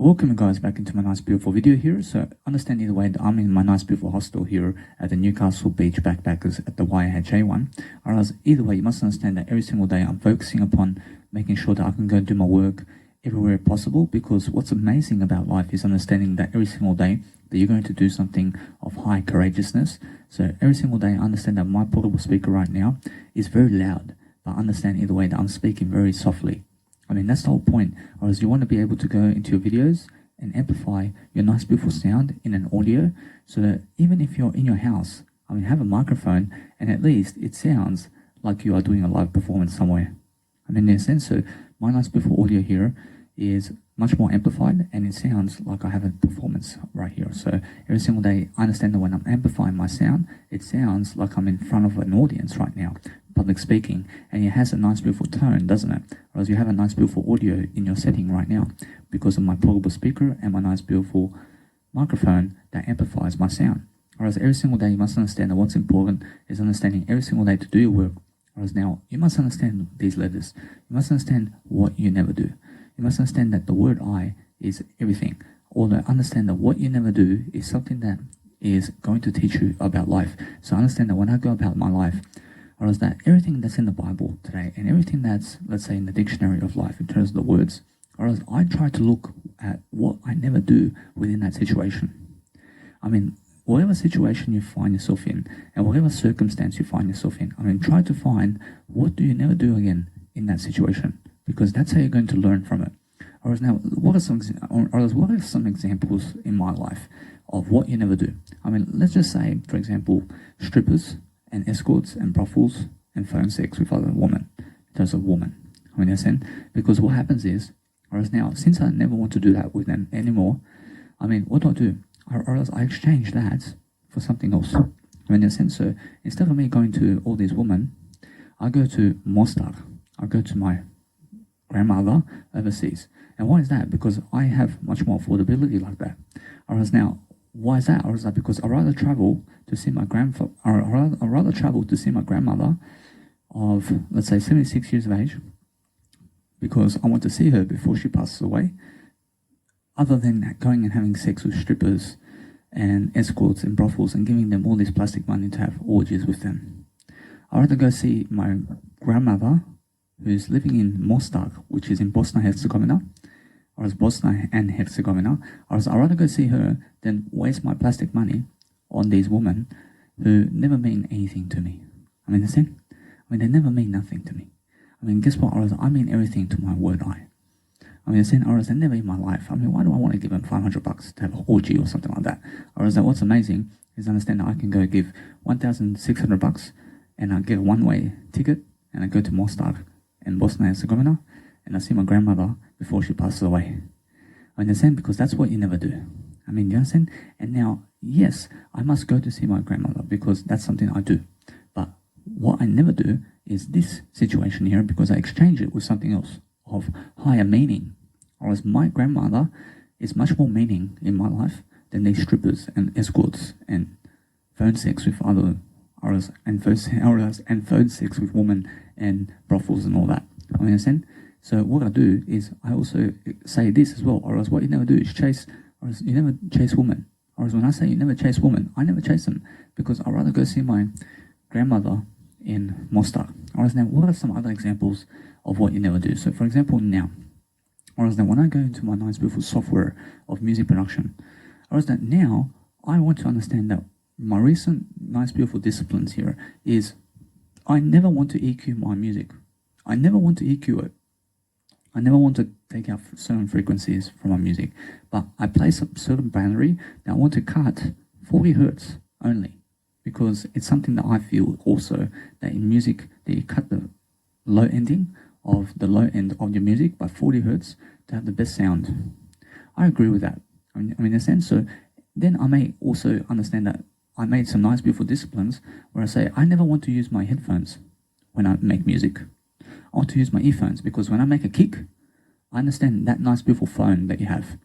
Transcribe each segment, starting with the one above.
Welcome guys back into my nice beautiful video here. So understand either way that I'm in my nice beautiful hostel here at the Newcastle Beach Backpackers at the YHA one. Whereas either way you must understand that every single day I'm focusing upon making sure that I can go and do my work everywhere possible, because what's amazing about life is understanding that every single day that you're going to do something of high courageousness. So every single day I understand that my portable speaker right now is very loud, but I understand either way that I'm speaking very softly. I mean, that's the whole point. Whereas you want to be able to go into your videos and amplify your nice beautiful sound in an audio, so that even if you're in your house, I mean, have a microphone and at least it sounds like you are doing a live performance somewhere. I mean, in a sense, so my nice beautiful audio here is much more amplified and it sounds like I have a performance right here. So every single day I understand that when I'm amplifying my sound, it sounds like I'm in front of an audience right now, public speaking, and it has a nice beautiful tone, doesn't it? Whereas you have a nice beautiful audio in your setting right now because of my portable speaker and my nice beautiful microphone that amplifies my sound. Whereas every single day you must understand that what's important is understanding every single day to do your work. Whereas now you must understand these letters. You must understand what you never do. You must understand that the word I is everything. Or understand that what you never do is something that is going to teach you about life. So understand that when I go about my life, or is that everything that's in the Bible today and everything that's, let's say, in the dictionary of life in terms of the words, or else I try to look at what I never do within that situation. I mean, whatever situation you find yourself in and whatever circumstance you find yourself in, I mean, try to find what do you never do again in that situation, because that's how you're going to learn from it. Or else now, what are some examples in my life of what you never do? I mean, let's just say, for example, strippers and escorts and brothels and phone sex with other women, in terms of women. I mean, understand? Because what happens is, whereas now, since I never want to do that with them anymore, I mean, what do? Or else I exchange that for something else. I mean, in a sense, so instead of me going to all these women, I go to Mostar. I go to my grandmother overseas. And why is that? Because I have much more affordability like that. Whereas now, why is that? Or is that because I'd rather travel to see my I'd rather travel to see my grandmother of, let's say, 76 years of age, because I want to see her before she passes away, other than going and having sex with strippers and escorts and brothels and giving them all this plastic money to have orgies with them. I'd rather go see my grandmother who's living in Mostar, which is in Bosnia-Herzegovina, or as Bosnia and Herzegovina, or I'd rather go see her than waste my plastic money on these women who never mean anything to me. I mean, they never mean nothing to me. I mean, guess what? I mean everything to my word I. I mean, they're never in my life. I mean, why do I want to give them $500 to have an orgy or something like that? Or is that what's amazing is understand that I can go give $1,600 and I get a one-way ticket and I go to Mostar in Bosnia-Herzegovina and I see my grandmother before she passes away. I understand, because that's what you never do. I mean, you understand? And now, yes, I must go to see my grandmother because that's something I do. But what I never do is this situation here, because I exchange it with something else of higher meaning. Whereas my grandmother is much more meaning in my life than these strippers and escorts and phone sex with other and phone sex with women and brothels and all that. I understand? So what I do is I also say this as well, or else what you never do is chase, or else you never chase women. Or else when I say you never chase women, I never chase them, because I'd rather go see my grandmother in Mostar. Or else now, what are some other examples of what you never do? So for example now, or else now when I go into my nice beautiful software of music production, or else that now I want to understand that my recent nice beautiful disciplines here is I never want to EQ my music. I never want to EQ it. I never want to take out certain frequencies from my music, but I place a certain boundary that I want to cut 40 hertz only, because it's something that I feel also that in music that you cut the low ending of the low end of your music by 40 hertz to have the best sound. I agree with that. I mean, in a sense, so then I may also understand that I made some nice beautiful disciplines where I say I never want to use my headphones when I make music. I want to use my earphones, because when I make a kick, I understand that nice beautiful phone that you have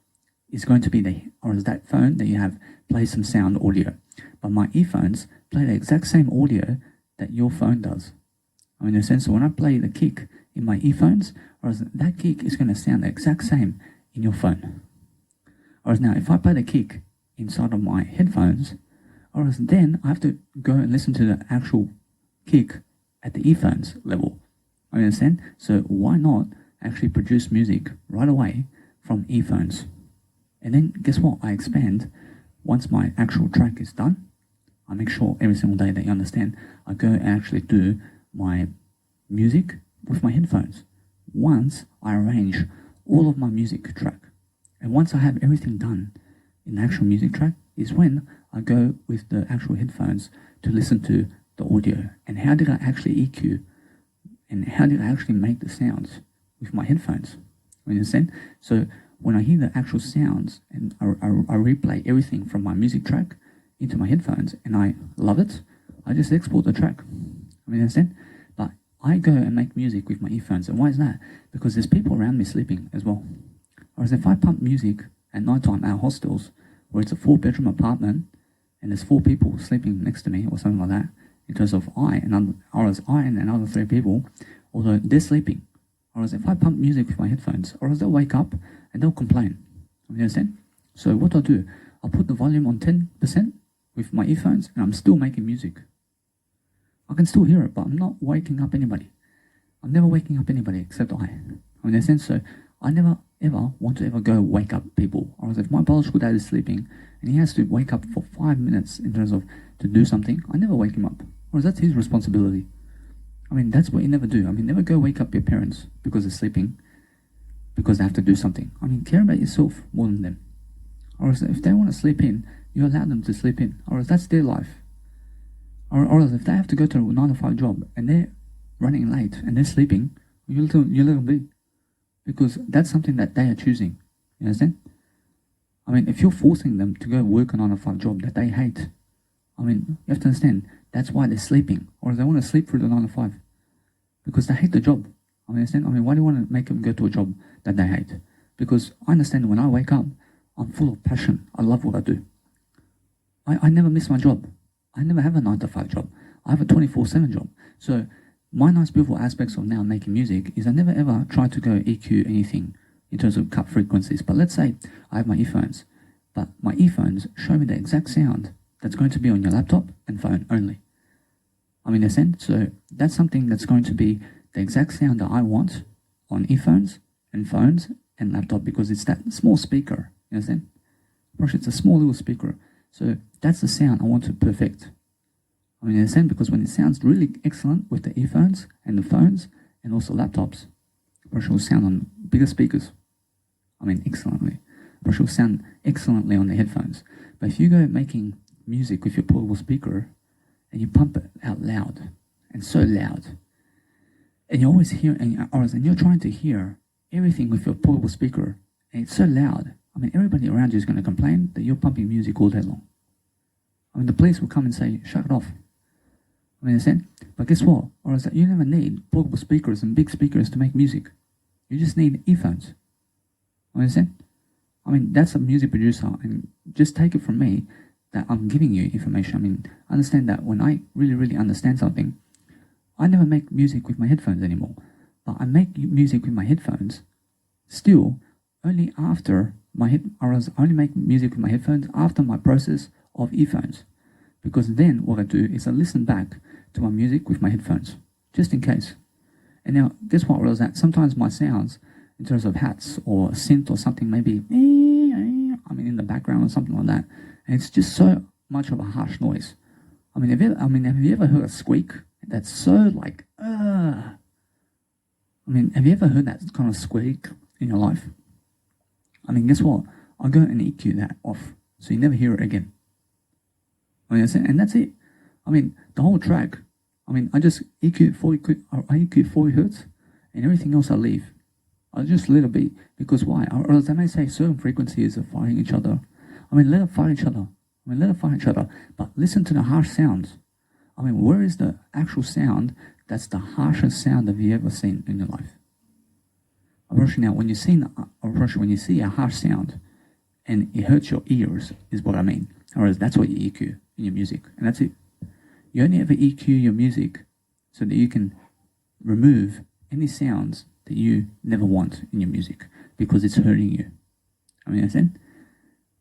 is going to be that phone that you have plays some sound audio. But my earphones play the exact same audio that your phone does. I mean, in a sense, so when I play the kick in my earphones, that kick is going to sound the exact same in your phone. Whereas now, if I play the kick inside of my headphones, whereas then I have to go and listen to the actual kick at the earphones level. I understand? So why not actually produce music right away from earphones? And then guess what? I expand once my actual track is done. I make sure every single day that you understand, I go and actually do my music with my headphones. Once I arrange all of my music track, and once I have everything done in the actual music track, is when I go with the actual headphones to listen to the audio. And how did I actually EQ? And how did I actually make the sounds with my headphones? You understand? So when I hear the actual sounds and I replay everything from my music track into my headphones and I love it, I just export the track. You understand? But I go and make music with my earphones. And why is that? Because there's people around me sleeping as well. Whereas if I pump music at night time at hostels, where it's a 4-bedroom apartment and there's 4 people sleeping next to me or something like that, in terms of I and another 3 people, although they're sleeping. Whereas if I pump music with my headphones, or else they'll wake up and they'll complain. You understand? So what do? I'll put the volume on 10% with my earphones and I'm still making music. I can still hear it, but I'm not waking up anybody. I'm never waking up anybody except I. You understand? So I never ever want to ever go wake up people. Or else if my biological dad is sleeping and he has to wake up for 5 minutes in terms of to do something, I never wake him up. Or that's his responsibility. I mean, that's what you never do. I mean, never go wake up your parents because they're sleeping, because they have to do something. I mean, care about yourself more than them. Or else if they want to sleep in, you allow them to sleep in. Or else that's their life. Or else if they have to go to a 9-to-5 job and they're running late and they're sleeping, you let them be. Because that's something that they are choosing. You understand? I mean, if you're forcing them to go work a 9-to-5 job that they hate, I mean, you have to understand, that's why they're sleeping. Or they want to sleep through the 9-to-5. Because they hate the job. I understand? I mean, why do you want to make them go to a job that they hate? Because I understand when I wake up, I'm full of passion. I love what I do. I never miss my job. I never have a 9-to-5 job. I have a 24/7 job. So my nice beautiful aspects of now making music is I never ever try to go EQ anything in terms of cut frequencies. But let's say I have my earphones, but my earphones show me the exact sound that's going to be on your laptop and phone only. I mean, understand? So that's something that's going to be the exact sound that I want on earphones and phones and laptop, because it's that small speaker. You understand? Gosh, it's a small little speaker. So that's the sound I want to perfect. I mean, understand? Because when it sounds really excellent with the earphones and the phones and also laptops, brush will sound on bigger speakers. I mean, excellently. Brush will sound excellently on the headphones. But if you go making music with your portable speaker and you pump it out loud and so loud, and you always hear, and you're trying to hear everything with your portable speaker, and it's so loud, I mean, everybody around you is going to complain that you're pumping music all day long. I mean, the police will come and say, shut it off. I mean, understand? But guess what? Or is that you never need portable speakers and big speakers to make music. You just need earphones. Understand? I mean, that's a music producer, and just take it from me that I'm giving you information. I mean, understand that when I really, really understand something, I never make music with my headphones anymore. But I make music with my headphones still only after I only make music with my headphones after my process of earphones. Because then what I do is I listen back to my music with my headphones, just in case. And now, guess what was that? Sometimes my sounds, in terms of hats or a synth or something, maybe, I mean, in the background or something like that. And it's just so much of a harsh noise. I mean, have you ever heard a squeak that's so like, I mean, have you ever heard that kind of squeak in your life? I mean, guess what? I'll go and EQ that off, so you never hear it again. I mean, and that's it. I mean, the whole track, I mean, I just EQ 40 hertz, and everything else I leave. I just let it be. Because why? Or else they may say certain frequencies are fighting each other. I mean, let them fight each other. But listen to the harsh sounds. I mean, where is the actual sound that's the harshest sound have you ever seen in your life? Now, when you see a harsh sound and it hurts your ears, is what I mean. Or else that's what you EQ in your music, and that's it. You only ever EQ your music so that you can remove any sounds that you never want in your music because it's hurting you. I mean, understand?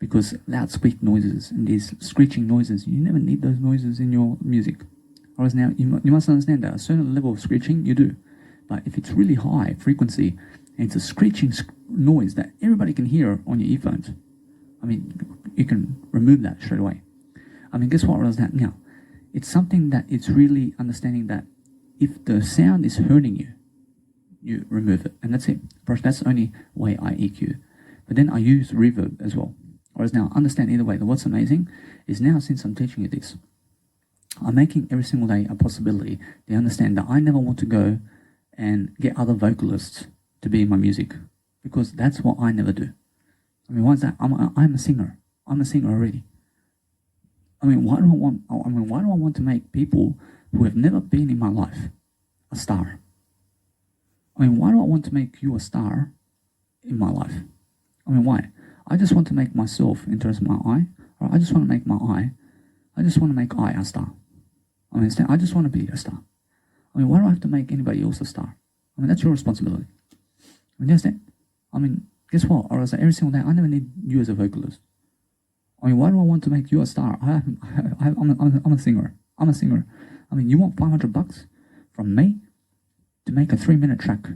Because loud squeak noises and these screeching noises, you never need those noises in your music. Whereas now, you must understand that a certain level of screeching, you do. But if it's really high frequency, and it's a screeching noise that everybody can hear on your earphones, I mean, you can remove that straight away. I mean, guess what was that now? It's something that it's really understanding that if the sound is hurting you, you remove it. And that's it. That's the only way I EQ. But then I use reverb as well. Whereas now, understand either way, that what's amazing is now, since I'm teaching you this, I'm making every single day a possibility. They understand that I never want to go and get other vocalists to be in my music, because that's what I never do. I mean, why is that? I'm a singer. I'm a singer already. I mean, why do I want to make people who have never been in my life a star? I mean, why do I want to make you a star in my life? I mean, why? I just want to make myself in terms of my eye, or I just want to make I a star. I mean, I just want to be a star. I mean, why do I have to make anybody else a star? I mean, that's your responsibility. I mean, you understand? I mean, guess what? Or else every single day, I never need you as a vocalist. I mean, why do I want to make you a star? I'm a singer. I'm a singer. I mean, you want $500 from me to make a 3-minute track,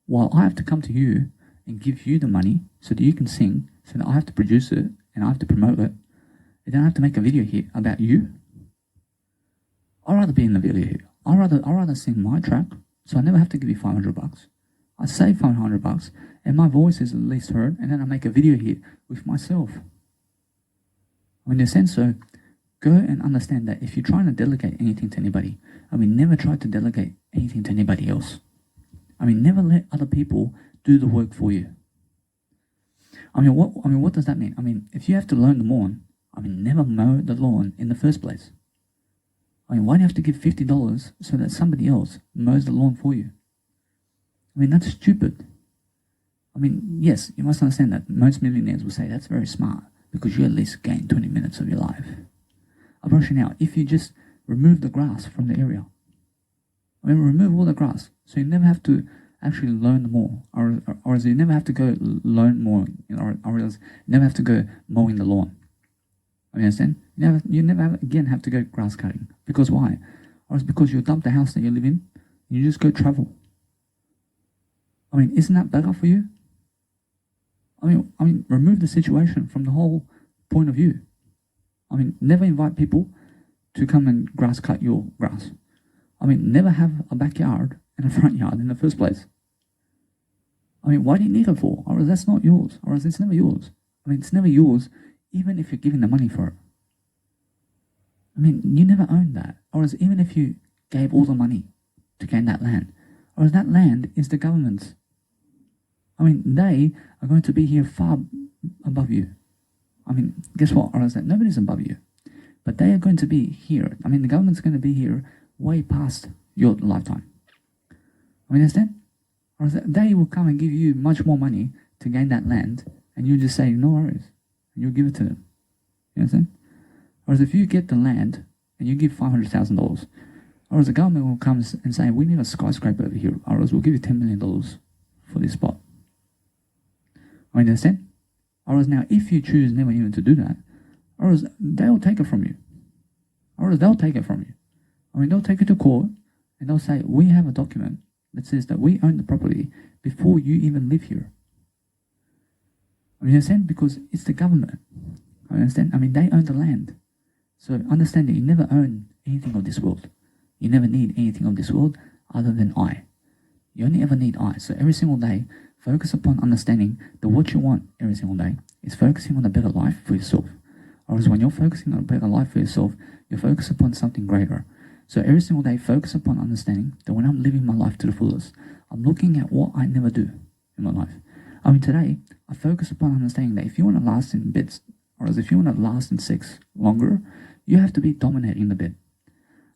while I have to come to you and give you the money so that you can sing, so that I have to produce it and I have to promote it, and then I have to make a video hit about you. I'd rather be in the video hit. I'd rather sing my track, so I never have to give you $500. I save $500, and my voice is at least heard, and then I make a video hit with myself. In a sense, so go and understand that if you're trying to delegate anything to anybody, I mean, never try to delegate anything to anybody else. I mean, never let other people do the work for you. I mean, what does that mean? I mean, if you have to mow the lawn, I mean, never mow the lawn in the first place. I mean, why do you have to give $50 so that somebody else mows the lawn for you? I mean, that's stupid. I mean, yes, you must understand that most millionaires will say that's very smart, because you at least gain 20 minutes of your life. I promise you now, if you just remove the grass from the area, I mean, remove all the grass, so you never have to actually learn more, or you never have to go learn more, or else you never have to go mowing the lawn. I mean, understand? You never again have to go grass cutting. Because why? Or it's because you dump the house that you live in, and you just go travel. I mean, isn't that better for you? I mean, remove the situation from the whole point of view. I mean, never invite people to come and grass cut your grass. I mean, never have a backyard and a front yard in the first place. I mean, why do you need it for? Or that's not yours. Or it's never yours. I mean, it's never yours, even if you're giving the money for it. I mean, you never own that. Or even if you gave all the money to gain that land, or that land is the government's. I mean, they are going to be here far above you. I mean, guess what? Or is that nobody's above you, but they are going to be here. I mean, the government's going to be here way past your lifetime. I mean, understand? Or is that they will come and give you much more money to gain that land, and you just say no worries, and you'll give it to them. You understand? Or if you get the land and you give $500,000, or as the government will come and say, we need a skyscraper over here, or else we'll give you $10 million for this spot. I mean, understand? Or as now, if you choose never even to do that, or as they'll take it from you. Or as they'll take it from you. I mean, they'll take it to court, and they'll say, we have a document that says that we own the property before you even live here. I mean, understand? Because it's the government. I understand? I mean, they own the land. So understand that you never own anything of this world. You never need anything of this world other than I. You only ever need I. So every single day, focus upon understanding that what you want every single day is focusing on a better life for yourself. Or as when you're focusing on a better life for yourself, you focus upon something greater. So every single day, focus upon understanding that when I'm living my life to the fullest, I'm looking at what I never do in my life. I mean, today, I focus upon understanding that if you want to last in bed, or as if you want to last in sex longer, you have to be dominating the bed.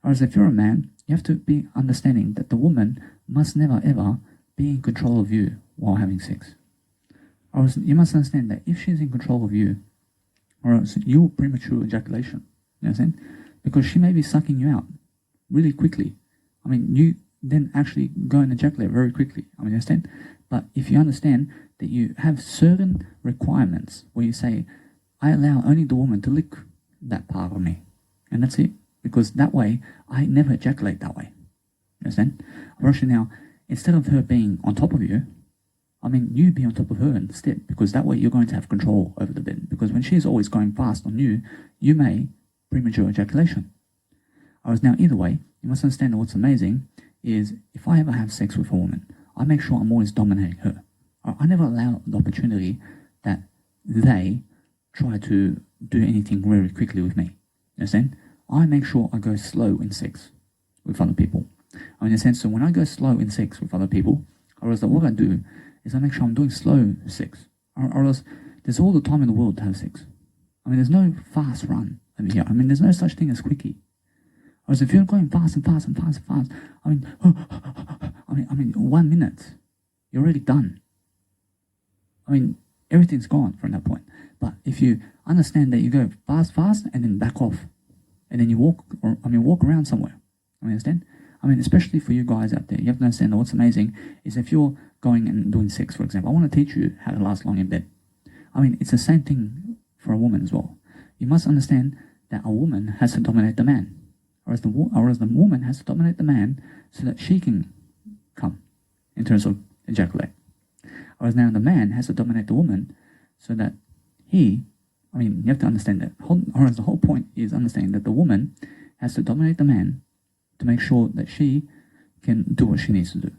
Or as if you're a man, you have to be understanding that the woman must never ever be in control of you while having sex. Or else you must understand that if she's in control of you, or else you premature ejaculation, you know what I'm saying? Because she may be sucking you out really quickly. I mean, you then actually go and ejaculate very quickly. I mean, you understand? But if you understand that you have certain requirements where you say, I allow only the woman to lick that part of me. And that's it. Because that way, I never ejaculate that way. You understand? Actually now, instead of her being on top of you, you be on top of her instead, because that way you're going to have control over the bed. Because when she's always going fast on you, you may premature ejaculation. Whereas now, either way, you must understand that what's amazing is if I ever have sex with a woman, I make sure I'm always dominating her. I never allow the opportunity that they try to do anything very quickly with me. You understand? I make sure I go slow in sex with other people. In a sense, so when I go slow in sex with other people, or else what I do is I make sure I'm doing slow sex. Or else there's all the time in the world to have sex. There's no fast run over here. There's no such thing as quickie. Or else if you're going fast and fast and fast and fast, 1 minute, you're already done. Everything's gone from that point. But if you understand that you go fast, and then back off, and then you walk around somewhere. Understand? Especially for you guys out there, you have to understand that what's amazing is if you're going and doing sex, for example, I want to teach you how to last long in bed. It's the same thing for a woman as well. You must understand that a woman has to dominate the man, or the woman has to dominate the man so that she can come in terms of ejaculate. Whereas now the man has to dominate the woman so that you have to understand that. Whereas the whole point is understanding that the woman has to dominate the man to make sure that she can do what she needs to do.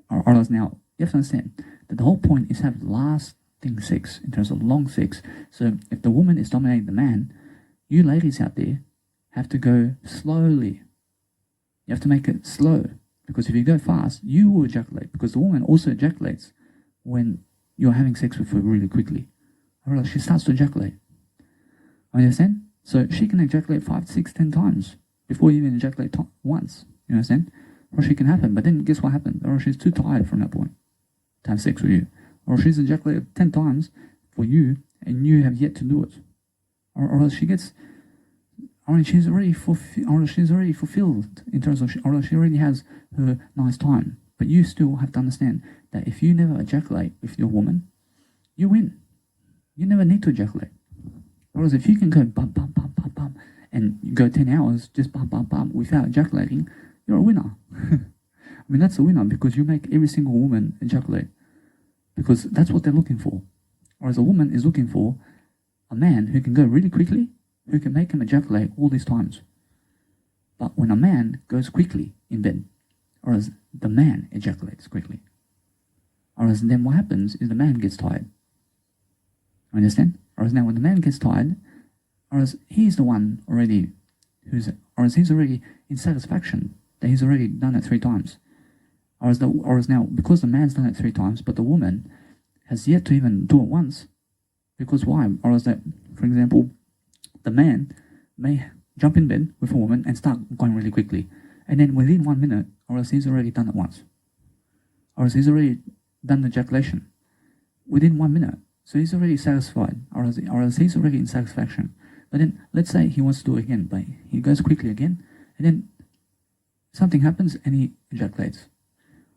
Or else now, you have to understand that the whole point is have lasting sex in terms of long sex. So if the woman is dominating the man, you ladies out there have to go slowly. You have to make it slow. Because if you go fast, you will ejaculate. Because the woman also ejaculates when you're having sex with her really quickly. Or else she starts to ejaculate. Understand? So she can ejaculate 5, 6, 10 times before you even ejaculate once. You understand? Or she can happen, but then guess what happened? Or she's too tired from that point to have sex with you. Or she's ejaculated 10 times for you, and you have yet to do it. Or else she gets, she's already fulfilled in terms of, or she already has her nice time. But you still have to understand that if you never ejaculate with your woman, you win. You never need to ejaculate. Whereas if you can go bum, bum, bum, bum, bum, and you go 10 hours just bum, bum, bum without ejaculating, you're a winner. That's a winner because you make every single woman ejaculate. Because that's what they're looking for. Whereas a woman is looking for a man who can go really quickly, who can make him ejaculate all these times. But when a man goes quickly in bed, or as the man ejaculates quickly, or as then what happens is the man gets tired. Understand? Or as now when the man gets tired, or as he's the one already he's already in satisfaction that he's already done it 3 times. Or as now because the man's done it 3 times, but the woman has yet to even do it once. Because why? Or as that, for example, the man may jump in bed with a woman and start going really quickly, and then within 1 minute, or else he's already done it once, or else he's already done the ejaculation within 1 minute. So he's already satisfied, or else he's already in satisfaction. But then let's say he wants to do it again, but he goes quickly again, and then something happens and he ejaculates.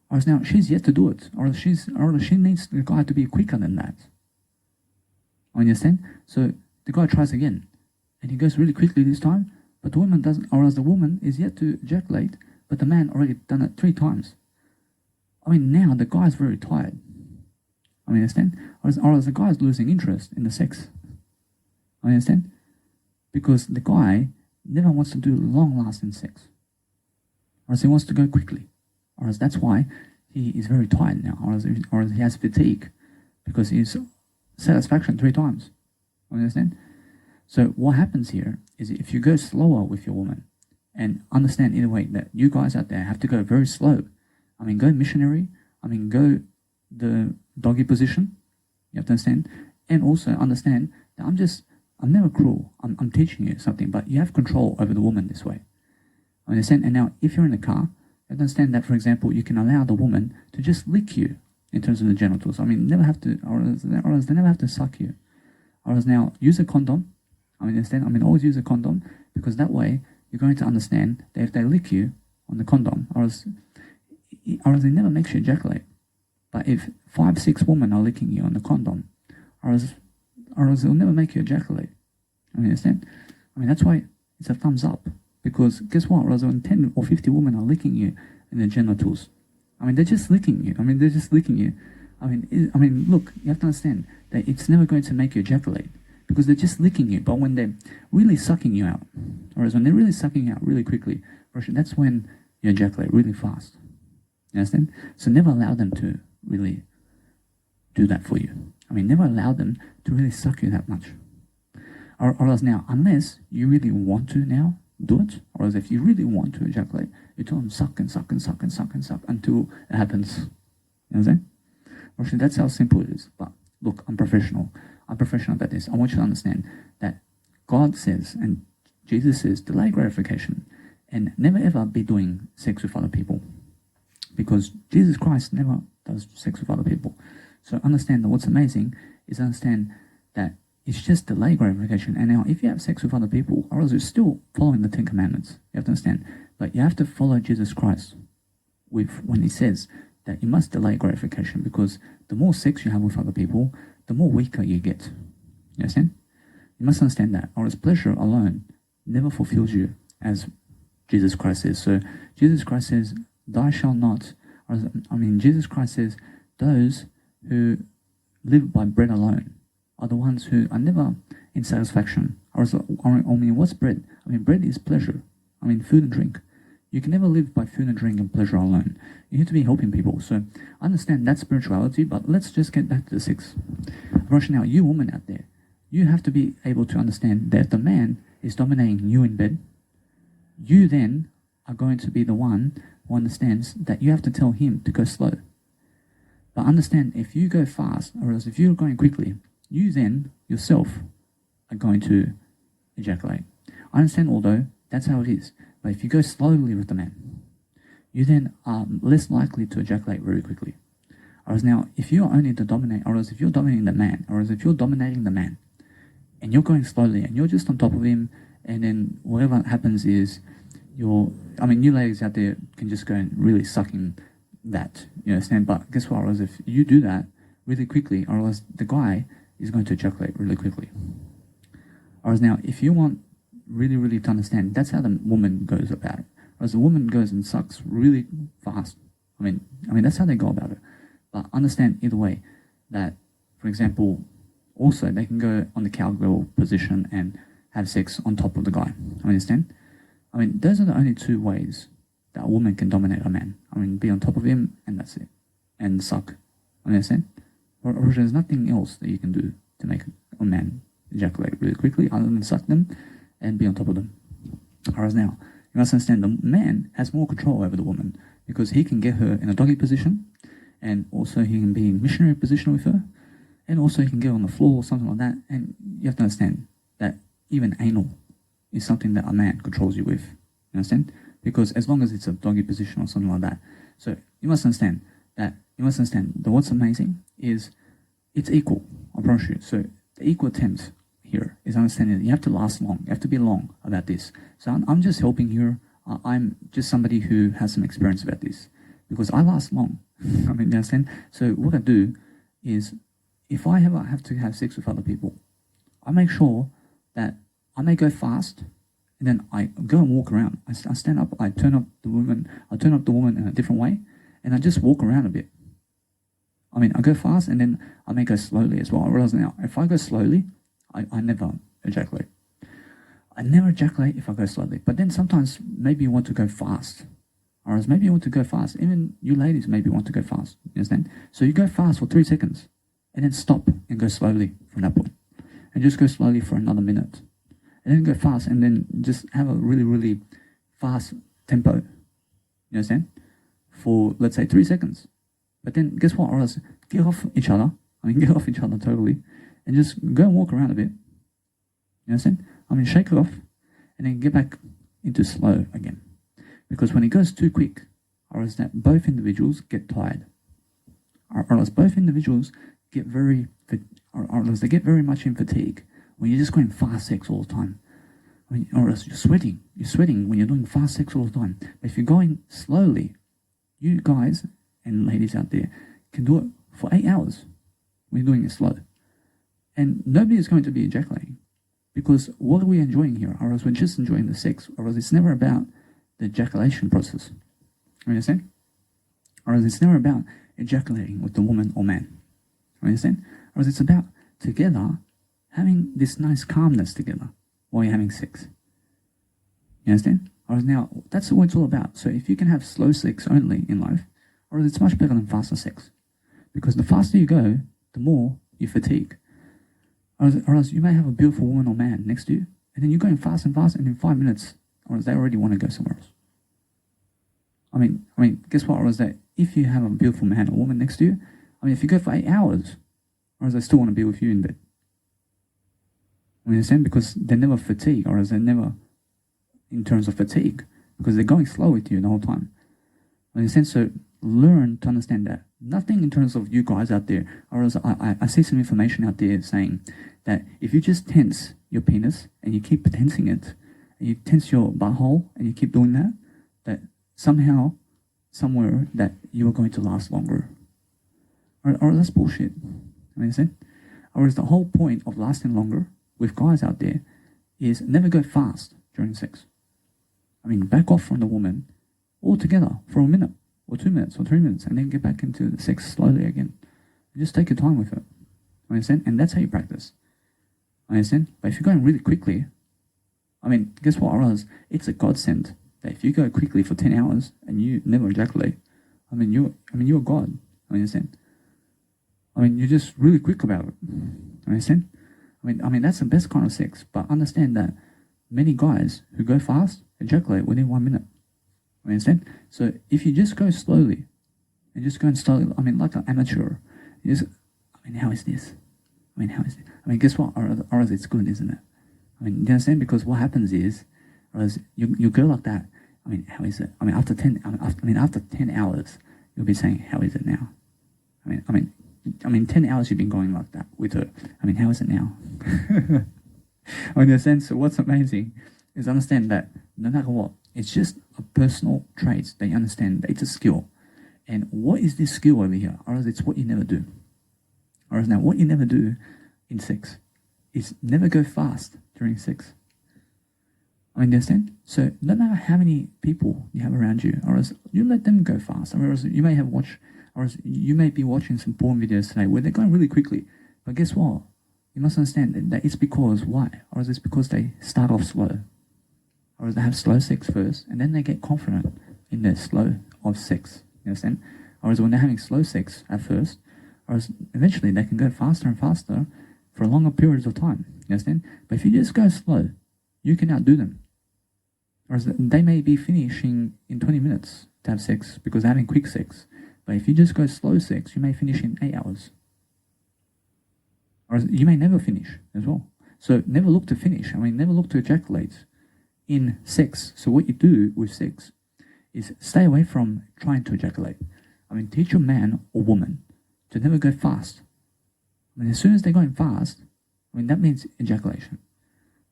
Or else now she's yet to do it, or else she needs the guy to be quicker than that. Understand? So the guy tries again, and he goes really quickly this time, but the woman doesn't, or else the woman is yet to ejaculate, but the man already done it 3 times. Now the guy's very tired. Understand? Or else the guy's losing interest in the sex. Understand? Because the guy never wants to do long-lasting sex. Or else he wants to go quickly. Or else that's why he is very tired now. Or else he has fatigue. Because he's satisfaction 3 times. Understand? So what happens here is if you go slower with your woman, and understand in a way that you guys out there have to go very slow. Go missionary. Go the doggy position. You have to understand. And also understand that I'm never cruel. I'm teaching you something, but you have control over the woman this way. Understand? And now if you're in the car, you understand that, for example, you can allow the woman to just lick you in terms of the genitals. Never have to, or else they never have to suck you. Or else now use a condom. Understand? Always use a condom, because that way you're going to understand that if they lick you on the condom, or else it never makes you ejaculate. But if 5, 6 women are licking you on the condom, or else or else it'll never make you ejaculate. I mean, understand? I mean, that's why it's a thumbs up. Because guess what? Or else when 10 or 50 women are licking you in the genitals, I mean, they're just licking you. I mean, they're just licking you. I mean, look, you have to understand that it's never going to make you ejaculate because they're just licking you. But when they're really sucking you out, or else when they're really sucking you out really quickly, that's when you ejaculate really fast. You understand? So never allow them to really do that for you. I mean, never allow them to really suck you that much. Or else now, unless you really want to now do it, or else if you really want to ejaculate, you tell them suck and suck and suck and suck and suck until it happens. You understand? Actually, that's how simple it is. But look, I'm professional. I'm professional about this. I want you to understand that God says and Jesus says delay gratification and never ever be doing sex with other people, because Jesus Christ never does sex with other people. So understand that what's amazing is understand that it's just delay gratification. And now if you have sex with other people, or else you're still following the 10 Commandments. You have to understand. But you have to follow Jesus Christ when he says that you must delay gratification, because the more sex you have with other people, the more weaker you get. You understand? You must understand that. Or else pleasure alone never fulfills you, as Jesus Christ says. So Jesus Christ says, thou shalt not, Jesus Christ says, those who live by bread alone are the ones who are never in satisfaction. What's bread? Bread is pleasure. Food and drink. You can never live by food and drink and pleasure alone. You need to be helping people. So understand that spirituality, but let's just get back to the 6. Now, you women out there, you have to be able to understand that if the man is dominating you in bed, you then are going to be the one who understands that you have to tell him to go slow. But understand, if you go fast, or else if you're going quickly, you then yourself are going to ejaculate. I understand, although that's how it is. But if you go slowly with the man, you then are less likely to ejaculate very quickly. Whereas now, if you're only to dominate, or else if you're dominating the man, or else if you're dominating the man, and you're going slowly, and you're just on top of him, and then whatever happens is, you ladies out there can just go and really sucking that, you understand? But guess what? Or else if you do that really quickly, or else the guy is going to ejaculate really quickly. Whereas now, if you want really to understand, that's how the woman goes about it. Whereas the woman goes and sucks really fast. That's how they go about it. But understand either way that, for example, also they can go on the cowgirl position and have sex on top of the guy. Understand? Those are the only 2 ways that a woman can dominate a man. Be on top of him and that's it. And suck. Understand? Or there's nothing else that you can do to make a man ejaculate really quickly other than suck them and be on top of them. Whereas now, you must understand the man has more control over the woman, because he can get her in a doggy position, and also he can be in missionary position with her, and also he can get on the floor or something like that. And you have to understand that even anal is something that a man controls you with. You understand? Because as long as it's a doggy position or something like that. So you must understand that what's amazing is it's equal, I promise you. So the equal attempt here is understanding that you have to last long. You have to be long about this. So I'm just helping here. I'm just somebody who has some experience about this, because I last long. You understand? So what I do is, if I ever have to have sex with other people, I make sure that I may go fast, and then I go and walk around. I stand up, I turn up the woman in a different way, and I just walk around a bit. I go fast, and then I may go slowly as well. I realize now, if I go slowly, I never ejaculate. I never ejaculate if I go slowly. But then sometimes maybe you want to go fast. Or else maybe you want to go fast. Even you ladies maybe want to go fast. You understand? So you go fast for 3 seconds, and then stop and go slowly from that point. And just go slowly for another minute. And then go fast, and then just have a really fast tempo. You understand? For, let's say, 3 seconds. But then guess what? Or else get off each other. Get off each other totally. And just go and walk around a bit. You understand? Shake it off, and then get back into slow again. Because when it goes too quick, or else that both individuals get tired. Or else both individuals get very much in fatigue when you're just going fast sex all the time. Or else you're sweating when you're doing fast sex all the time. But if you're going slowly, you guys and ladies out there can do it for 8 hours when you're doing it slow. And nobody is going to be ejaculating. Because what are we enjoying here? Or else we're just enjoying the sex. Or else it's never about the ejaculation process. You understand? Or else it's never about ejaculating with the woman or man. You understand? Or else it's about together having this nice calmness together while you're having sex. You understand? Or else now, that's what it's all about. So if you can have slow sex only in life, or else it's much better than faster sex. Because the faster you go, the more you fatigue. Or else you may have a beautiful woman or man next to you, and then you're going fast and fast, and in 5 minutes, or else they already want to go somewhere else. I mean, guess what? Or else that if you have a beautiful man or woman next to you, I mean, if you go for 8 hours, or else they still want to be with you in bed. You understand? Because they never fatigue, or else they never, in terms of fatigue, because they're going slow with you the whole time. You understand? So learn to understand that. Nothing in terms of you guys out there, or else I see some information out there saying that if you just tense your penis and you keep tensing it, and you tense your butthole and you keep doing that, that somehow, somewhere, that you are going to last longer. Or that's bullshit. You understand? Or is the whole point of lasting longer with guys out there is never go fast during sex. I mean, back off from the woman altogether for a minute, or 2 minutes, or 3 minutes, and then get back into the sex slowly again. Just take your time with it. Understand? And that's how you practice. Understand? But if you're going really quickly, I mean, guess what? Or else it's a godsend that if you go quickly for 10 hours and you never ejaculate, you're a god. Understand? I mean, you're just really quick about it. Understand? I mean, that's the best kind of sex. But understand that many guys who go fast ejaculate within 1 minute. Understand? So if you just go slowly, and just go slowly, I mean, like an amateur, you just, how is this? How is it? Guess what? Or else it's good, isn't it? Do you understand? Because what happens is, or else you go like that. How is it? After 10 hours, you'll be saying, how is it now? 10 hours you've been going like that with her. How is it now? Understand? So what's amazing is understand that no matter what, it's just a personal trait that you understand that it's a skill. And what is this skill over here? Or else it's what you never do. Or else now what you never do in sex is never go fast during sex. Understand? So no matter how many people you have around you, or else you let them go fast. Or else you may have watched, or else you may be watching some porn videos today where they're going really quickly. But guess what? You must understand that it's because, why? Or else it's because they start off slow. Or else they have slow sex first, and then they get confident in their slow of sex. You understand? Or else when they're having slow sex at first, or else eventually they can go faster and faster for longer periods of time. You understand? But if you just go slow, you can outdo them. Or else they may be finishing in 20 minutes to have sex because they're having quick sex. But if you just go slow sex, you may finish in 8 hours. Or you may never finish as well. So never look to finish. Never look to ejaculate in sex. So what you do with sex is stay away from trying to ejaculate. Teach your man or woman to never go fast. As soon as they're going fast, that means ejaculation.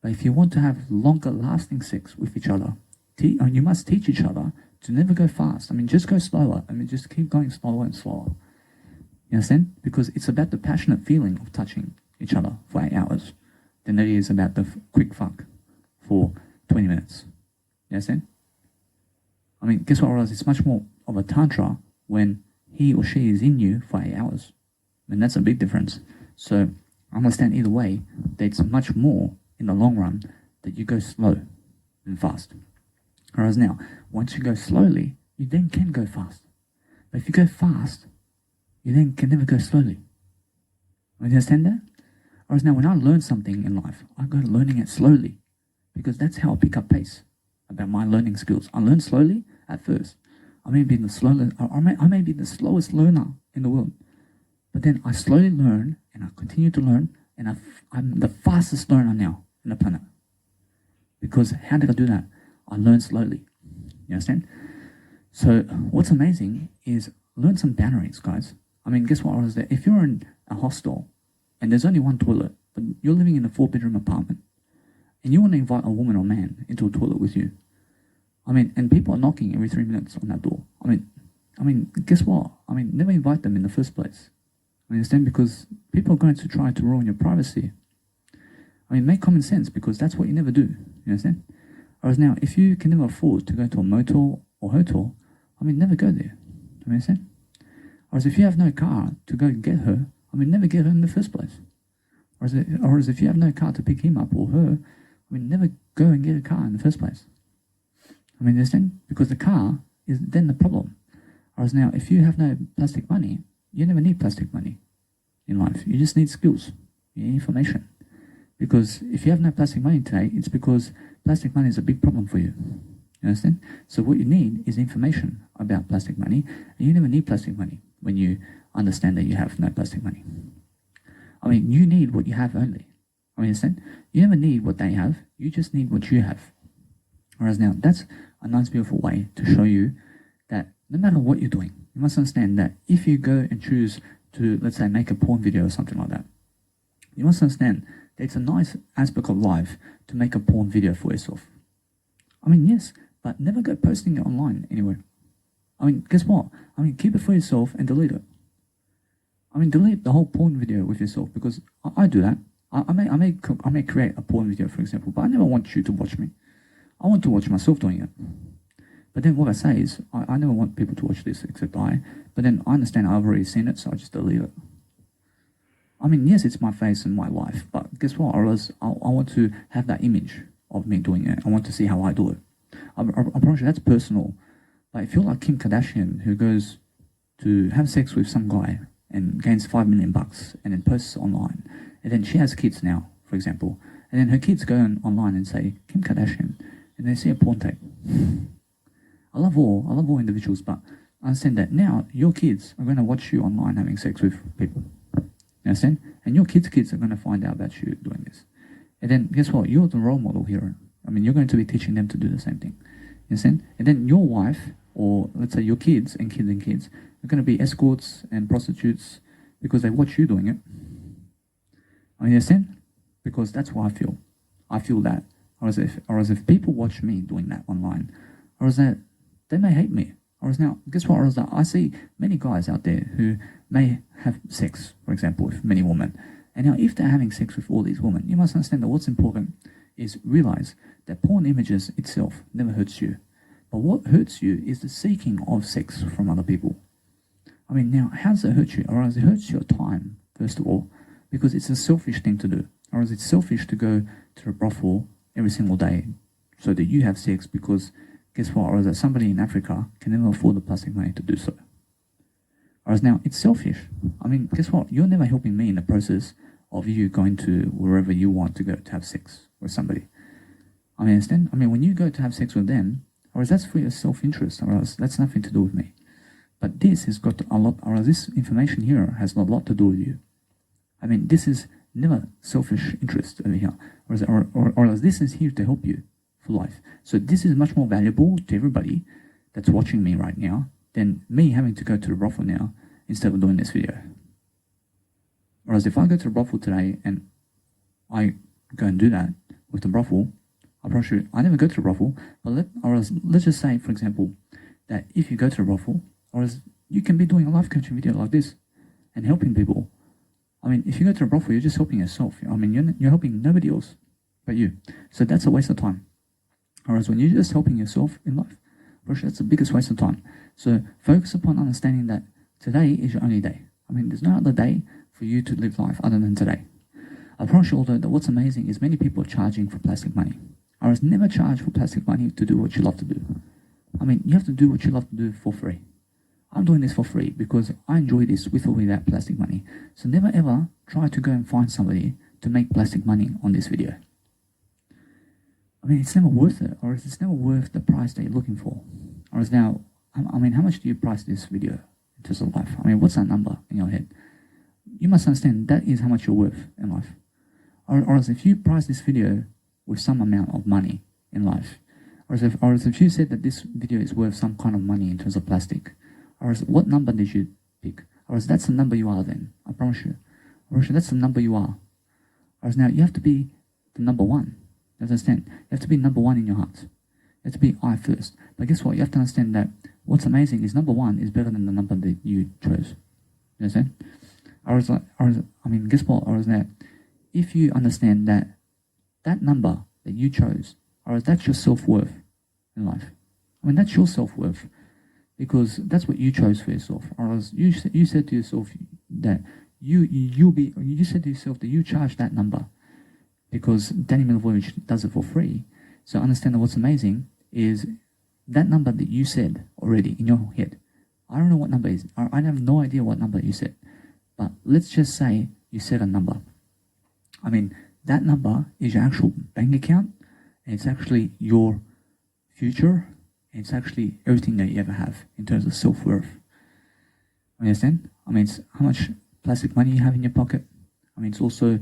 But if you want to have longer lasting sex with each other, you must teach each other to never go fast. Just go slower. Just keep going slower and slower. You understand? Because it's about the passionate feeling of touching each other for 8 hours than it is about the quick fuck for 20 minutes. You understand? Guess what, or else it's much more of a tantra when he or she is in you for 8 hours. That's a big difference. So understand either way that it's much more in the long run that you go slow than fast. Whereas now, once you go slowly, you then can go fast. But if you go fast, you then can never go slowly. You understand that? Whereas now, when I learn something in life, I go learning it slowly because that's how I pick up pace about my learning skills. I learn slowly at first. I may be the slowest learner in the world, but then I slowly learn and I continue to learn, and I'm the fastest learner now in the planet. Because how did I do that? I learned slowly. You understand? So what's amazing is learn some boundaries, guys. Guess what? If you're in a hostel and there's only one toilet, but you're living in a 4-bedroom apartment, and you want to invite a woman or man into a toilet with you, and people are knocking every 3 minutes on that door. Guess what? Never invite them in the first place. Understand? Because people are going to try to ruin your privacy. I mean, make common sense, because that's what you never do. You understand? Whereas now, if you can never afford to go to a motel or hotel, I mean, never go there. You understand? Whereas if you have no car to go and get her, I mean, never get her in the first place. Whereas if you have no car to pick him up or her, I mean, never go and get a car in the first place. I mean, understand? Because the car is then the problem. Whereas now, if you have no plastic money, you never need plastic money in life. You just need skills, you need information. Because if you have no plastic money today, it's because plastic money is a big problem for you. You understand? So what you need is information about plastic money, and you never need plastic money when you understand that you have no plastic money. I mean, you need what you have only. I mean, understand? You never need what they have, you just need what you have. Whereas now, that's a nice, beautiful way to show you that no matter what you're doing, you must understand that if you go and choose to, let's say, make a porn video or something like that, you must understand that it's a nice aspect of life to make a porn video for yourself. I mean, yes, but never go posting it online anywhere. I mean, guess what? I mean, keep it for yourself and delete it. I mean, delete the whole porn video with yourself, because I do that. I may create a porn video, for example, but I never want you to watch me. I want to watch myself doing it. But then what I say is, I never want people to watch this except I. But then I understand I've already seen it, so I just delete it. I mean, yes, it's my face and my life, but guess what? I want to have that image of me doing it. I want to see how I do it. I promise you, that's personal. But if you're like Kim Kardashian, who goes to have sex with some guy and gains $5 million and then posts it online, and then she has kids now, for example, and then her kids go online and say, Kim Kardashian, and they see a porn tape. I love all individuals, but I understand that now your kids are going to watch you online having sex with people. You understand? And your kids' kids are going to find out about you doing this. And then guess what? You're the role model here. I mean, you're going to be teaching them to do the same thing. You understand? And then your wife, or let's say your kids and kids and kids, are going to be escorts and prostitutes because they watch you doing it. I mean, you understand? Because that's what I feel. I feel that. Or as if people watch me doing that online, or as that they may hate me. Or as now, guess what? Or as that I see many guys out there who may have sex, for example, with many women. And now, if they're having sex with all these women, you must understand that what's important is realize that porn images itself never hurts you. But what hurts you is the seeking of sex from other people. I mean, now, how does it hurt you? Or as it hurts your time, first of all, because it's a selfish thing to do. Or as it's selfish to go to a brothel every single day so that you have sex, because guess what? Or as that somebody in Africa can never afford the plastic money to do so. Whereas now, it's selfish. I mean, guess what? You're never helping me in the process of you going to wherever you want to go to have sex with somebody. I mean, understand? I mean, when you go to have sex with them, or that's for your self-interest, or else that's nothing to do with me. But this has got a lot, or this information here has a lot to do with you. I mean, this is never selfish interest over here, or else this is here to help you for life. So this is much more valuable to everybody that's watching me right now than me having to go to the brothel now instead of doing this video. Whereas if I go to the brothel today and I go and do that with the brothel, I promise you, I never go to the brothel, but let's just say, for example, that if you go to the brothel, or as you can be doing a life coaching video like this and helping people. I mean, if you go to a brothel, you're just helping yourself. I mean, you're helping nobody else but you. So that's a waste of time. Whereas when you're just helping yourself in life, that's the biggest waste of time. So focus upon understanding that today is your only day. I mean, there's no other day for you to live life other than today. I promise you, although, that what's amazing is many people are charging for plastic money. Whereas never charge for plastic money to do what you love to do. I mean, you have to do what you love to do for free. I'm doing this for free because I enjoy this with or without plastic money. So never ever try to go and find somebody to make plastic money on this video. I mean, it's never worth it, or it's never worth the price that you're looking for. Or as now, I mean, how much do you price this video in terms of life? I mean, what's that number in your head? You must understand that is how much you're worth in life. Or as if you price this video with some amount of money in life, or as if you said that this video is worth some kind of money in terms of plastic, or as what number did you pick? Or as that's the number you are then, I promise you. Or as that's the number you are. Or as now, you have to be the number one. You understand? You have to be number one in your heart. You have to be I first. But guess what? You have to understand that what's amazing is number one is better than the number that you chose. You understand? Guess what? Or is that if you understand that that number that you chose, or that's your self-worth in life. That's your self-worth because that's what you chose for yourself. Or else you said to yourself that you said to yourself that you charge that number because Danny Milivojevic does it for free. So understand that what's amazing is that number that you said already in your head. I don't know what number it is. I have no idea what number you said. But let's just say you said a number. That number is your actual bank account, and it's actually your future, and it's actually everything that you ever have in terms of self-worth. Understand? It's how much plastic money you have in your pocket. It's also,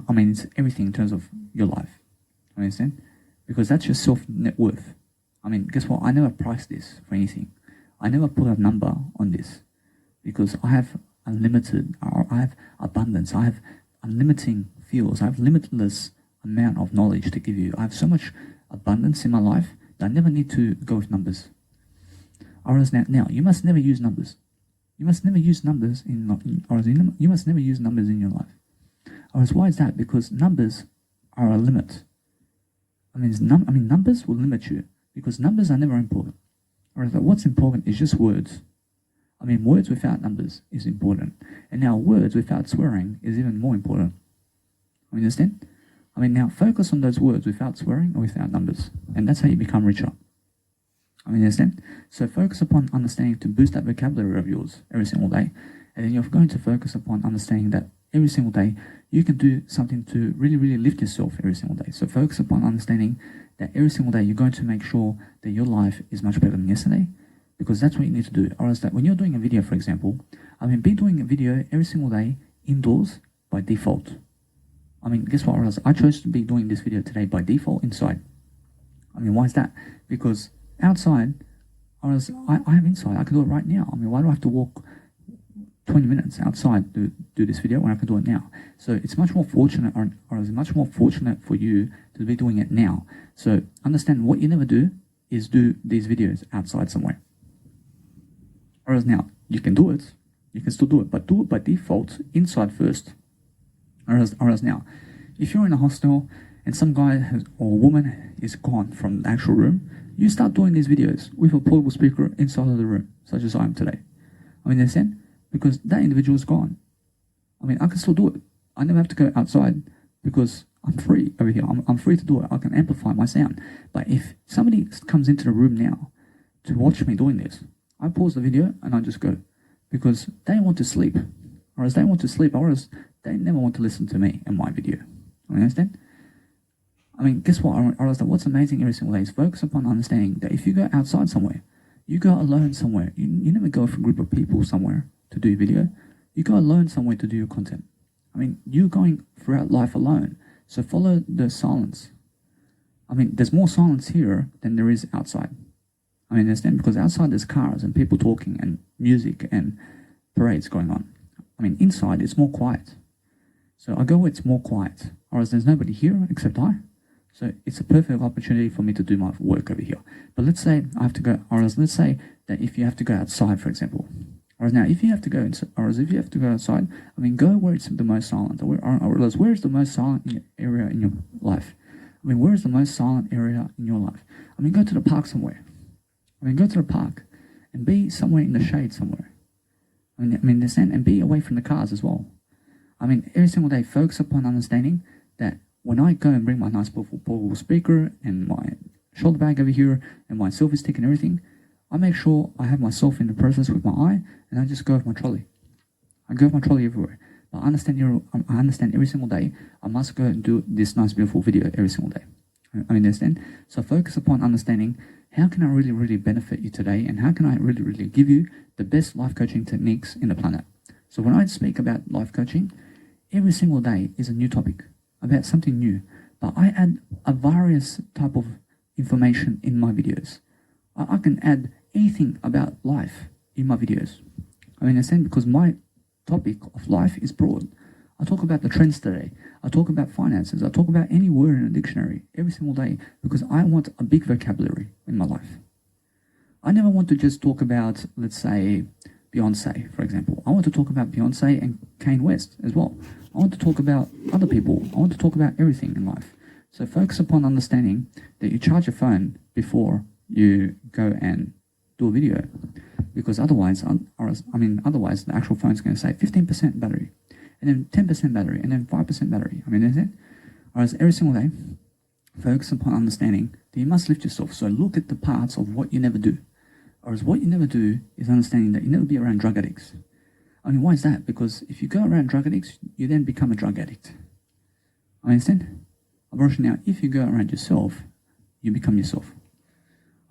it's everything in terms of your life. Understand? Because that's your self-net worth. Guess what? I never priced this for anything. I never put a number on this because I have unlimited, or I have abundance, I have unlimiting fields, I have limitless amount of knowledge to give you. I have so much abundance in my life that I never need to go with numbers. Whereas now you must never use numbers. You must never use numbers you must never use numbers in your life. Whereas why is that? Because numbers are a limit. Numbers will limit you because numbers are never important. Whereas what's important is just words. Words without numbers is important. And now words without swearing is even more important. Understand? Now focus on those words without swearing or without numbers. And that's how you become richer. Understand? So focus upon understanding to boost that vocabulary of yours every single day. And then you're going to focus upon understanding that every single day you can do something to really, really lift yourself every single day. So focus upon understanding that every single day you're going to make sure that your life is much better than yesterday. Because that's what you need to do. Or else that when you're doing a video, for example, be doing a video every single day indoors by default. Guess what? Or else I chose to be doing this video today by default inside. Why is that? Because outside, or else I have inside. I can do it right now. Why do I have to walk 20 minutes outside to do this video when I can do it now? So it's much more fortunate, or it's much more fortunate for you to be doing it now. So understand what you never do is do these videos outside somewhere. Whereas now, you can do it, you can still do it, but do it by default inside first. Whereas now, if you're in a hostel and some guy or woman is gone from the actual room, you start doing these videos with a portable speaker inside of the room, such as I am today. Understand? Because that individual is gone. I can still do it. I never have to go outside because I'm free over here. I'm free to do it. I can amplify my sound. But if somebody comes into the room now to watch me doing this, I pause the video and I just go because they want to sleep, or they want to sleep, or they never want to listen to me and my video. Understand? Guess what? Or what's amazing every single day is focus upon understanding that if you go outside somewhere, you go alone somewhere. You never go with a group of people somewhere to do video. You go alone somewhere to do your content. You're going throughout life alone. So follow the silence. There's more silence here than there is outside. Understand? Because outside there's cars and people talking and music and parades going on. Inside it's more quiet. So I go where it's more quiet. Or else there's nobody here except I. So it's a perfect opportunity for me to do my work over here. But let's say I have to go, or else let's say that if you have to go outside, for example. Or now if you have to go inside, or if you have to go outside, go where it's the most silent. Or else where is the most silent area in your life? Where is the most silent area in your life? Go to the park somewhere. Go to the park and be somewhere in the shade somewhere. Understand? And be away from the cars as well. Every single day, focus upon understanding that when I go and bring my nice portable speaker and my shoulder bag over here and my selfie stick and everything, I make sure I have myself in the process with my eye and I just go with my trolley. I go with my trolley everywhere. But I understand every single day I must go and do this nice beautiful video every single day. Understand? So focus upon understanding how can I really, really benefit you today and how can I really, really give you the best life coaching techniques in the planet. So when I speak about life coaching, every single day is a new topic about something new. But I add a various type of information in my videos. I can add anything about life in my videos. Understand? Because my topic of life is broad. I talk about the trends today. I talk about finances. I talk about any word in a dictionary every single day because I want a big vocabulary in my life. I never want to just talk about, let's say, Beyonce, for example. I want to talk about Beyonce and Kanye West as well. I want to talk about other people. I want to talk about everything in life. So focus upon understanding that you charge your phone before you go and do a video, because otherwise the actual phone's going to say 15% battery, and then 10% battery, and then 5% battery. Is it? Whereas every single day, focus upon understanding that you must lift yourself. So look at the parts of what you never do. Whereas what you never do is understanding that you never be around drug addicts. Why is that? Because if you go around drug addicts, you then become a drug addict. Understand? Now, if you go around yourself, you become yourself.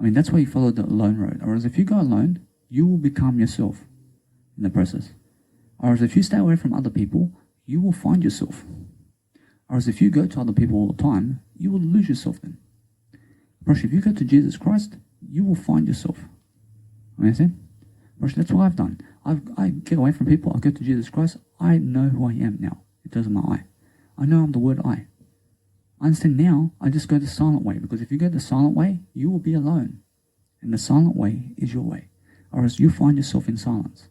That's why you follow the alone road. Whereas if you go alone, you will become yourself in the process. Whereas if you stay away from other people, you will find yourself. Whereas if you go to other people all the time, you will lose yourself then. If you go to Jesus Christ, you will find yourself. Understand? That's what I've done. I get away from people. I go to Jesus Christ. I know who I am now. It does my I. I know I'm the word I. I understand now. I just go the silent way, because if you go the silent way, you will be alone. And the silent way is your way. Or else you find yourself in silence.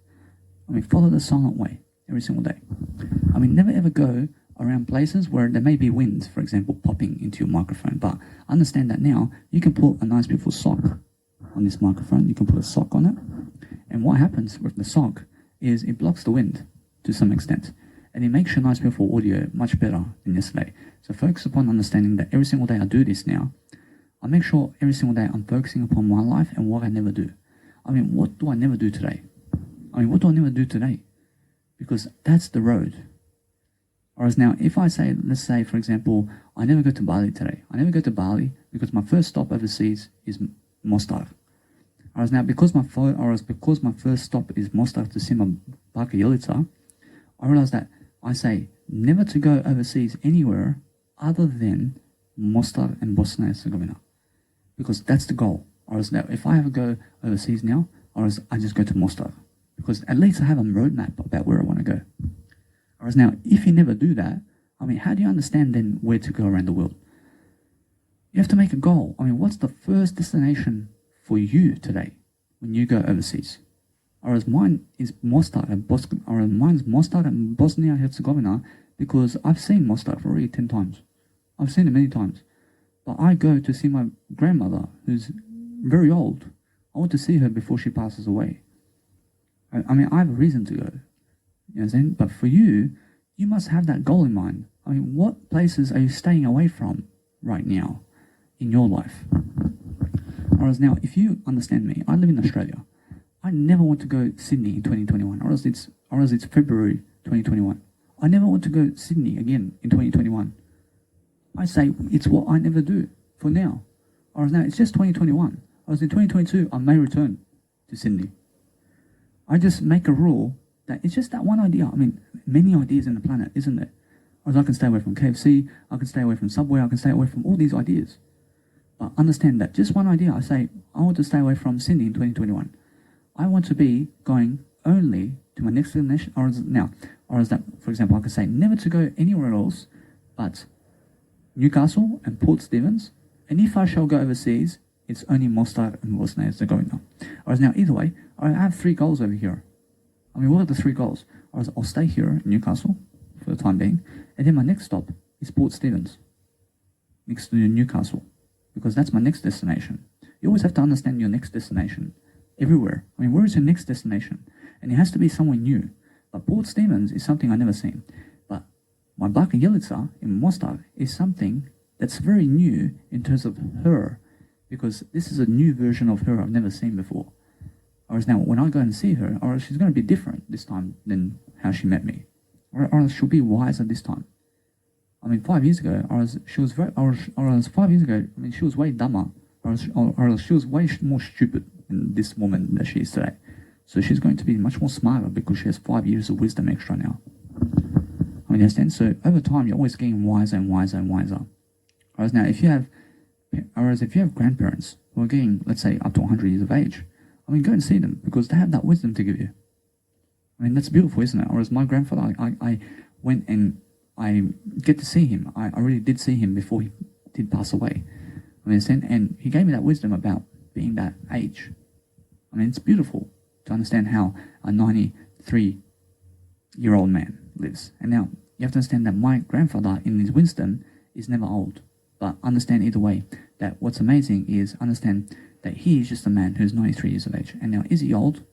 Follow the silent way every single day. Never ever go around places where there may be winds, for example, popping into your microphone. But understand that now you can put a nice beautiful sock on this microphone. You can put a sock on it. And what happens with the sock is it blocks the wind to some extent. And it makes your nice beautiful audio much better than yesterday. So focus upon understanding that every single day I do this now. I make sure every single day I'm focusing upon my life and what I never do. What do I never do today? What do I never do today? Because that's the road. Whereas now, if I say, let's say, for example, I never go to Bali today. I never go to Bali because my first stop overseas is Mostar. Whereas now, because my first stop is Mostar to see my Baka Yelitsa, I realize that I say never to go overseas anywhere other than Mostar and Bosnia and Herzegovina, because that's the goal. Whereas now, if I ever go overseas now, I just go to Mostar, because at least I have a roadmap about where I want to go. Whereas now, if you never do that, how do you understand then where to go around the world? You have to make a goal. What's the first destination for you today when you go overseas? Whereas mine is Mostar and mine's Mostar and Bosnia and Herzegovina, because I've seen Mostar already 10 times. I've seen it many times. But I go to see my grandmother, who's very old. I want to see her before she passes away. I have a reason to go. You know what I'm saying? But for you, you must have that goal in mind. What places are you staying away from right now in your life? Whereas now, if you understand me, I live in Australia. I never want to go Sydney in 2021, or else it's February 2021. I never want to go Sydney again in 2021. I say it's what I never do for now. Whereas now, it's just 2021. Whereas in 2022, I may return to Sydney. I just make a rule that it's just that one idea. Many ideas in the planet, isn't there? Whereas I can stay away from KFC, I can stay away from Subway, I can stay away from all these ideas. But understand that just one idea, I say, I want to stay away from Sydney in 2021. I want to be going only to my next destination, or is that, for example, I can say never to go anywhere else but Newcastle and Port Stephens, and if I shall go overseas, it's only Mostar and Bosnia and Herzegovina. Whereas now, either way, I have 3 goals over here. What are the 3 goals? Whereas I'll stay here in Newcastle for the time being, and then my next stop is Port Stephens, next to Newcastle, because that's my next destination. You always have to understand your next destination everywhere. Where is your next destination? And it has to be somewhere new. But Port Stephens is something I've never seen. But my Baka Yelitsa in Mostar is something that's very new in terms of her, because this is a new version of her I've never seen before. Whereas now, when I go and see her, or she's going to be different this time than how she met me, or she'll be wiser this time. 5 years ago, she was 5 years ago, she was way dumber, or she was way more stupid than this woman that she is today. So she's going to be much more smarter because she has 5 years of wisdom extra now. You understand? So over time, you're always getting wiser and wiser and wiser. Whereas now, if you have grandparents who are getting, let's say, up to 100 years of age, go and see them, because they have that wisdom to give you. That's beautiful, isn't it? Whereas my grandfather, I went and I get to see him. I really did see him before he did pass away. And he gave me that wisdom about being that age. It's beautiful. to understand how a 93-year-old man lives. And now you have to understand that my grandfather in his wisdom is never old. But understand either way that what's amazing is understand that he is just a man who's 93 years of age. And now, is he old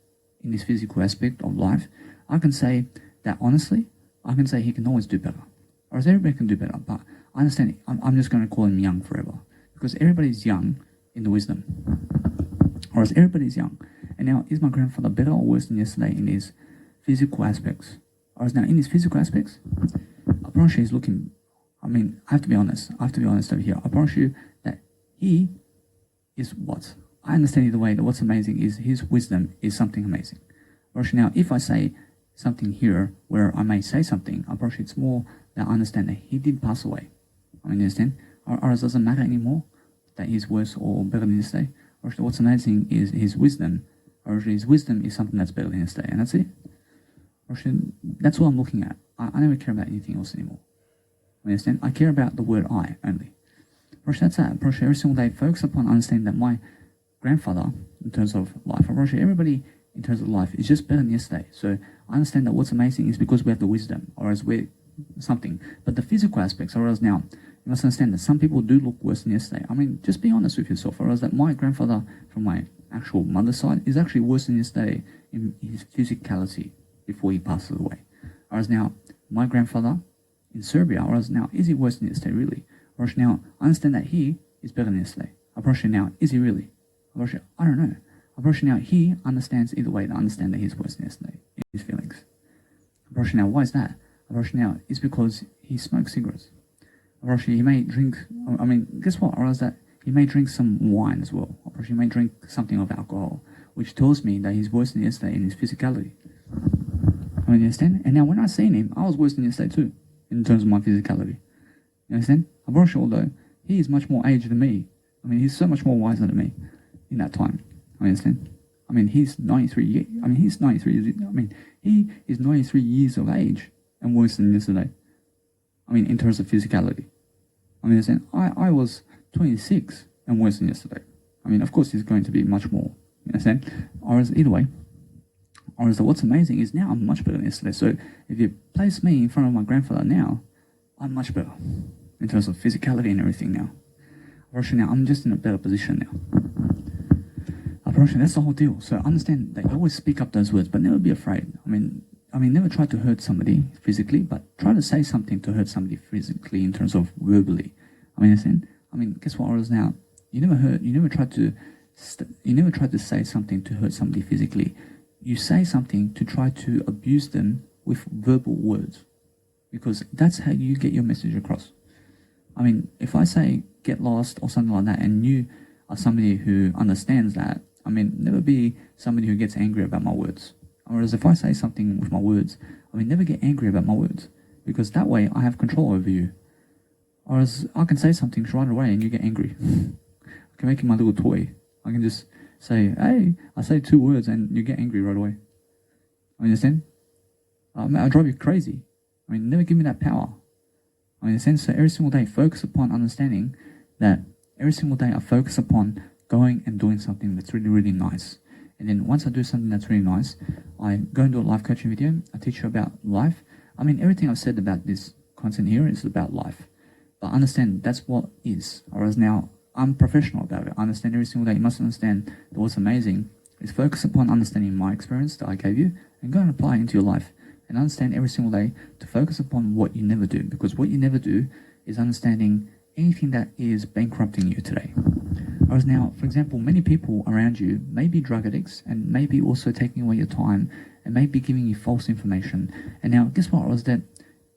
in this physical aspect of life? I can say that honestly, I can say he can always do better. Or as everybody can do better. But I understand, I'm just going to call him young forever. Because everybody's young in the wisdom. Or as everybody's young. And now, is my grandfather better or worse than yesterday in his physical aspects? Or as now, in his physical aspects, I promise you he's looking, I have to be honest over here. I promise you that he is what? I understand either way that what's amazing is his wisdom is something amazing. Or now, if I say something here where I may say something, I promise you it's more that I understand that he did pass away. You understand? Or it doesn't matter anymore that he's worse or better than yesterday. Or what's amazing is his wisdom. Or his wisdom is something that's better than yesterday, and that's it. Or that's what I'm looking at. I never care about anything else anymore. You understand? I care about the word I only. That's that. Every single day, focus upon understanding that my grandfather, in terms of life, everybody in terms of life is just better than yesterday. So I understand that what's amazing is because we have the wisdom, or as we're something. But the physical aspects, or else now, you must understand that some people do look worse than yesterday. Just be honest with yourself, or else that my grandfather from my actual mother's side is actually worse than yesterday in his physicality before he passes away. Or as now, my grandfather in Serbia, or as now, is he worse than yesterday really? Or as now, I understand that he is better than yesterday. I approach now, is he really? I don't know. I approach now, he understands either way to understand that he's worse than yesterday in his feelings. I approach now, why is that? I approach now, it's because he smokes cigarettes. I approach he may drink, guess what? Or else that he may drink some wine as well. Or he may drink something of alcohol, which tells me that he's worse than yesterday in his physicality. You understand? And now when I seen him, I was worse than yesterday too, in terms of my physicality. You understand? I'm pretty sure although he is much more aged than me. He's so much more wiser than me in that time. You understand? He's 93. He's 93 years. He is 93 years of age and worse than yesterday. In terms of physicality. Understand? I was 26 and worse than yesterday. Of course, he's going to be much more. You understand? Or as either way. Or as what's amazing is now I'm much better than yesterday. So if you place me in front of my grandfather now, I'm much better in terms of physicality and everything now. Or now I'm just in a better position now. That's the whole deal. So understand that you always speak up those words, but never be afraid. Never try to hurt somebody physically, but try to say something to hurt somebody physically in terms of verbally. Understand? Guess what? Or else now you never tried to say something to hurt somebody physically. You say something to try to abuse them with verbal words, because that's how you get your message across. If I say get lost or something like that, and you are somebody who understands that, never be somebody who gets angry about my words. Whereas if I say something with my words, never get angry about my words, because that way I have control over you. Or as I can say something right away and you get angry. I can make it my little toy. I can just say, hey, I say 2 words and you get angry right away. Understand? I drive you crazy. Never give me that power. Understand? So every single day, focus upon understanding that every single day I focus upon going and doing something that's really, really nice. And then once I do something that's really nice, I go and do a life coaching video. I teach you about life. Everything I've said about this content here is about life. But understand that's what is. Whereas now, I'm professional about it. I understand every single day. You must understand that what's amazing is focus upon understanding my experience that I gave you and go and apply it into your life. And understand every single day to focus upon what you never do. Because what you never do is understanding anything that is bankrupting you today. Whereas now, for example, many people around you may be drug addicts and may be also taking away your time and may be giving you false information. And now, guess what? Was that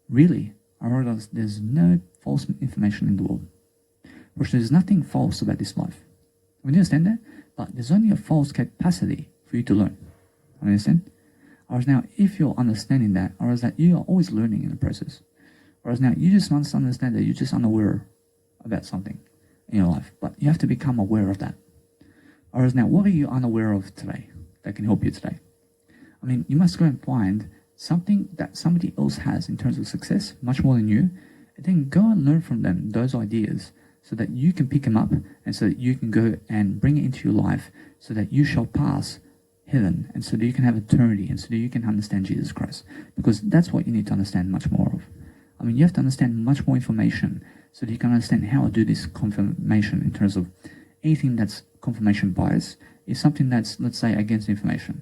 really, I realized there's no false information in the world. Because there's nothing false about this life. You understand that? But there's only a false capacity for you to learn. You understand? Whereas now, if you're understanding that, or is that you are always learning in the process. Whereas now, you just must understand that you're just unaware about something in your life. But you have to become aware of that. Whereas now, what are you unaware of today that can help you today? You must go and find something that somebody else has in terms of success, much more than you, and then go and learn from them those ideas so that you can pick them up and so that you can go and bring it into your life so that you shall pass heaven, and so that you can have eternity, and so that you can understand Jesus Christ. Because that's what you need to understand much more of. I mean, you have to understand much more information so that you can understand how to do this confirmation in terms of anything that's confirmation bias is something that's, let's say, against information.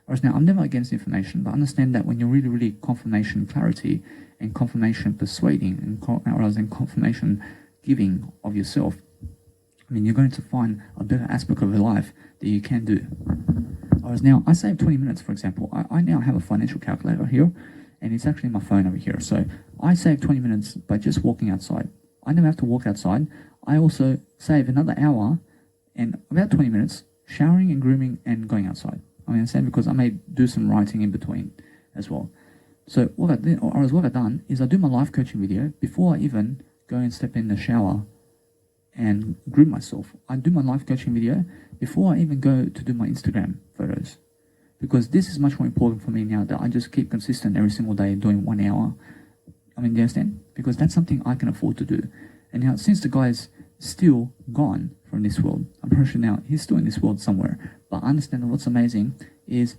Whereas now, I'm never against information, but understand that when you're really, really confirmation clarity and confirmation persuading and confirmation giving of yourself, I mean, you're going to find a better aspect of your life that you can do. Whereas now, I save 20 minutes, for example. I now have a financial calculator here, and it's actually my phone over here. So I save 20 minutes by just walking outside. I never have to walk outside. I also save another hour and about 20 minutes showering and grooming and going outside. I understand, because I may do some writing in between as well. So what I've done is I do my life coaching video before I even go and step in the shower and groom myself. I do my life coaching video before I even go to do my Instagram photos. Because this is much more important for me now that I just keep consistent every single day doing 1 hour. I mean, do you understand? Because that's something I can afford to do. And now, since the guy's still gone from this world, I'm pretty sure now he's still in this world somewhere. But I understand that what's amazing is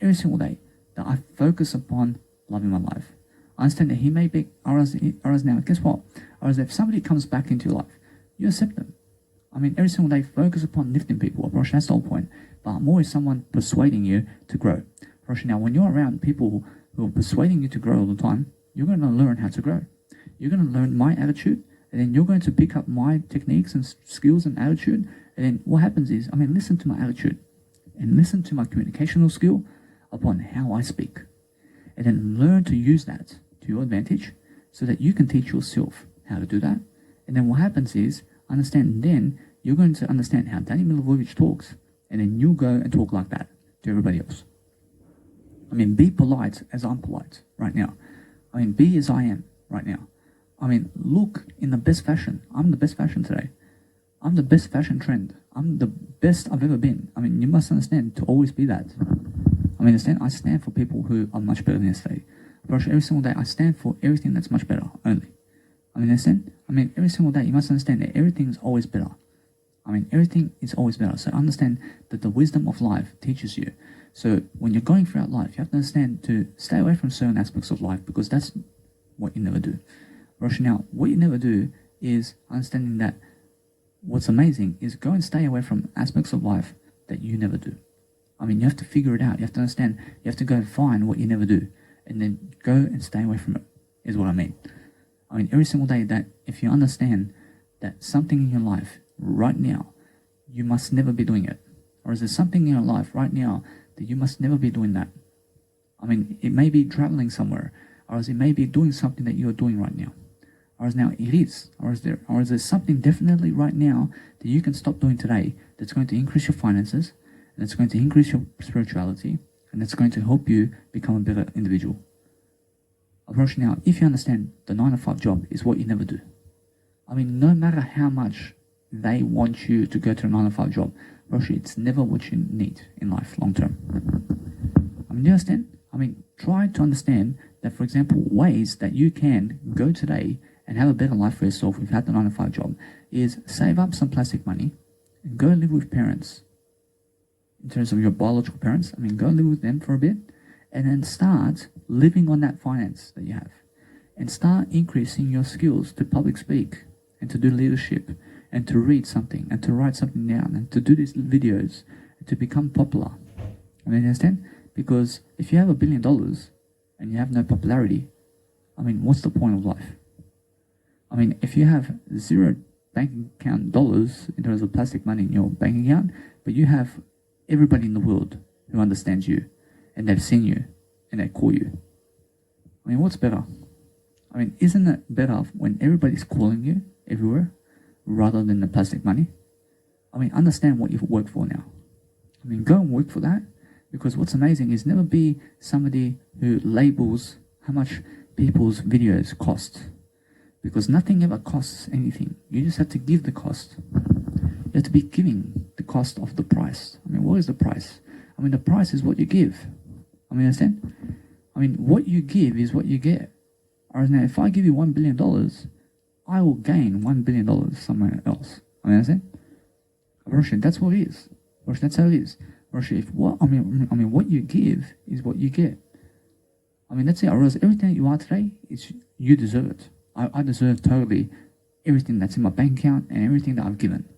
every single day that I focus upon loving my life. I understand that he may be, or else now, guess what? Or else if somebody comes back into your life, you accept them. I mean, every single day, focus upon lifting people. Rosh, that's the whole point. But I'm always someone persuading you to grow. Rosh, now, when you're around people who are persuading you to grow all the time, you're going to learn how to grow. You're going to learn my attitude, and then you're going to pick up my techniques and skills and attitude. And then what happens is, I mean, listen to my attitude and listen to my communicational skill upon how I speak. And then learn to use that to your advantage so that you can teach yourself how to do that. And then what happens is, understand, then you're going to understand how Danny Milivojevic talks, and then you go and talk like that to everybody else. I mean, be polite as I'm polite right now. I mean, be as I am right now. I mean, look in the best fashion. I'm the best fashion today. I'm the best fashion trend. I'm the best I've ever been. I mean, you must understand to always be that. I mean, understand, I stand for people who are much better than yesterday. Every single day, I stand for everything that's much better, only. I mean, understand? I mean, every single day, you must understand that everything is always better. I mean, everything is always better. So understand that the wisdom of life teaches you. So when you're going throughout life, you have to understand to stay away from certain aspects of life, because that's what you never do. Now, what you never do is understanding that what's amazing is go and stay away from aspects of life that you never do. I mean, you have to figure it out. You have to understand. You have to go and find what you never do, and then go and stay away from it, is what I mean. I mean, every single day, that if you understand that something in your life right now, you must never be doing it. Or is there something in your life right now that you must never be doing that? I mean, it may be traveling somewhere, or it may be doing something that you're doing right now. Or is now it is, or is there something definitely right now that you can stop doing today that's going to increase your finances, and it's going to increase your spirituality, and it's going to help you become a better individual. Approach now, if you understand the 9-to-5 job is what you never do. I mean, no matter how much they want you to go to a 9-to-5 job, approach, it's never what you need in life long term. I mean, do you understand? I mean, try to understand that, for example, ways that you can go today and have a better life for yourself without the 9-to-5 job is save up some plastic money and go live with parents. In terms of your biological parents, I mean, go live with them for a bit, and then start living on that finance that you have, and start increasing your skills to public speak and to do leadership and to read something and to write something down and to do these videos and to become popular. I mean, you understand? Because if you have $1 billion and you have no popularity, I mean, what's the point of life? I mean, if you have 0 bank account dollars in terms of plastic money in your bank account, but you have everybody in the world who understands you, and they've seen you, and they call you. I mean, what's better? I mean, isn't it better when everybody's calling you everywhere, rather than the plastic money? I mean, understand what you work for now. I mean, go and work for that, because what's amazing is never be somebody who labels how much people's videos cost. Because nothing ever costs anything. You just have to give the cost. You have to be giving the cost of the price. I mean, what is the price? I mean, the price is what you give. I mean, understand? I mean, what you give is what you get. Whereas now, if I give you $1 billion, I will gain $1 billion somewhere else. I mean, understand? Russian, that's what it is. Russian, that's how it is. Or if what what you give is what you get. I mean, that's it. Or else everything that you are today is you deserve it. I deserve totally everything that's in my bank account and everything that I've given.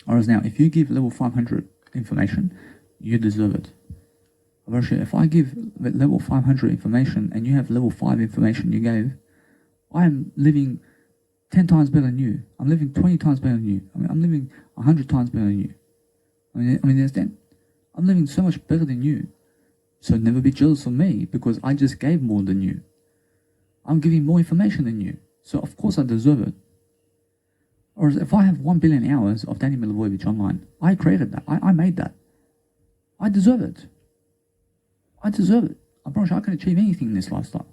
Or else now, if you give level 500 information, you deserve it. Or if I give level 500 information and you have level 5 information you gave, I am living 10 times better than you. I'm living 20 times better than you. I mean, I'm living 100 times better than you. I mean, understand? I'm living so much better than you. So never be jealous of me because I just gave more than you. I'm giving more information than you. So of course I deserve it. Or if I have 1 billion hours of Danny Milivojevic online, I created that. I made that. I deserve it. I deserve it. I promise you I can achieve anything in this lifestyle.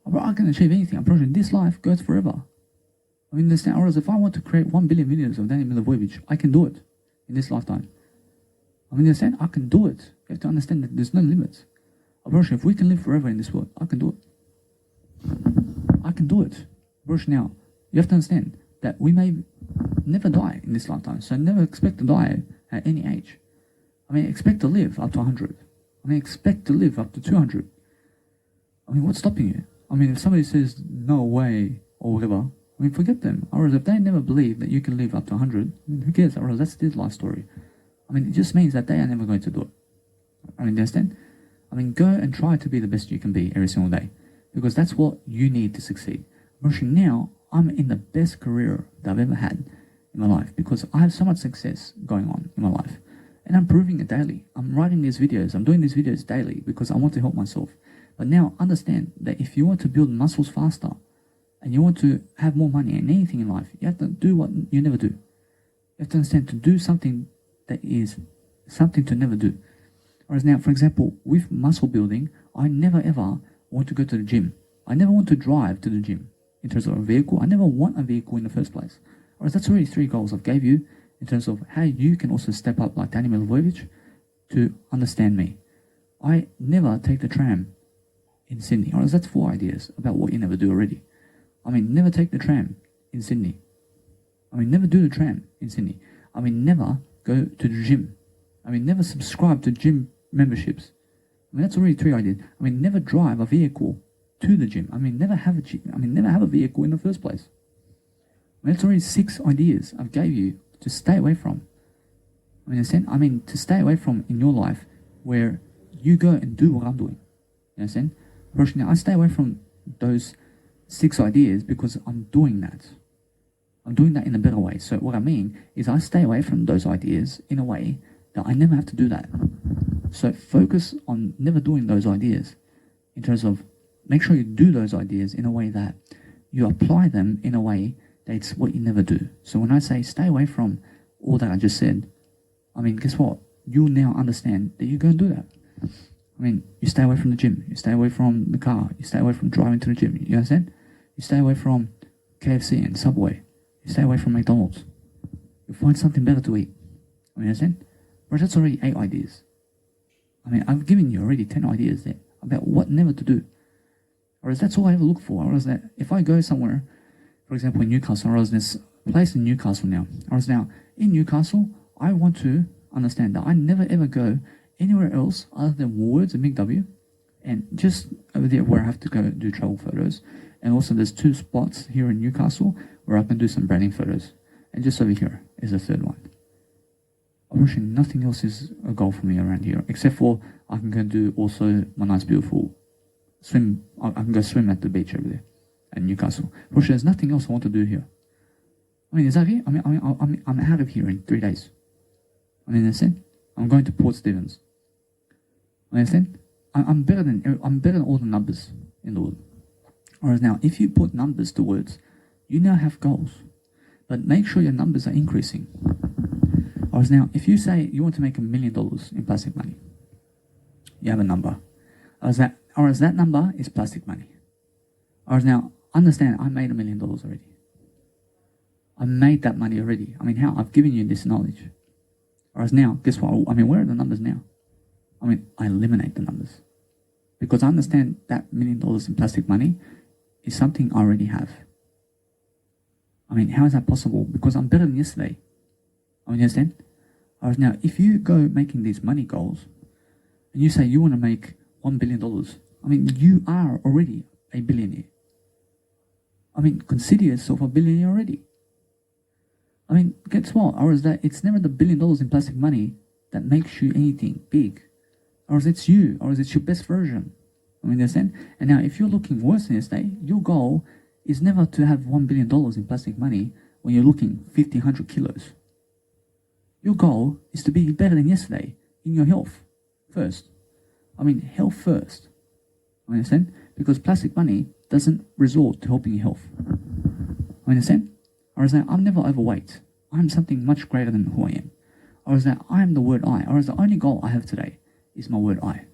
I can achieve anything. I promise you this life goes forever. I mean, understand? Or if I want to create 1 billion videos of Danny Milivojevic, I can do it in this lifetime. I mean, understand? I can do it. You have to understand that there's no limits. I promise you, if we can live forever in this world, I can do it. I can do it. Brush now. You have to understand that we may never die in this lifetime, so never expect to die at any age. I mean, expect to live up to 100. I mean, expect to live up to 200. I mean, what's stopping you? I mean, if somebody says no way or whatever, I mean, forget them. Or if they never believe that you can live up to 100, I mean, who cares? Or that's their life story. I mean, it just means that they are never going to do it. I mean, do you understand? I mean, go and try to be the best you can be every single day, because that's what you need to succeed. Now, I'm in the best career that I've ever had in my life because I have so much success going on in my life. And I'm proving it daily. I'm writing these videos. I'm doing these videos daily because I want to help myself. But now understand that if you want to build muscles faster and you want to have more money and anything in life, you have to do what you never do. You have to understand to do something that is something to never do. Whereas now, for example, with muscle building, I never ever want to go to the gym. I never want to drive to the gym in terms of a vehicle. I never want a vehicle in the first place. Whereas that's already 3 goals I've gave you in terms of how you can also step up like Danny Milivojevic to understand me. I never take the tram in Sydney. Whereas that's 4 ideas about what you never do already. I mean, never take the tram in Sydney. I mean, never do the tram in Sydney. I mean, never go to the gym. I mean, never subscribe to gym memberships. I mean, that's already 3 ideas. I mean, never drive a vehicle to the gym. I mean, never have a vehicle in the first place. I mean, that's already 6 ideas I've gave you to stay away from. I mean, to stay away from in your life where you go and do what I'm doing. You understand? Personally, I stay away from those 6 ideas because I'm doing that. I'm doing that in a better way. So what I mean is I stay away from those ideas in a way that I never have to do that. So focus on never doing those ideas in terms of make sure you do those ideas in a way that you apply them in a way that it's what you never do. So when I say stay away from all that I just said, I mean, guess what? You'll now understand that you go and do that. I mean, you stay away from the gym. You stay away from the car. You stay away from driving to the gym. You understand? You stay away from KFC and Subway. You stay away from McDonald's. You find something better to eat. I mean, understand? But that's already 8 ideas. I mean, I've given you already 10 ideas there about what never to do. Whereas that's all I ever look for. Whereas that if I go somewhere, for example, in Newcastle, whereas there's a place in Newcastle now. Whereas now, in Newcastle, I want to understand that I never ever go anywhere else other than Woolworths and Big W, and just over there where I have to go do travel photos. And also there's 2 spots here in Newcastle where I can do some branding photos. And just over here is a 3rd one. Unfortunately, nothing else is a goal for me around here, except for I can go do also my nice beautiful swim. I can go swim at the beach over there in Newcastle. Unfortunately, there's nothing else I want to do here. I mean, is that it? I'm out of here in 3 days. I mean, understand? I'm going to Port Stephens. I understand? I'm better than all the numbers in the world. Whereas now, if you put numbers to words, you now have goals. But make sure your numbers are increasing. Whereas now, if you say you want to make $1 million in plastic money, you have a number. Whereas that number is plastic money. Whereas now, understand, I made $1 million already. I made that money already. I mean, how? I've given you this knowledge. Whereas now, guess what? I mean, where are the numbers now? I mean, I eliminate the numbers. Because I understand that $1 million in plastic money is something I already have. I mean, how is that possible? Because I'm better than yesterday. I mean, you understand? Alright, now, if you go making these money goals, and you say you want to make $1 billion, I mean, you are already a billionaire. I mean, consider yourself a billionaire already. I mean, guess what? Or is that it's never the $1 billion in plastic money that makes you anything big. Or is it's you, or is it your best version? I mean, understand? And now, if you're looking worse in this day, your goal is never to have $1 billion in plastic money when you're looking 50, 100 kilos. Your goal is to be better than yesterday in your health first. I mean, health first. I understand? Because plastic money doesn't resort to helping your health. I understand? Or is that I'm never overweight. I'm something much greater than who I am. Or is that I am the word I. Or is the only goal I have today is my word I.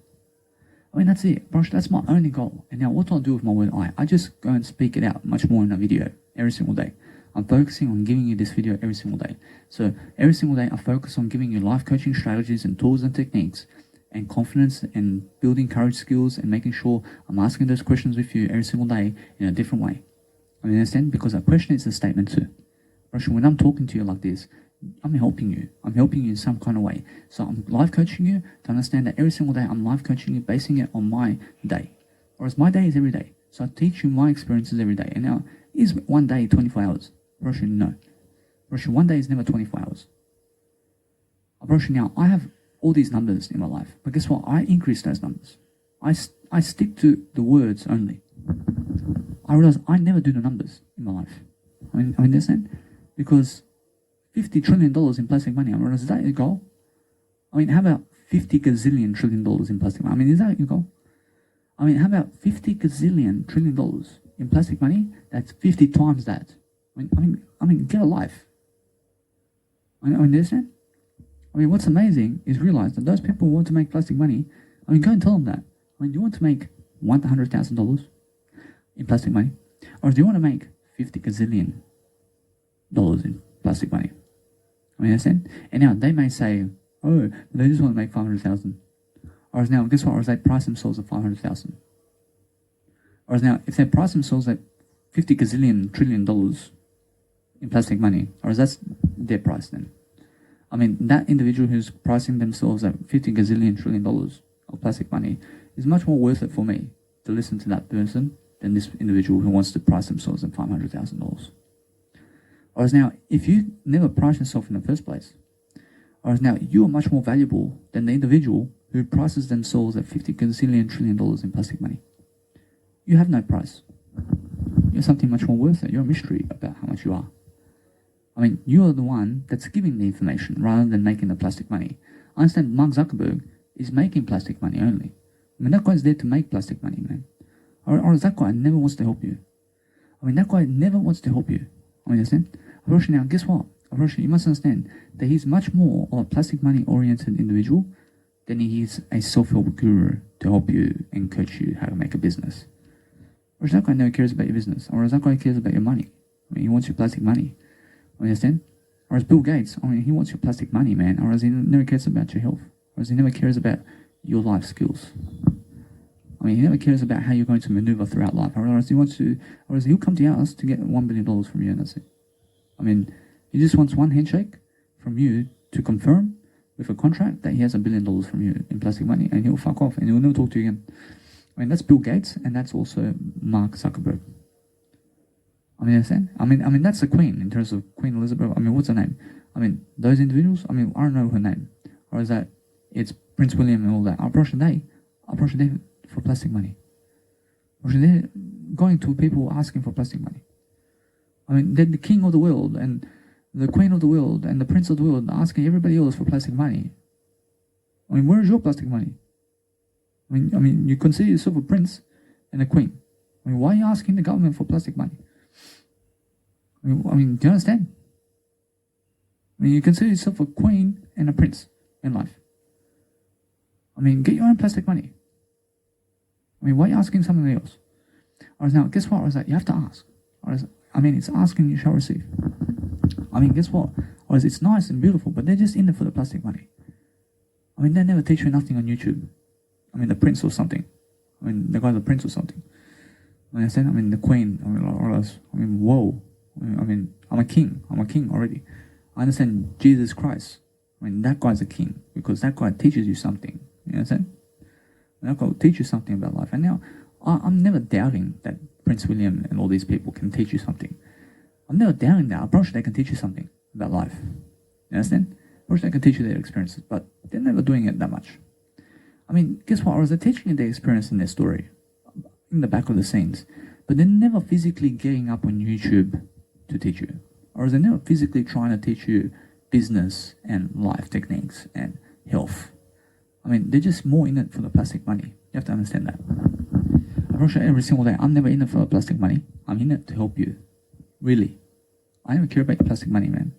I mean, that's it. Brush, that's my only goal. And now what do I do with my word I? I just go and speak it out much more in a video every single day. I'm focusing on giving you this video every single day. So every single day I focus on giving you life coaching strategies and tools and techniques and confidence and building courage skills and making sure I'm asking those questions with you every single day in a different way. I mean, understand? Because a question is a statement too. Brush, when I'm talking to you like this, I'm helping you. I'm helping you in some kind of way. So I'm life coaching you to understand that every single day I'm life coaching you, basing it on my day. Whereas my day is every day. So I teach you my experiences every day. And now, is one day 24 hours? Brush, no. Brush, one day is never 24 hours. Brush, now, I have all these numbers in my life. But guess what? I increase those numbers. I stick to the words only. I realize I never do the numbers in my life. I mean, understand? Because $50 trillion in plastic money, I mean, is that your goal? I mean, how about 50 gazillion trillion dollars in plastic money? I mean, is that your goal? I mean, how about 50 gazillion trillion dollars in plastic money? That's 50 times that. I mean, get a life. I mean, understand? I mean, what's amazing is realize that those people who want to make plastic money, I mean, go and tell them that. I mean, do you want to make $100,000 in plastic money? Or do you want to make 50 gazillion dollars in plastic money? I mean, understand? And now they may say, oh, they just want to make 500,000. Or now, guess what? Or they price themselves at 500,000. Or now, if they price themselves at 50 gazillion trillion dollars in plastic money, or that's their price then. I mean, that individual who's pricing themselves at 50 gazillion trillion dollars of plastic money is much more worth it for me to listen to that person than this individual who wants to price themselves at $500,000. Or now, if you never price yourself in the first place, or now you are much more valuable than the individual who prices themselves at 50 gazillion trillion dollars in plastic money. You have no price. You're something much more worth it. You're a mystery about how much you are. I mean, you're the one that's giving the information rather than making the plastic money. I understand Mark Zuckerberg is making plastic money only. I mean, that guy's there to make plastic money, man. Or that guy never wants to help you. I mean, that guy never wants to help you. I mean, understand? Roshi, now, guess what? Roshi, you must understand that he's much more of a plastic money-oriented individual than he is a self-help guru to help you and coach you how to make a business. Or that guy never cares about your business. Or that guy cares about your money. I mean, he wants your plastic money. Understand? Or as Bill Gates, I mean, he wants your plastic money, man. Or as he never cares about your health. Or as he never cares about your life skills. I mean, he never cares about how you're going to maneuver throughout life. Or as he wants to, or as he'll come to us to get $1 billion from you, and that's it. I mean, he just wants one handshake from you to confirm with a contract that he has $1 billion from you in plastic money, and he'll fuck off and he'll never talk to you again. I mean, that's Bill Gates, and that's also Mark Zuckerberg. I mean, understand? I mean, that's the Queen in terms of Queen Elizabeth. I mean, what's her name? I mean, those individuals. I mean, I don't know her name, or is that it's Prince William and all that? I approach they for plastic money. They're going to people asking for plastic money. I mean, they're the king of the world and the queen of the world and the prince of the world asking everybody else for plastic money. I mean, where's your plastic money? I mean, you consider yourself a prince and a queen. I mean, why are you asking the government for plastic money? I mean, do you understand? I mean, you consider yourself a queen and a prince in life. I mean, get your own plastic money. I mean, why are you asking somebody else? Or now, guess what? Or is that you have to ask. Or is, I mean, it's asking you shall receive. I mean, guess what? Or is it's nice and beautiful, but they're just in there for the plastic money. I mean, they never teach you nothing on YouTube. I mean, the prince or something. I mean, the guy's a prince or something. I mean, the queen. I mean, or else. I mean, whoa. I mean, I'm a king. I'm a king already. I understand Jesus Christ. I mean, that guy's a king because that guy teaches you something. You know what I'm saying? That guy will teach you something about life. And now, I'm never doubting that Prince William and all these people can teach you something. I'm never doubting that. I'm pretty sure they can teach you something about life. You understand? I'm pretty sure they can teach you their experiences, but they're never doing it that much. I mean, guess what? Or is they teaching you their experience in their story, in the back of the scenes, but they're never physically getting up on YouTube to teach you. Or is they never physically trying to teach you business and life techniques and health. I mean, they're just more in it for the plastic money. You have to understand that. I'm pretty sure every single day, I'm never in it for the plastic money. I'm in it to help you. Really. I never care about the plastic money, man.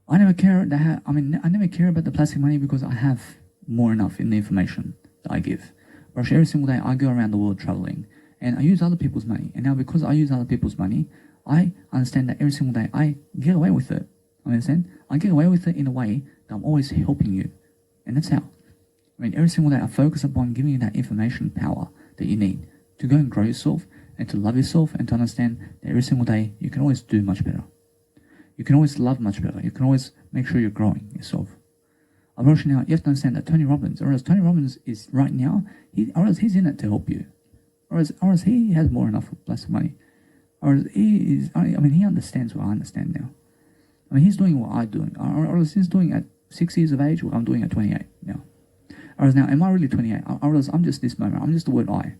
I never care about the plastic money because I have more enough in the information that I give. But every single day I go around the world traveling and I use other people's money. And now because I use other people's money, I understand that every single day I get away with it. I understand? I get away with it in a way that I'm always helping you. And that's how. I mean, every single day I focus upon giving you that information power that you need to go and grow yourself and to love yourself and to understand that every single day you can always do much better. You can always love much better. You can always make sure you're growing yourself. Now, you have to understand that Tony Robbins is right now, he's in it to help you. Or else he has more enough plastic money. He understands what I understand now. I mean, he's doing what I'm doing. Or else he's doing at 6 years of age what I'm doing at 28 now. Or else now, am I really 28? Or else I'm just this moment. I'm just the word I.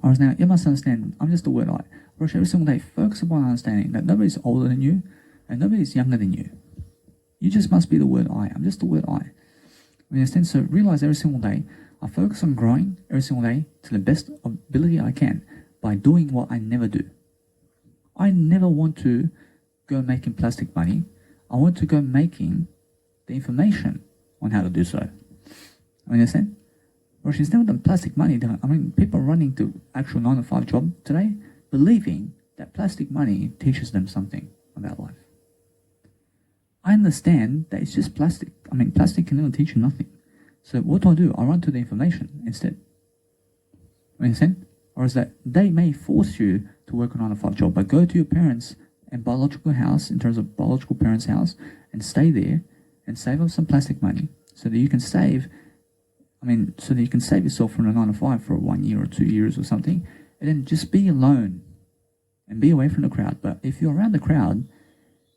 Or else now, you must understand, I'm just the word I. Or else every single day, focus upon understanding that nobody's older than you and nobody's younger than you. You just must be the word I. I'm just the word I. You understand? So realize every single day, I focus on growing every single day to the best ability I can by doing what I never do. I never want to go making plastic money. I want to go making the information on how to do so. You understand? Or instead of the plastic money, people are running to actual 9-to-5 job today, believing that plastic money teaches them something about life. I understand that it's just plastic. I mean, plastic can never teach you nothing. So what do? I run to the information instead. You understand? Or is that they may force you to work a 9-to-5 job, but go to your parents' and biological house, in terms of biological parents' house, and stay there and save up some plastic money so that you can save yourself from a 9-to-5 for 1 year or 2 years or something, and then just be alone and be away from the crowd. But if you're around the crowd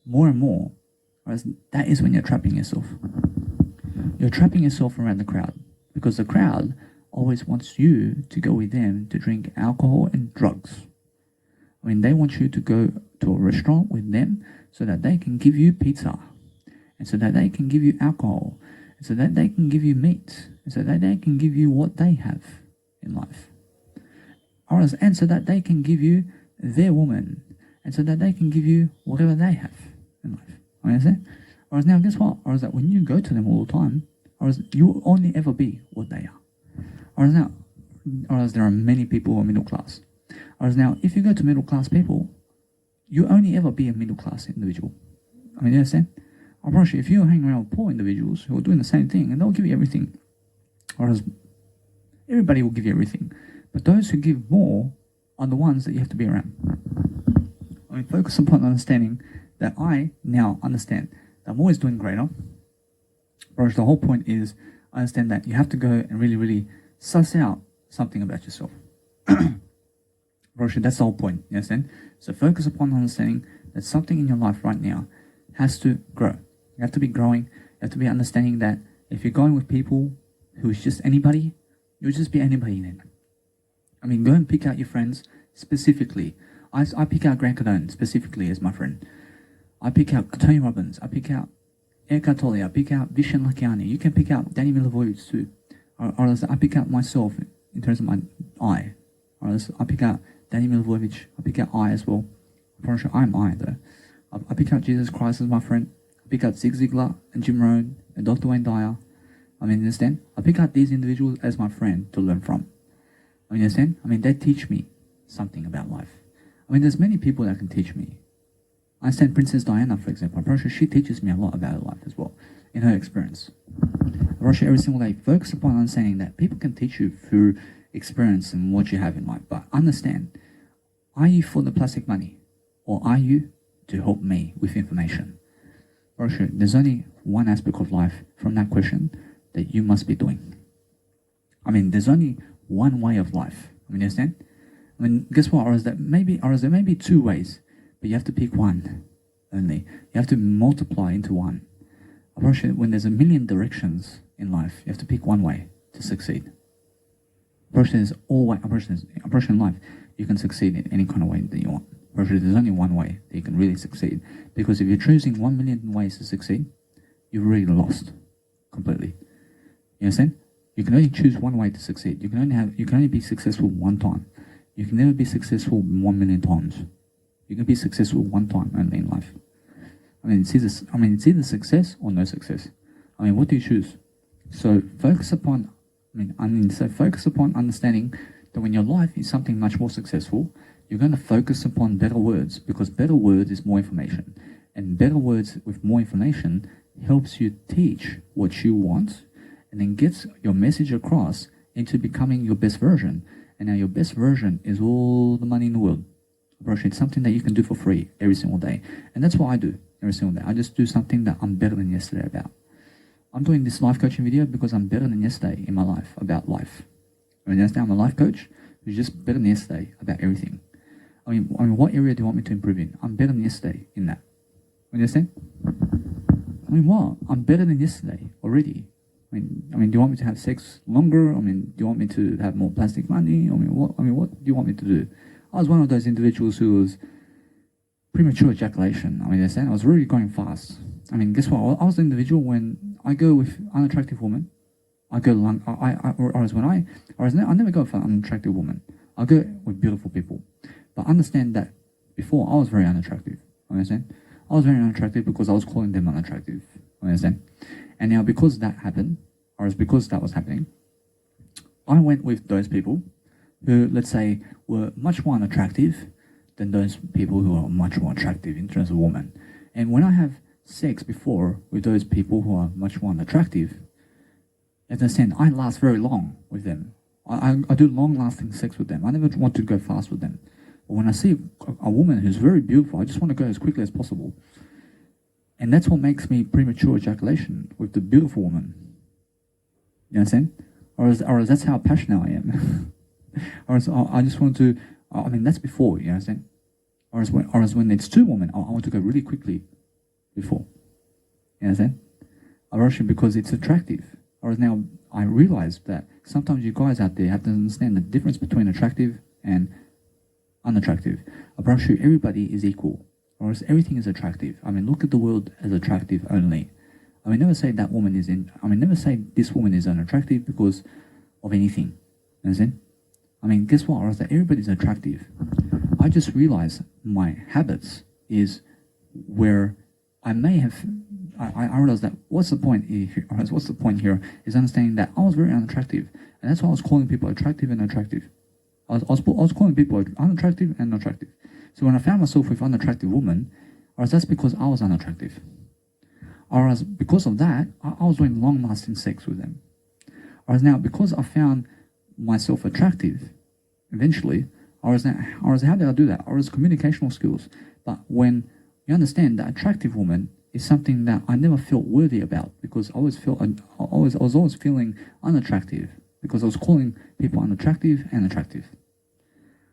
more and more, that is when you're trapping yourself. You're trapping yourself around the crowd because the crowd always wants you to go with them to drink alcohol and drugs. I mean, they want you to go to a restaurant with them so that they can give you pizza, and so that they can give you alcohol, and so that they can give you meat, and so that they can give you what they have in life. And so that they can give you their woman, and so that they can give you whatever they have in life. I understand? Whereas now, guess what? Or is that when you go to them all the time, or is you'll only ever be what they are. Or as there are many people who are middle class. Whereas now, if you go to middle class people, you only ever be a middle class individual. I mean, you understand? I promise you, if you're hanging around with poor individuals who are doing the same thing, and they'll give you everything, whereas everybody will give you everything, but those who give more are the ones that you have to be around. I mean, focus upon understanding that I now understand that I'm always doing greater. Whereas the whole point is, I understand that you have to go and really, really suss out something about yourself. Roshi, that's the whole point, you understand? So focus upon understanding that something in your life right now has to grow. You have to be growing. You have to be understanding that if you're going with people who is just anybody, you'll just be anybody then. I mean, go and pick out your friends specifically. I pick out Grant Cardone specifically as my friend. I pick out Tony Robbins. I pick out Eckhart Tolle. I pick out Vishen Lakhiani. You can pick out Danny Milivojevic too. Or I pick out myself in terms of my I. Or I pick out Danny Milivojevic. I pick out I as well. I'm sure I'm I though. I pick out Jesus Christ as my friend. I pick out Zig Ziglar and Jim Rohn and Dr. Wayne Dyer. I mean, understand? I pick out these individuals as my friend to learn from. I mean, understand? I mean, they teach me something about life. I mean, there's many people that can teach me. I understand Princess Diana, for example. I'm pretty sure she teaches me a lot about her life as well, in her experience. Russia, every single day, focus upon understanding that people can teach you through experience and what you have in life. But understand, are you for the plastic money? Or are you to help me with information? For sure, there's only one aspect of life from that question that you must be doing. I mean, there's only one way of life. I mean, you understand? I mean, guess what? Or there may be two ways, but you have to pick one only. You have to multiply into one. When there's a million directions in life, you have to pick one way to succeed. There's in life, you can succeed in any kind of way that you want. There's only one way that you can really succeed. Because if you're choosing 1 million ways to succeed, you've really lost completely. You understand? You can only choose one way to succeed. You can only be successful one time. You can never be successful 1 million times. You can be successful one time only in life. I mean, it's either success or no success. I mean, what do you choose? So focus upon understanding that when your life is something much more successful, you're going to focus upon better words, because better words is more information. And better words with more information helps you teach what you want, and then gets your message across into becoming your best version. And now your best version is all the money in the world. It's something that you can do for free every single day. And that's what I do every single day. I just do something that I'm better than yesterday about. I'm doing this life coaching video because I'm better than yesterday in my life about life. I mean, I'm a life coach who's just better than yesterday about everything. I mean, what area do you want me to improve in? I'm better than yesterday in that. You understand? I mean, what? I'm better than yesterday already. I mean, do you want me to have sex longer? I mean, do you want me to have more plastic money? I mean, what do you want me to do? I was one of those individuals who was premature ejaculation. I mean, you understand? I was really going fast. I mean, guess what? I was the individual when I go with unattractive women. I go long. I never go for an unattractive woman. I go with beautiful people. But understand that before I was very unattractive. Understand? I was very unattractive because I was calling them unattractive. Understand? And now because that happened, or because that was happening, I went with those people who, let's say, were much more unattractive than those people who are much more attractive in terms of women. And when I have sex before with those people who are much more unattractive, as I said, I last very long with them. I do long-lasting sex with them. I never want to go fast with them. But when I see a woman who's very beautiful, I just want to go as quickly as possible. And that's what makes me premature ejaculation with the beautiful woman. You understand? Or that's how passionate I am. Or I just want to, I mean, that's before, you understand? Or as when it's two women, I want to go really quickly before. You understand? Or because it's attractive. Or now I realize that sometimes you guys out there have to understand the difference between attractive and unattractive. Apparently everybody is equal. Or else everything is attractive. I mean, look at the world as attractive only. I mean, never say that woman is never say this woman is unattractive because of anything. You understand? I mean, guess what? Or else that everybody's attractive. I just realized my habits is where I may have, I realized that what's the point here is understanding that I was very unattractive. And that's why I was calling people attractive and attractive. I was calling people unattractive and attractive. So when I found myself with unattractive women, or that's because I was unattractive. Or as because of that, I was doing long-lasting sex with them. Or as now, because I found myself attractive, eventually, or as how did I do that? Or as communicational skills. But when you understand that attractive woman is something that I never felt worthy about, because I was always feeling unattractive, because I was calling people unattractive and attractive.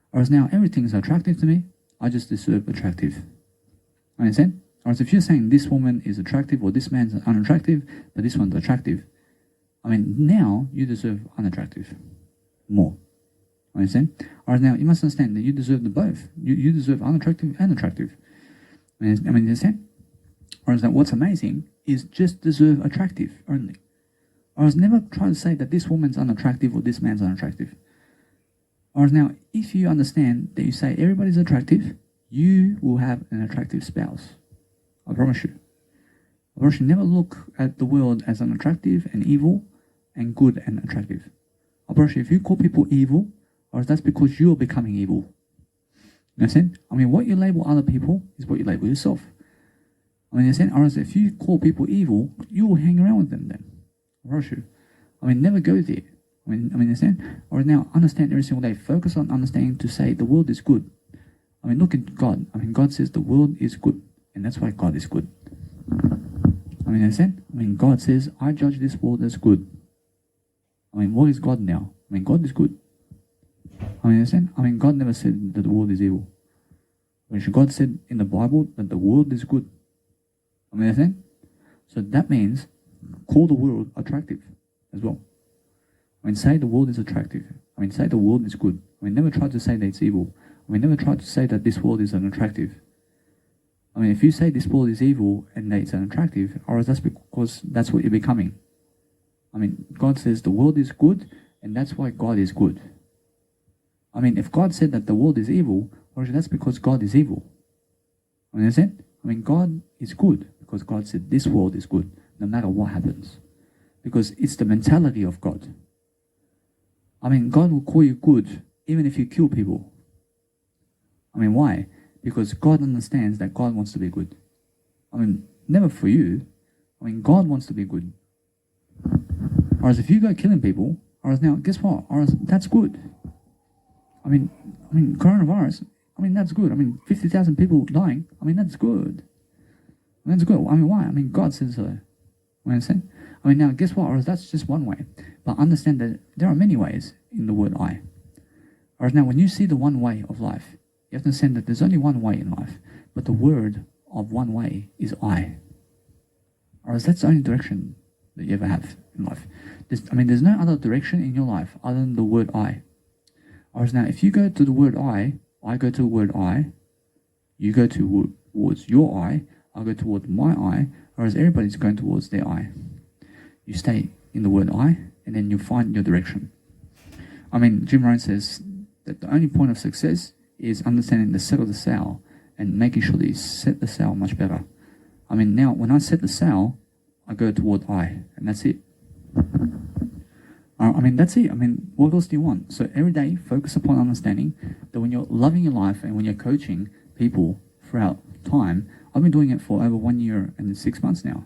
Whereas now everything is attractive to me, I just deserve attractive. Understand? Or if you're saying this woman is attractive or this man's unattractive, but this one's attractive, I mean, now you deserve unattractive more. Understand? Or now you must understand that you deserve the both. You deserve unattractive and attractive. I mean, understand? Or is that what's amazing is just deserve attractive only. Or is never try to say that this woman's unattractive or this man's unattractive. Or now, if you understand that you say everybody's attractive, you will have an attractive spouse. I promise you. I promise you, never look at the world as unattractive and evil and good and attractive. I promise you, if you call people evil, or that's because you're becoming evil. You understand? I mean, what you label other people is what you label yourself. I mean, you understand? Or if you call people evil, you will hang around with them then. I promise you. I mean, never go there. I mean, understand? Or now, understand every single day. Focus on understanding to say the world is good. I mean, look at God. I mean, God says the world is good. And that's why God is good. I mean, understand? I mean, God says, I judge this world as good. I mean, what is God now? I mean, God is good. I mean, understand? I mean, God never said that the world is evil. When God said in the Bible that the world is good. I mean, understand? So that means call the world attractive as well. I mean, say the world is attractive. I mean, say the world is good. I mean, never try to say that it's evil. I mean, never try to say that this world is unattractive. I mean, if you say this world is evil and that it's unattractive, or that's because that's what you're becoming. I mean, God says the world is good, and that's why God is good. I mean, if God said that the world is evil, or that's because God is evil. I mean, understand? I mean, God is good because God said this world is good, no matter what happens. Because it's the mentality of God. I mean, God will call you good even if you kill people. I mean, why? Because God understands that God wants to be good. I mean, never for you. I mean, God wants to be good. Or if you go killing people, or now, guess what? Or that's good. I mean, coronavirus, I mean, that's good. I mean, 50,000 people dying, I mean, that's good. I mean, that's good. I mean, why? I mean, God says so. You understand? I mean, now, guess what? Or that's just one way. But understand that there are many ways in the word I. Or now, when you see the one way of life, you have to understand that there's only one way in life. But the word of one way is I. Or that's the only direction that you ever have in life. There's no other direction in your life other than the word I. Or now, if you go to the word I go to the word I, you go towards your I go toward my I, whereas everybody's going towards their I. You stay in the word I, and then you find your direction. I mean, Jim Rohn says that the only point of success is understanding the set of the sail and making sure that you set the sail much better. I mean, now, when I set the sail, I go toward I, and that's it. I mean, that's it. I mean, what else do you want? So every day, focus upon understanding that when you're loving your life and when you're coaching people throughout time, I've been doing it for over 1 year and 6 months now.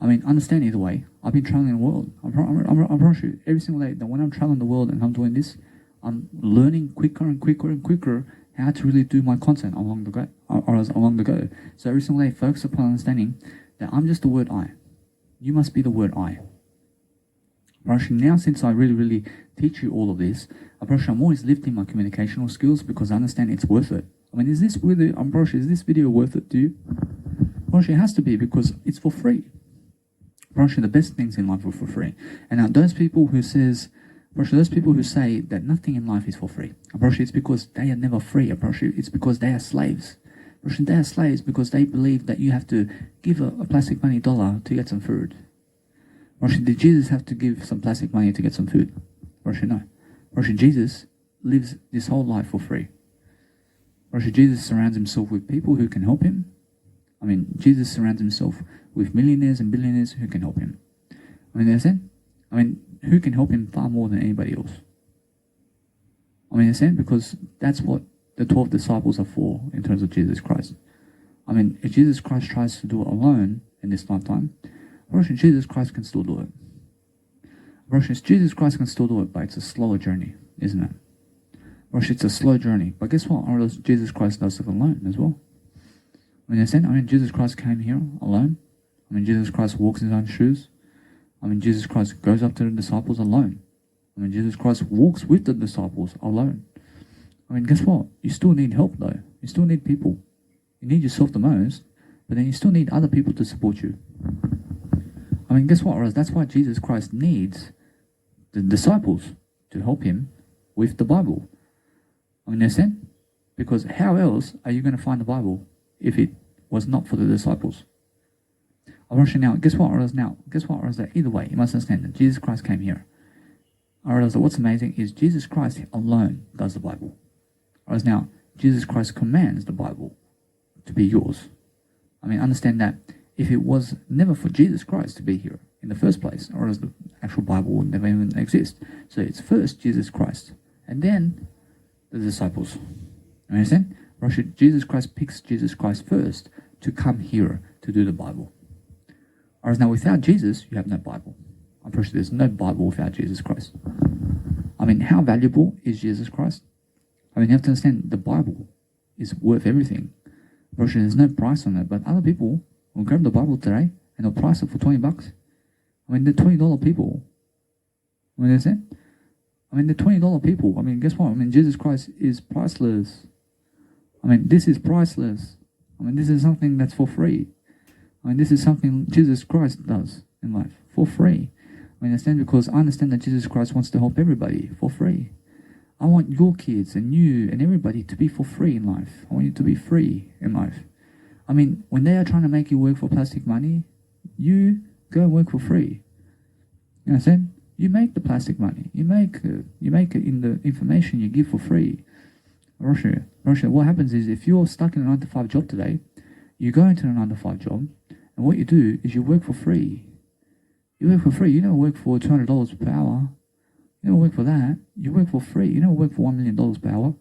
I mean, understand either way, I've been traveling the world. I promise you, every single day that when I'm traveling the world and I'm doing this, I'm learning quicker and quicker and quicker how to really do my content along the go. So every single day, focus upon understanding that I'm just the word I. You must be the word I. Now, since I really teach you all of this, I'm always lifting my communicational skills because I understand it's worth it. I mean, is this video worth it to you? It has to be because it's for free. The best things in life are for free. And now those people who say that nothing in life is for free, it's because they are never free. It's because they are slaves. They are slaves because they believe that you have to give a plastic money dollar to get some food. Did Jesus have to give some plastic money to get some food? No. Jesus lives this whole life for free. Jesus surrounds himself with people who can help him. I mean, Jesus surrounds himself with millionaires and billionaires who can help him. I mean, understand? I mean, who can help him far more than anybody else? I mean, understand? Because that's what the 12 disciples are for in terms of Jesus Christ. I mean, if Jesus Christ tries to do it alone in this lifetime, Jesus Christ can still do it. Jesus Christ can still do it, but it's a slower journey, isn't it? It's a slow journey. But guess what? Jesus Christ does it alone as well. I mean, understand? I mean, Jesus Christ came here alone. I mean, Jesus Christ walks in his own shoes. I mean, Jesus Christ goes up to the disciples alone. I mean, Jesus Christ walks with the disciples alone. I mean, guess what? You still need help, though. You still need people. You need yourself the most, but then you still need other people to support you. I mean, guess what? That's why Jesus Christ needs the disciples to help him with the Bible. I mean, understand? Because how else are you going to find the Bible if it was not for the disciples? Now, guess what? That either way, you must understand that Jesus Christ came here. What's amazing is Jesus Christ alone does the Bible. Now, Jesus Christ commands the Bible to be yours. I mean, understand that if it was never for Jesus Christ to be here in the first place, or else the actual Bible would never even exist. So it's first Jesus Christ, and then the disciples. You understand? Jesus Christ picks Jesus Christ first to come here to do the Bible. Whereas now without Jesus, you have no Bible. I'm pretty sure there's no Bible without Jesus Christ. I mean, how valuable is Jesus Christ? I mean, you have to understand the Bible is worth everything. There's no price on it, but other people will grab the Bible today and they'll price it for $20. I mean, they're $20 people. I mean, that's it. I mean, they're $20 people. I mean, guess what? I mean, Jesus Christ is priceless. I mean, this is priceless. I mean, this is something that's for free. I mean, this is something Jesus Christ does in life for free. I understand, because I understand that Jesus Christ wants to help everybody for free. I want your kids and you and everybody to be for free in life. I want you to be free in life. I mean, when they are trying to make you work for plastic money, you go and work for free. You understand? You make the plastic money. You make it in the information you give for free. Russia, what happens is, if you're stuck in a 9-to-5 job today, you go into a 9-to-5 job, and what you do is you work for free. You work for free. You don't work for $200 per hour. You don't work for that. You work for free. You don't work for $1 million per hour.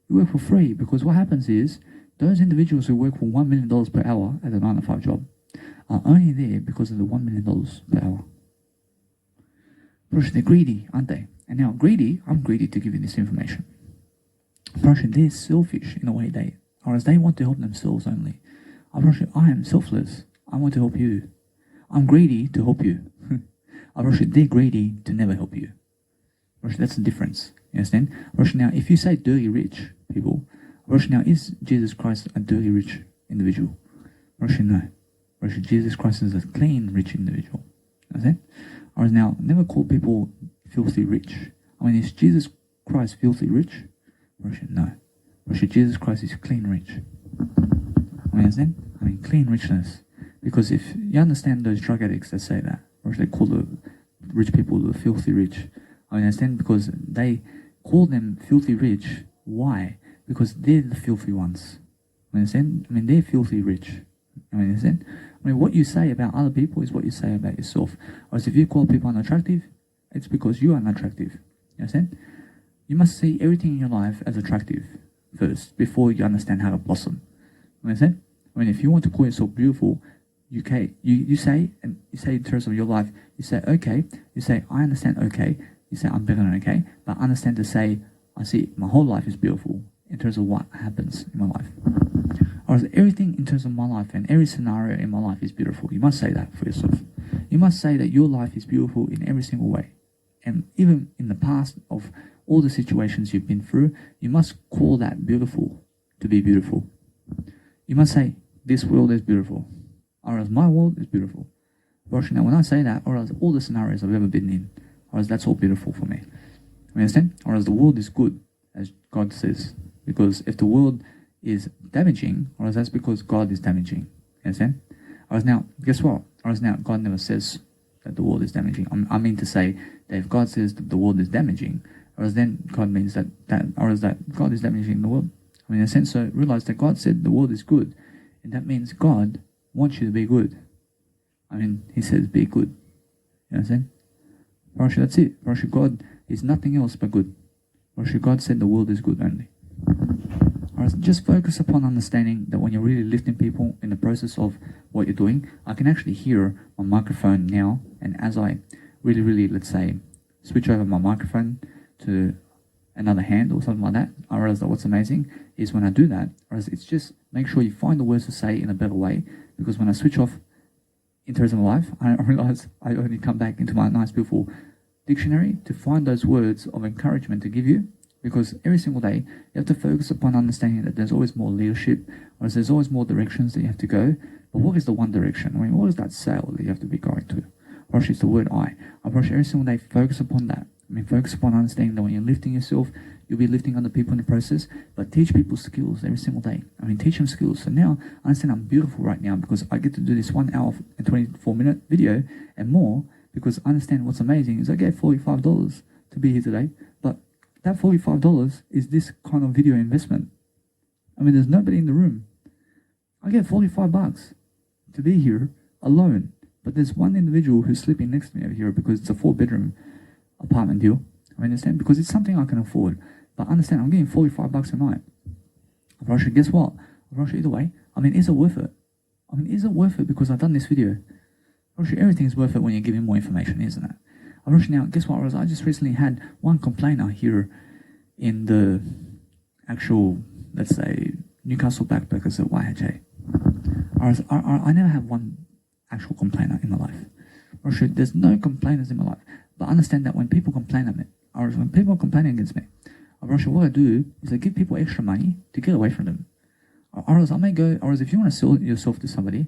You work for free, because what happens is, those individuals who work for $1 million per hour at a 9-to-5 job are only there because of the $1 million per hour. They're greedy, aren't they? And now, I'm greedy to give you this information. They're selfish in a way, or as they want to help themselves only. I am selfless. I want to help you. I'm greedy to help you. They're greedy to never help you. That's the difference. You understand? Now, if you say dirty rich people, now, is Jesus Christ a dirty rich individual? No. Jesus Christ is a clean rich individual. Understand? Or now, never call people filthy rich. I mean, is Jesus Christ filthy rich? No. Jesus Christ is clean rich. I mean, understand? I mean, clean richness. Because if you understand those drug addicts that say that, or they call the rich people the filthy rich, I mean, understand? Because they call them filthy rich. Why? Because they're the filthy ones. I mean, understand? I mean, they're filthy rich. I mean, understand? I mean, what you say about other people is what you say about yourself. Whereas if you call people unattractive, it's because you are unattractive. You understand? You must see everything in your life as attractive first, before you understand how to blossom. You understand? I mean, if you want to call yourself beautiful, you say in terms of your life, you say okay, you say I understand okay, you say I'm better than okay, but understand to say I see my whole life is beautiful in terms of what happens in my life. Or everything in terms of my life and every scenario in my life is beautiful. You must say that for yourself. You must say that your life is beautiful in every single way. And even in the past of all the situations you've been through, you must call that beautiful to be beautiful. You must say, this world is beautiful, or else my world is beautiful. Now, when I say that, or else all the scenarios I've ever been in, or else that's all beautiful for me. You understand? Or else the world is good, as God says. Because if the world is damaging, or else that's because God is damaging. You understand? Or else now, guess what? Or else now, God never says that the world is damaging. I mean to say that if God says that the world is damaging, or else then God means that God is damaging the world. I mean, in a sense, so realize that God said the world is good, and that means God wants you to be good. I mean, He says be good. You understand? That's it. God is nothing else but good. God said the world is good only. Just focus upon understanding that when you're really lifting people in the process of what you're doing, I can actually hear my microphone now, and as I really, let's say, switch over my microphone to another hand or something like that, I realize that what's amazing is when I do that, it's just make sure you find the words to say in a better way, because when I switch off in terms of life, I realize I only come back into my nice, beautiful dictionary to find those words of encouragement to give you. Because every single day, you have to focus upon understanding that there's always more leadership, or there's always more directions that you have to go. But what is the one direction? I mean, what is that sail that you have to be going to? Rosh is the word I. Rosh, every single day, focus upon that. I mean, focus upon understanding that when you're lifting yourself, you'll be lifting other people in the process, but teach people skills every single day. I mean, teach them skills. So now, I understand I'm beautiful right now because I get to do this 1 hour and 24-minute video and more, because I understand what's amazing is I get $45 to be here today, but that $45 is this kind of video investment. I mean, there's nobody in the room. I get $45 to be here alone. But there's one individual who's sleeping next to me over here because it's a 4-bedroom apartment deal. I understand? Because it's something I can afford. But understand, I'm getting $45 a night. Russia, guess what? Russia, either way, I mean, is it worth it? I mean, is it worth it because I've done this video? Russia, everything's worth it when you're giving more information, isn't it? Russia, now, guess what? I just recently had one complainer here in the actual, let's say, Newcastle Backpackers at YHA. I never have one actual complainer in my life. Or should there's no complainers in my life. But understand that when people complain at me, or when people are complaining against me, what I do is I give people extra money to get away from them. Or else I may go, or else if you want to sell yourself to somebody,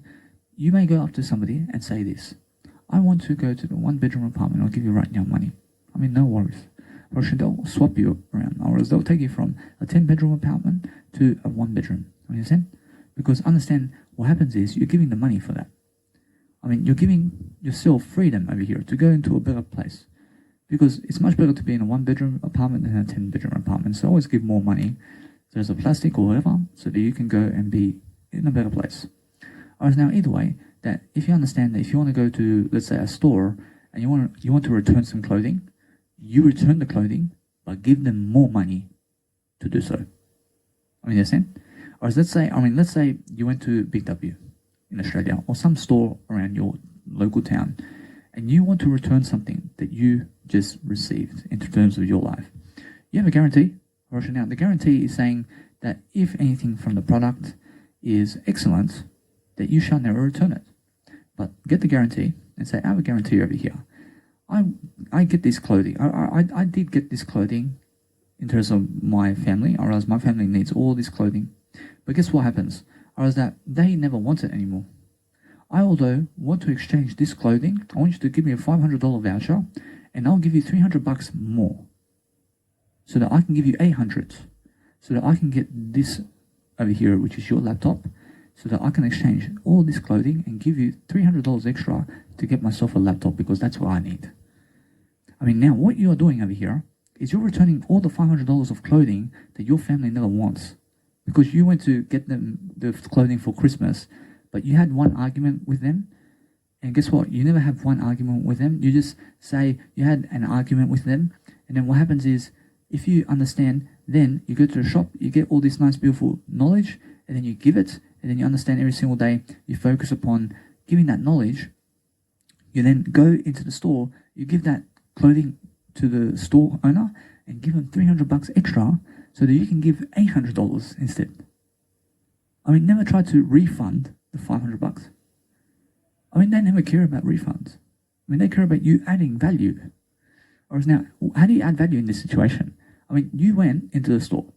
you may go up to somebody and say this: I want to go to the 1-bedroom apartment, I'll give you right now money. I mean, no worries. Or should they'll swap you around, or else they'll take you from a 10-bedroom apartment to a 1-bedroom. Understand? Because understand what happens is you're giving the money for that. I mean, you're giving yourself freedom over here to go into a better place. Because it's much better to be in a 1-bedroom apartment than a 10-bedroom apartment. So always give more money. There's a plastic or whatever, so that you can go and be in a better place. Whereas now, either way, that if you understand that if you want to go to, let's say, a store and you want to return some clothing, you return the clothing, but give them more money to do so. I mean, you understand? Or let's say you went to Big W in Australia or some store around your local town, and you want to return something that you just received in terms of your life. You have a guarantee. Now, the guarantee is saying that if anything from the product is excellent, that you shall never return it. But get the guarantee and say, I have a guarantee over here. I get this clothing. I did get this clothing in terms of my family, or else my family needs all this clothing. But guess what happens? Or else that they never want it anymore. I, although, want to exchange this clothing, I want you to give me a $500 voucher, and I'll give you $300 more, so that I can give you $800, so that I can get this over here, which is your laptop, so that I can exchange all this clothing and give you $300 extra to get myself a laptop, because that's what I need. I mean, now what you are doing over here is you're returning all the $500 of clothing that your family never wants, because you went to get them the clothing for Christmas, but you had one argument with them. And guess what? You never have one argument with them. You just say you had an argument with them. And then what happens is, if you understand, then you go to the shop, you get all this nice, beautiful knowledge, and then you give it, and then you understand every single day, you focus upon giving that knowledge. You then go into the store, you give that clothing to the store owner, and give them $300 extra, so that you can give $800 instead. I mean, never try to refund the $500. I mean, they never care about refunds. I mean, they care about you adding value. Whereas now, how do you add value in this situation? I mean, you went into the store.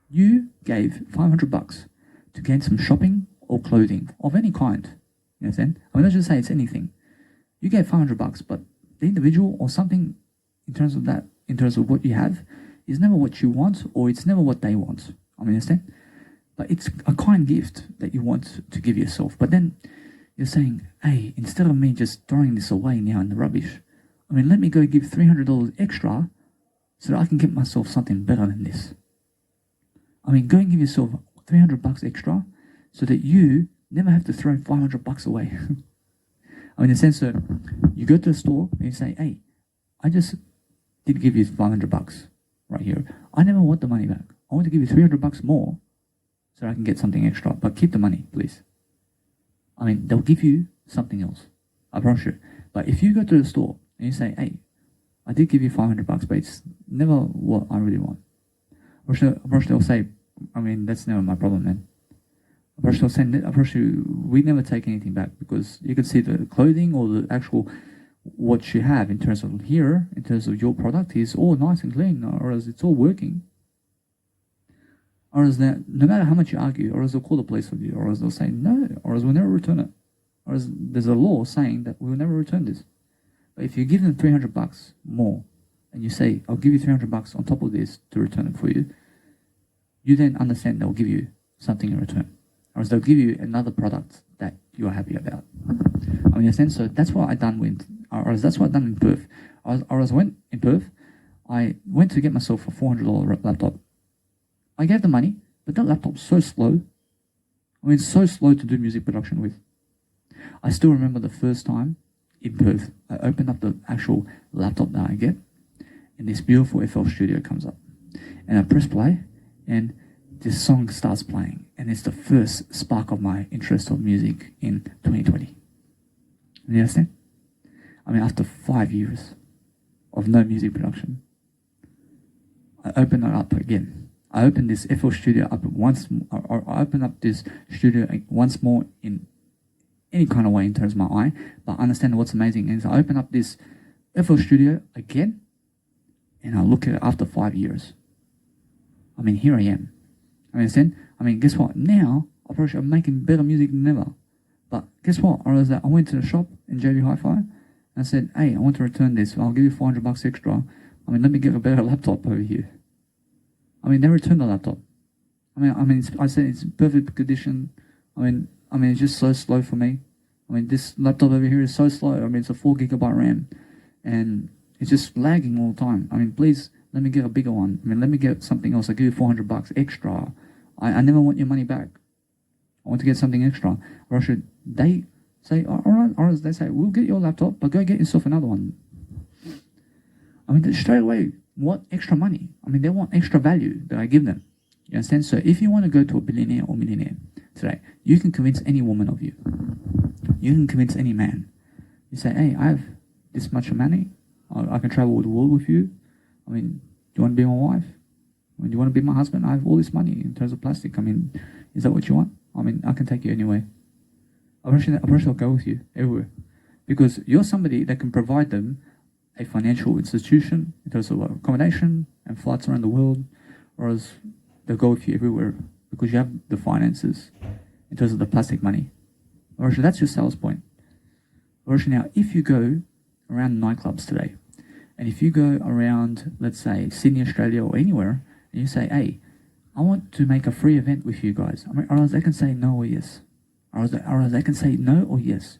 You gave $500 to get some shopping or clothing of any kind. You understand? I mean, let's just say it's anything. You gave $500, but the individual or something in terms of that, in terms of what you have, is never what you want, or it's never what they want. I mean, understand? But it's a kind gift that you want to give yourself. But then you're saying, hey, instead of me just throwing this away now in the rubbish, I mean, let me go give $300 extra so that I can get myself something better than this. I mean, go and give yourself $300 extra so that you never have to throw $500 away. I mean, in the sense that you go to the store and you say, hey, I just did give you $500 right here. I never want the money back. I want to give you $300 more so I can get something extra. But keep the money, please. I mean, they'll give you something else. I promise you. But if you go to the store and you say, hey, I did give you $500, but it's never what I really want. Or they'll say, I mean, that's never my problem, man. We never take anything back, because you can see the clothing or the actual what you have in terms of here, in terms of your product, is all nice and clean, or else it's all working. Or else that no matter how much you argue, or else they'll call the police on you, or else they'll say no, or else we'll never return it. Or else there's a law saying that we'll never return this. But if you give them $300 more, and you say, I'll give you $300 on top of this to return it for you, you then understand they'll give you something in return. Or else they'll give you another product that you are happy about. I mean, in a sense, so that's what I done with, or else that's what I done in Perth. Or else I went in Perth, I went to get myself a $400 laptop. I gave the money, but that laptop's so slow. I mean, it's so slow to do music production with. I still remember the first time in Perth, I opened up the actual laptop that I get, and this beautiful FL Studio comes up. And I press play, and this song starts playing, and it's the first spark of my interest of music in 2020. You understand? I mean, after 5 years of no music production, I opened it up again. I opened this FL Studio up once, or I opened up this studio once more in any kind of way in terms of my eye, but understand what's amazing is I open up this FL Studio again, and I look at it after 5 years. I mean, here I am. I understand? I mean, guess what? Now, I'm making better music than ever. But guess what? I went to the shop in JB Hi-Fi, and I said, hey, I want to return this. I'll give you $400 extra. I mean, let me get a better laptop over here. I mean, they returned the laptop. I said it's perfect condition. I mean, it's just so slow for me. I mean, this laptop over here is so slow. I mean, it's a 4GB RAM, and it's just lagging all the time. I mean, please let me get a bigger one. I mean, let me get something else. I'll give you $400 extra. I never want your money back. I want to get something extra. Or should they say, all right, or they say, we'll get your laptop, but go get yourself another one. I mean, straight away, what extra money? I mean, they want extra value that I give them. You understand? So if you want to go to a billionaire or millionaire today, you can convince any woman of you. You can convince any man. You say, hey, I have this much money. I can travel the world with you. I mean, do you want to be my wife? I mean, do you want to be my husband? I have all this money in terms of plastic. I mean, is that what you want? I mean, I can take you anywhere. I will go with you everywhere. Because you're somebody that can provide them a financial institution in terms of accommodation and flights around the world, or else they'll go with you everywhere because you have the finances in terms of the plastic money. Or that's your sales point. Or now, if you go around nightclubs today, and if you go around, let's say, Sydney, Australia, or anywhere, and you say, hey, I want to make a free event with you guys. I mean, or else they can say no or yes. Or else they can say no or yes.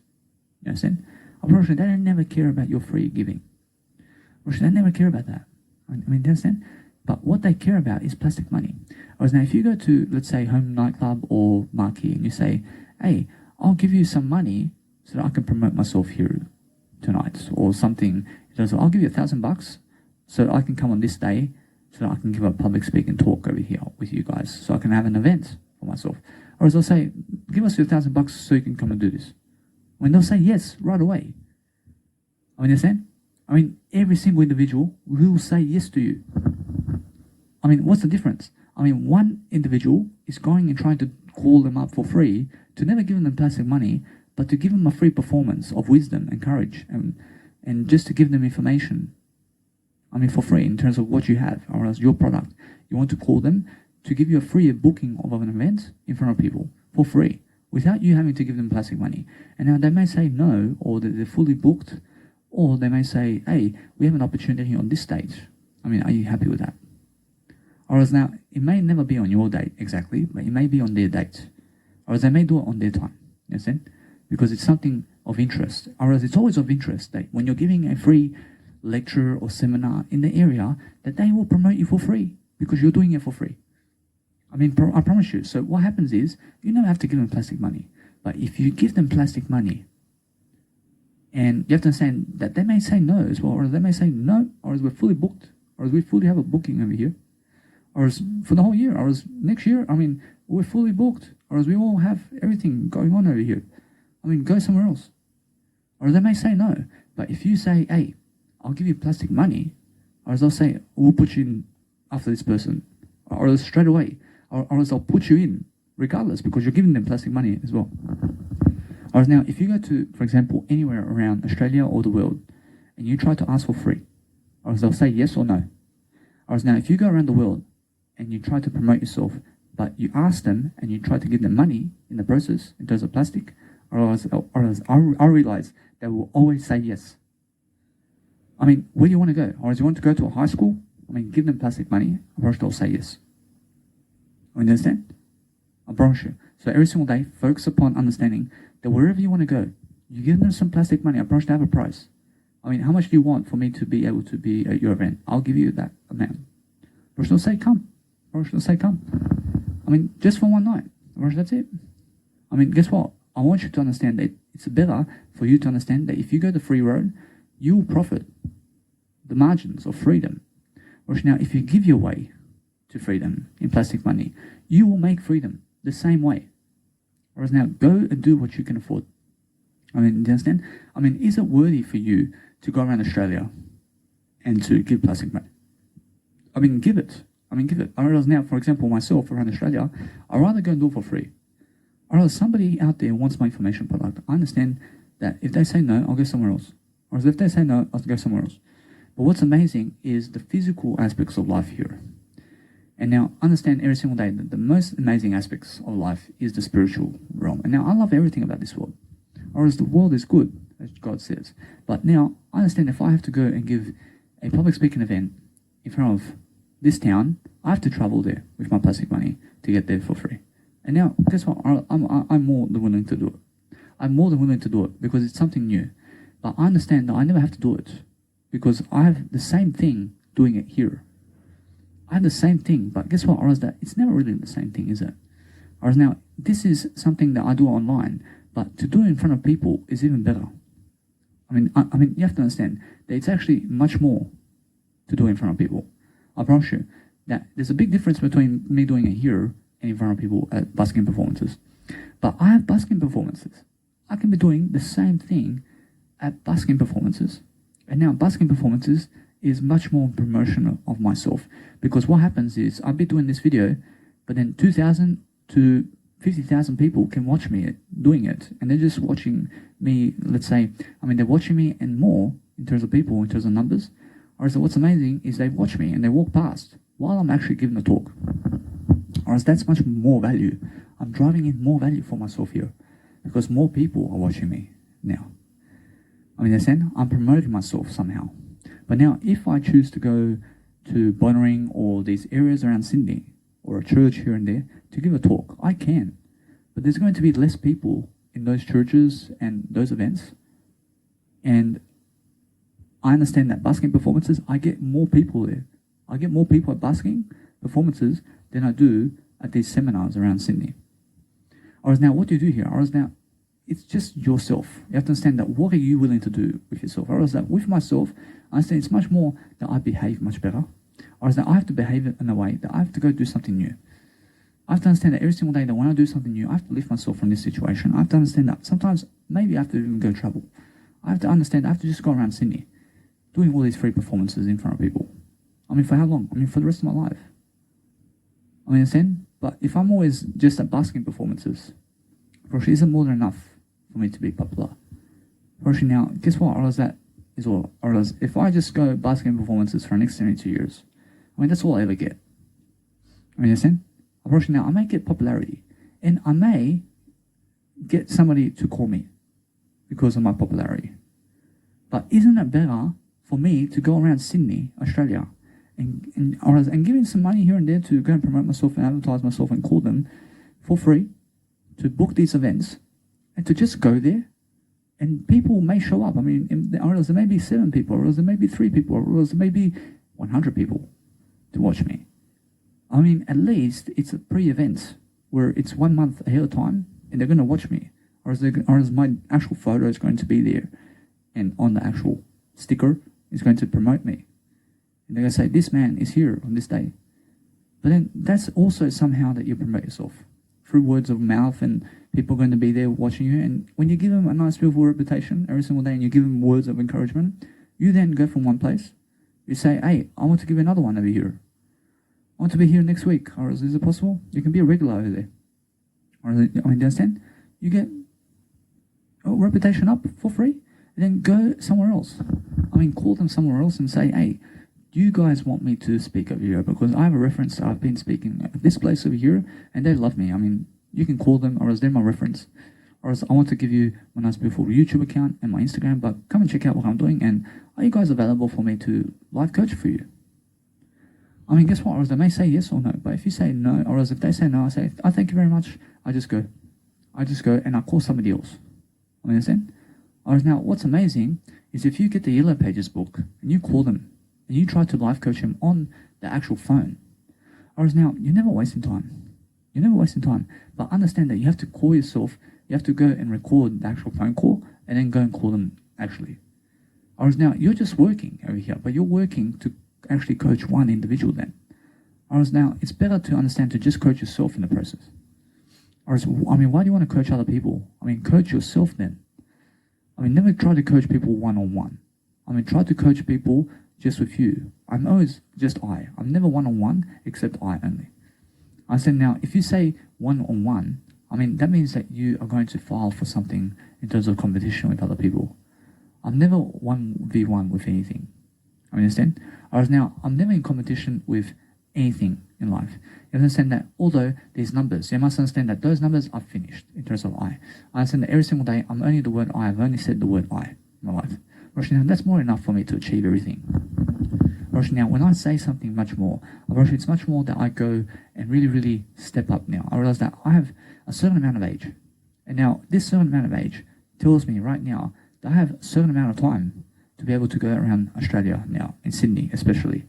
You understand? Unfortunately, they never care about your free giving. They never care about that. I mean, you understand? But what they care about is plastic money. Whereas now, if you go to, let's say, Home Nightclub or Marquee, and you say, hey, I'll give you some money so that I can promote myself here tonight, or something. So I'll give you $1,000 so I can come on this day so that I can give a public speaking talk over here with you guys, so I can have an event for myself. Or as I'll say, give us your $1,000 so you can come and do this. When they'll say yes right away. I mean, you understand? I mean, every single individual will say yes to you. I mean, what's the difference? I mean, one individual is going and trying to call them up for free to never give them plastic money, but to give them a free performance of wisdom and courage, and just to give them information. I mean, for free in terms of what you have, or else your product. You want to call them to give you a free booking of an event in front of people for free, without you having to give them plastic money. And now they may say no, or that they're fully booked, or they may say, hey, we have an opportunity on this date. I mean, are you happy with that? Or as now, it may never be on your date exactly, but it may be on their date. Or as they may do it on their time. You understand? Because it's something of interest. Or as it's always of interest that when you're giving a free lecture or seminar in the area, that they will promote you for free because you're doing it for free. I mean, I promise you. So what happens is, you never have to give them plastic money. But if you give them plastic money, and you have to understand that they may say no as well, or they may say no, or as we're fully booked, or as we fully have a booking over here, or as for the whole year, or as next year, I mean, we're fully booked, or as we all have everything going on over here. I mean, go somewhere else. Or they may say no. But if you say, hey, I'll give you plastic money, or as they'll say, we'll put you in after this person, or else straight away, or else I'll put you in regardless because you're giving them plastic money as well. Or as now, if you go to, for example, anywhere around Australia or the world, and you try to ask for free, or as they'll say yes or no. Or as now, if you go around the world and you try to promote yourself, but you ask them and you try to give them money in the process in terms of plastic, or as I realize they will always say yes. I mean, where do you want to go? Or as you want to go to a high school, I mean, give them plastic money, I promise they'll say yes. You understand? I promise you. So every single day, focus upon understanding that wherever you want to go, you give them some plastic money, I promise to have a price. I mean, how much do you want for me to be able to be at your event? I'll give you that amount. Or they'll say come. Or they'll say come. I mean, just for one night. Or that's it. I mean, guess what? I want you to understand that it's better for you to understand that if you go the free road, you will profit the margins of freedom. Whereas now, if you give your way to freedom in plastic money, you will make freedom the same way. Whereas now, go and do what you can afford. I mean, do you understand? I mean, is it worthy for you to go around Australia and to give plastic money? I mean, give it. I mean, give it. I realize now, for example, myself around Australia, I'd rather go and do it for free. Or else somebody out there wants my information product. I understand that if they say no, I'll go somewhere else. Or if they say no, I'll go somewhere else. But what's amazing is the physical aspects of life here. And now understand every single day that the most amazing aspects of life is the spiritual realm. And now I love everything about this world. Or else the world is good, as God says. But now I understand if I have to go and give a public speaking event in front of this town, I have to travel there with my plastic money to get there for free. And now, guess what? I'm more than willing to do it. I'm more than willing to do it because it's something new. But I understand that I never have to do it because I have the same thing doing it here. I have the same thing, but guess what? Or is that it's never really the same thing, is it? Or is now this is something that I do online, but to do it in front of people is even better. I mean, you have to understand that it's actually much more to do it in front of people. I promise you that there's a big difference between me doing it here and in front of people at busking performances. But I have busking performances. I can be doing the same thing at busking performances. And now busking performances is much more promotion of myself, because what happens is I'll be doing this video, but then 2,000 to 50,000 people can watch me doing it, and they're just watching me. Let's say, they're watching me and more in terms of people, in terms of numbers. Or so what's amazing is they watch me and they walk past while I'm actually giving a talk. Or that's much more value. I'm driving in more value for myself here because more people are watching me now. Understand? I'm promoting myself somehow. But now, if I choose to go to Bonnering or these areas around Sydney or a church here and there to give a talk, I can. But there's going to be less people in those churches and those events. And I understand that busking performances, I get more people there. I get more people at busking performances than I do at these seminars around Sydney. Or now, what do you do here? Or now, it's just yourself. You have to understand that what are you willing to do with yourself? Or else that with myself, I understand it's much more that I behave much better. Or else that I have to behave in a way that I have to go do something new. I have to understand that every single day that when I do something new, I have to lift myself from this situation. I have to understand that sometimes maybe I have to even go travel. I have to understand I have to just go around Sydney doing all these free performances in front of people. For how long? For the rest of my life. Understand? But if I'm always just at busking performances, probably isn't more than enough for me to be popular. Probably now, guess what? Or else that is all. Or else if I just go busking performances for the next 72 years, that's all I ever get. Understand? Probably now I may get popularity, and I may get somebody to call me because of my popularity. But isn't it better for me to go around Sydney, Australia, and giving some money here and there to go and promote myself and advertise myself and call them for free to book these events and to just go there, and people may show up. Or else there may be 7 people, or else there may be 3 people, or else there may be 100 people to watch me. At least it's a pre-event where it's 1 month ahead of time and they're going to watch me, or else my actual photo is going to be there, and on the actual sticker is going to promote me. And they're going to say, this man is here on this day. But then that's also somehow that you promote yourself through words of mouth, and people are going to be there watching you. And when you give them a nice, beautiful reputation every single day and you give them words of encouragement, you then go from one place. You say, hey, I want to give another one over here. I want to be here next week. Or is it possible? You can be a regular over there. Or do you understand? You get a reputation up for free, and then go somewhere else. Call them somewhere else and say, hey, do you guys want me to speak over here? Because I have a reference. I've been speaking at this place over here, and they love me. You can call them, or else they're my reference. Or else I want to give you my nice beautiful YouTube account and my Instagram, but come and check out what I'm doing, and are you guys available for me to live coach for you? Guess what? Or else they may say yes or no. But if you say no, or else if they say no, I say, I thank you very much. I just go and I call somebody else. Understand? Or now, what's amazing is if you get the Yellow Pages book and you call them and you try to live coach them on the actual phone. Or now, you're never wasting time. You're never wasting time. But understand that you have to call yourself. You have to go and record the actual phone call and then go and call them actually. Or now, you're just working over here, but you're working to actually coach one individual then. Or now, it's better to understand to just coach yourself in the process. Or why do you want to coach other people? Coach yourself then. Never try to coach people one-on-one. Try to coach people just with you. I'm always just I. I'm never one-on-one except I only. I said now, if you say one-on-one, I mean, that means that you are going to file for something in terms of competition with other people. I'm never 1v1 with anything. I understand? Whereas now, I'm never in competition with anything in life. You understand that although there's numbers, you must understand that those numbers are finished in terms of I. I understand that every single day, I'm only the word I. I've only said the word I in my life. Now, that's more enough for me to achieve everything. Now, when I say something much more, it's much more that I go and really, really step up now. I realize that I have a certain amount of age. And now, this certain amount of age tells me right now that I have a certain amount of time to be able to go around Australia now, in Sydney especially.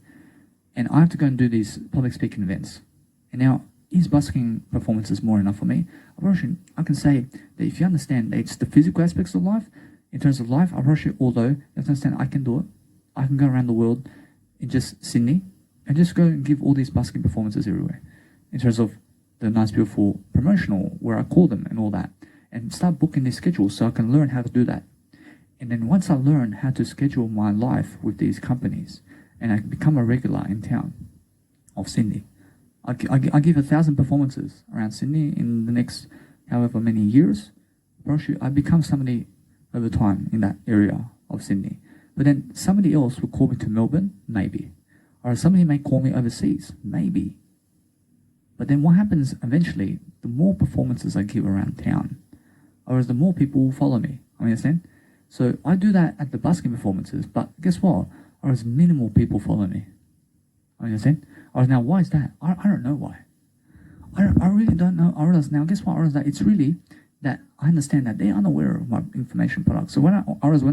And I have to go and do these public speaking events. And now, is busking performances more enough for me? I can say that if you understand that it's the physical aspects of life, in terms of life, although you have to understand I can do it. I can go around the world in just Sydney and just go and give all these busking performances everywhere. In terms of the nice, beautiful promotional, where I call them and all that. And start booking these schedules so I can learn how to do that. And then once I learn how to schedule my life with these companies, and I become a regular in town of Sydney, I give 1,000 performances around Sydney in the next however many years. I become somebody over time in that area of Sydney. But then somebody else will call me to Melbourne, maybe. Or somebody may call me overseas, maybe. But then what happens eventually, the more performances I give around town, or the more people will follow me. I understand? So I do that at the busking performances, but guess what? Or as minimal people follow me. I understand? Or now, why is that? I don't know why. I really don't know. I realize now, guess what? I realize that it's really that I understand that they're unaware of my information product. So when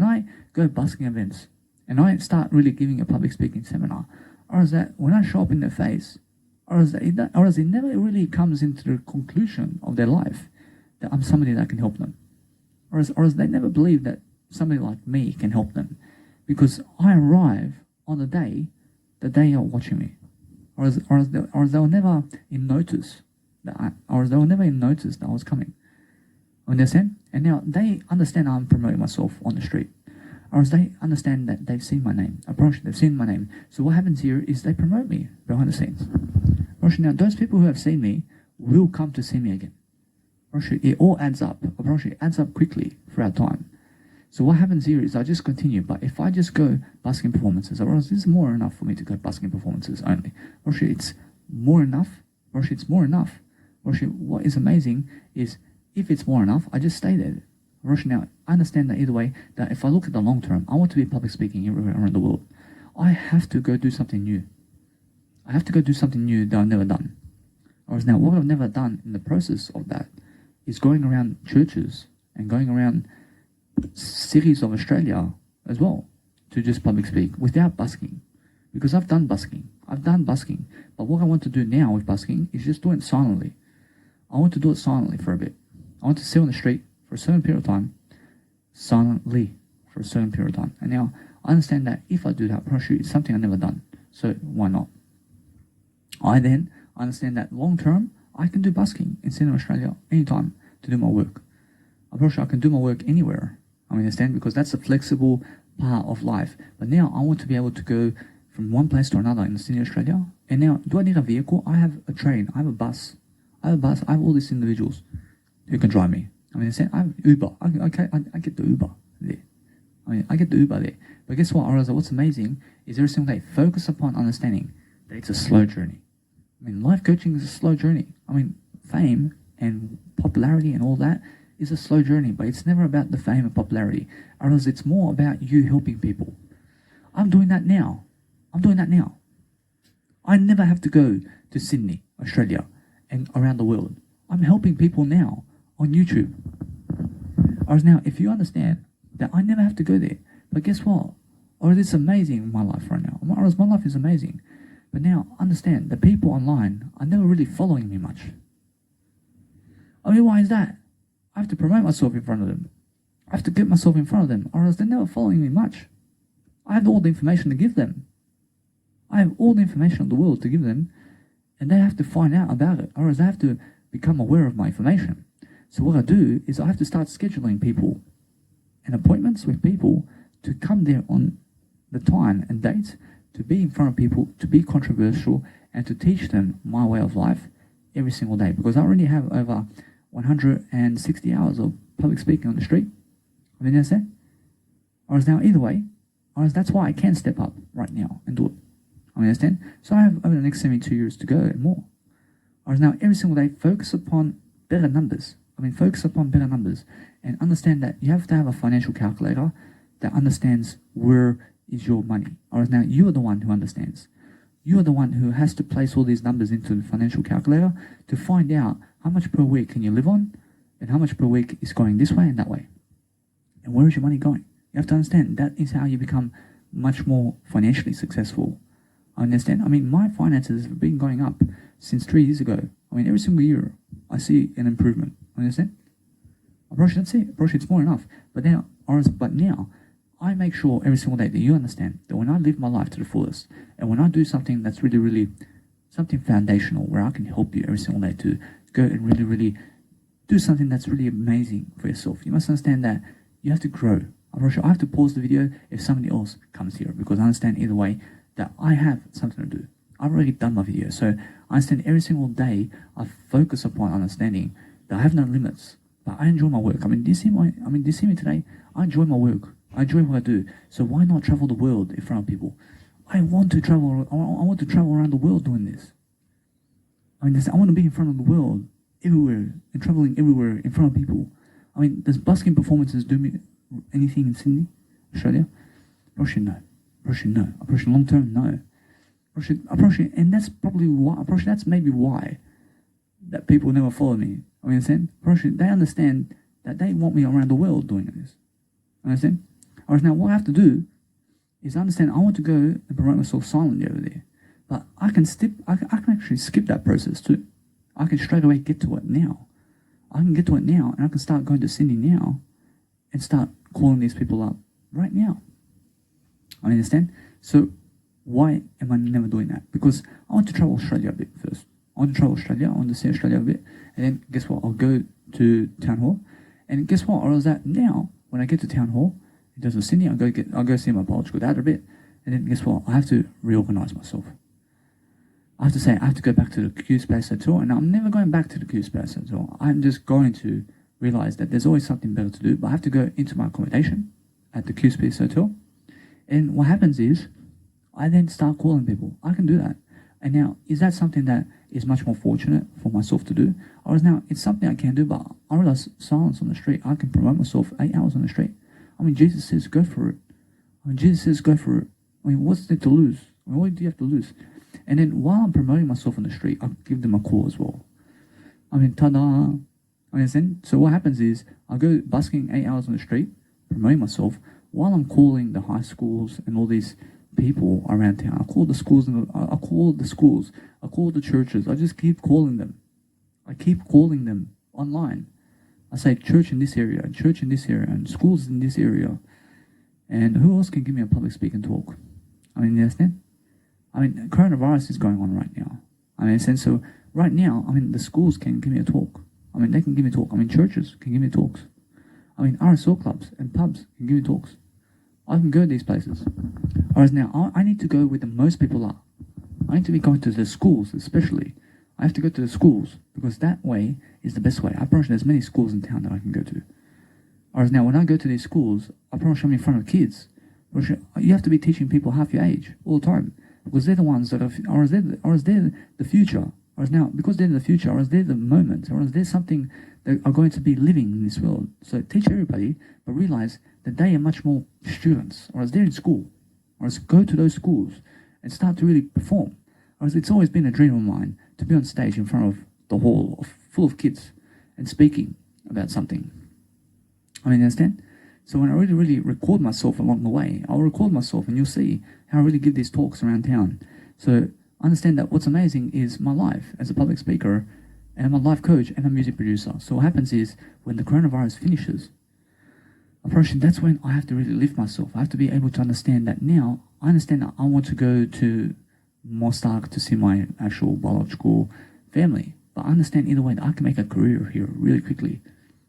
I go busking events and I start really giving a public speaking seminar, or is that when I show up in their face, or is it never really comes into the conclusion of their life that I'm somebody that can help them, or is they never believe that somebody like me can help them, because I arrive on the day that they are watching me, or they were never in notice that I was coming. Understand? And now they understand I'm promoting myself on the street. Or as they understand that they've seen my name. They've seen my name. So what happens here is they promote me behind the scenes. Now those people who have seen me will come to see me again. It all adds up. It adds up quickly throughout time. So what happens here is I just continue. But if I just go busking performances, or else this is more enough for me to go busking performances only. It's more enough. It's more enough. What is amazing is if it's more enough, I just stay there. Now, I understand that either way, that if I look at the long term, I want to be public speaking everywhere around the world. I have to go do something new. I have to go do something new that I've never done. Whereas now, what I've never done in the process of that is going around churches and going around cities of Australia as well to just public speak without busking. Because I've done busking. But what I want to do now with busking is just do it silently. I want to do it silently for a bit. I want to sit on the street for a certain period of time, silently for a certain period of time. And now, I understand that if I do that, it's something I've never done. So why not? I understand that long term, I can do busking in Sydney, Australia, anytime to do my work. I can do my work anywhere. I understand, because that's a flexible part of life. But now, I want to be able to go from one place to another in Sydney, Australia. And now, do I need a vehicle? I have a train. I have a bus. I have all these individuals who can drive me. I have Uber. I get the Uber there. I get the Uber there. But guess what? What's amazing is every single day, focus upon understanding that it's a slow journey. Life coaching is a slow journey. Fame and popularity and all that is a slow journey, but it's never about the fame and popularity. It's more about you helping people. I'm doing that now. I never have to go to Sydney, Australia, and around the world. I'm helping people now on YouTube. Now, if you understand that I never have to go there, but guess what? It's amazing in my life right now. My life is amazing. But now, understand, the people online are never really following me much. Why is that? I have to promote myself in front of them. I have to get myself in front of them, or else they're never following me much. I have all the information to give them. I have all the information in the world to give them, and they have to find out about it, or else they have to become aware of my information. So what I do is I have to start scheduling people and appointments with people to come there on the time and dates, to be in front of people, to be controversial, and to teach them my way of life every single day. Because I already have over 160 hours of public speaking on the street. I mean, that's it. Or now either way, or that's why I can step up right now and do it. I understand. So I have over the next 72 years to go and more. Or now every single day, focus upon better numbers. Focus upon better numbers and understand that you have to have a financial calculator that understands where is your money. Or now you are the one who understands. You are the one who has to place all these numbers into the financial calculator to find out how much per week can you live on and how much per week is going this way and that way. And where is your money going? You have to understand that is how you become much more financially successful. I understand. My finances have been going up since 3 years ago. Every single year I see an improvement. Understand? Approach, that's it. Approach, it's more enough. But now I make sure every single day that you understand that when I live my life to the fullest and when I do something that's really, really something foundational where I can help you every single day to go and really, really do something that's really amazing for yourself. You must understand that you have to grow. I have to pause the video if somebody else comes here because I understand either way that I have something to do. I've already done my video, so I understand every single day I focus upon understanding that I have no limits, but I enjoy my work. Do you see me today? I enjoy my work. I enjoy what I do. So why not travel the world in front of people? I want to travel. I want to travel around the world doing this. I want to be in front of the world everywhere and traveling everywhere in front of people. Does busking performances do me anything in Sydney, Australia? Probably no. Approaching long term, no. Approaching, and that's probably why. That's maybe why that people never follow me. Understand? They understand that they want me around the world doing this. Understand? Or now what I have to do is understand I want to go and promote myself silently over there, but I can actually skip that process too. I can straight away get to it now. I can get to it now, and I can start going to Sydney now, and start calling these people up right now. I understand. So why am I never doing that? Because I want to travel Australia a bit first. I want to see Australia a bit, and then guess what? I'll go to town hall, and guess what? Or is that now when I get to town hall, in terms of Sydney, I'll go see my biological dad a bit, and then guess what? I have to reorganize myself. I have to go back to the Q Space Hotel, and I'm never going back to the Q Space Hotel. I'm just going to realize that there's always something better to do, but I have to go into my accommodation at the Q Space Hotel, and what happens is I then start calling people. I can do that. And now, is that something that is much more fortunate for myself to do? Or is now, it's something I can do, but I realize silence on the street, I can promote myself 8 hours on the street. Jesus says, go for it. Jesus says, go for it. What's there to lose? What do you have to lose? And then while I'm promoting myself on the street, I'll give them a call as well. Ta-da. So what happens is, I'll go busking 8 hours on the street, promoting myself, while I'm calling the high schools and all these people around town. I call the schools, I call the churches. I just keep calling them. I keep calling them online. I say church in this area, and schools in this area. And who else can give me a public speaking talk? You understand? Coronavirus is going on right now. So right now, the schools can give me a talk. They can give me a talk. Churches can give me talks. RSL clubs and pubs can give me talks. I can go to these places. Whereas now, I need to go where the most people are. I need to be going to the schools, especially. I have to go to the schools, because that way is the best way. I promise there's many schools in town that I can go to. Whereas now, when I go to these schools, I promise I'm in front of kids. You have to be teaching people half your age all the time, because they're the ones that are, or they're the future. Whereas now, because they're the future, or they're the moment, or they're something that are going to be living in this world. So teach everybody, but realize that they are much more students, or they're in school, or go to those schools and start to really perform. Or it's always been a dream of mine to be on stage in front of the hall full of kids and speaking about something. Understand? So when I really record myself along the way, I'll record myself and you'll see how I really give these talks around town. So understand that what's amazing is my life as a public speaker, and I'm a life coach and a music producer. So what happens is, when the coronavirus finishes, that's when I have to really lift myself. I have to be able to understand that now, I understand that I want to go to Mostark to see my actual biological family. But I understand either way that I can make a career here really quickly.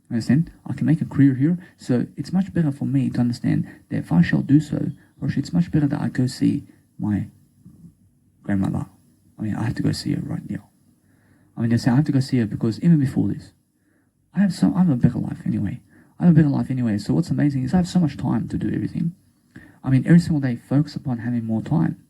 Understand? I can make a career here. So it's much better for me to understand that if I shall do so, or it's much better that I go see my grandmother. I have to go see her right now. I have to go see her because even before this, I have a better life anyway. I have a better life anyway. So what's amazing is I have so much time to do everything. I mean, every single day, focus upon having more time.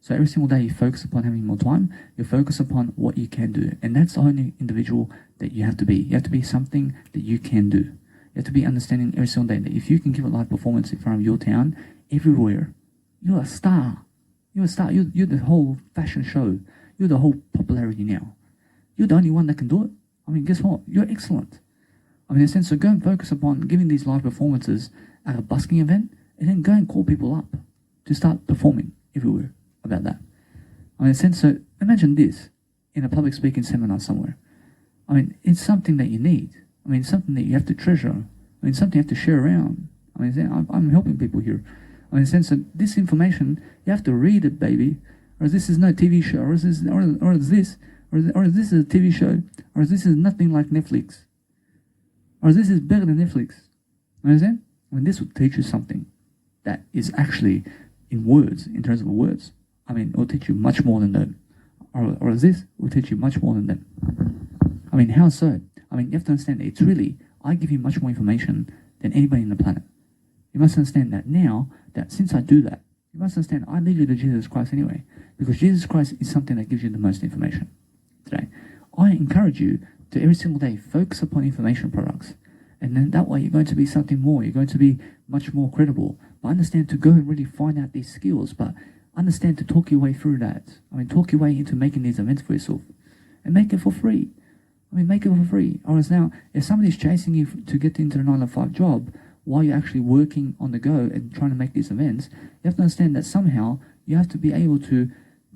So every single day you focus upon having more time, you focus upon what you can do. And that's the only individual that you have to be. You have to be something that you can do. You have to be understanding every single day that if you can give a live performance in front of your town, everywhere, you're a star. You're a star. You're the whole fashion show. You're the whole popularity now. You're the only one that can do it. I mean, guess what? You're excellent. I mean, in a sense, so go and focus upon giving these live performances at a busking event, and then go and call people up to start performing everywhere about that. I mean, in a sense, so imagine this in a public speaking seminar somewhere. I mean, it's something that you need. I mean, something that you have to treasure. I mean, something you have to share around. I mean, I'm helping people here. I mean, in a sense that this information, you have to read it, baby. Or this is no TV show, or is this a TV show, or this is nothing like Netflix. Or this is better than Netflix. Understand? I mean, this will teach you something that is actually in words, in terms of words. I mean, it will teach you much more than them. Or this will teach you much more than them. I mean, how so? I mean, you have to understand that it's really, I give you much more information than anybody on the planet. You must understand that now, that since I do that, you must understand I lead you to Jesus Christ anyway. Because Jesus Christ is something that gives you the most information today. I encourage you to every single day focus upon information products. And then that way you're going to be something more. You're going to be much more credible. But understand to go and really find out these skills. But understand to talk your way through that. I mean, talk your way into making these events for yourself. And make it for free. I mean, make it for free. Or else now, if somebody's chasing you to get into the 9-to-5 job while you're actually working on the go and trying to make these events, you have to understand that somehow you have to be able to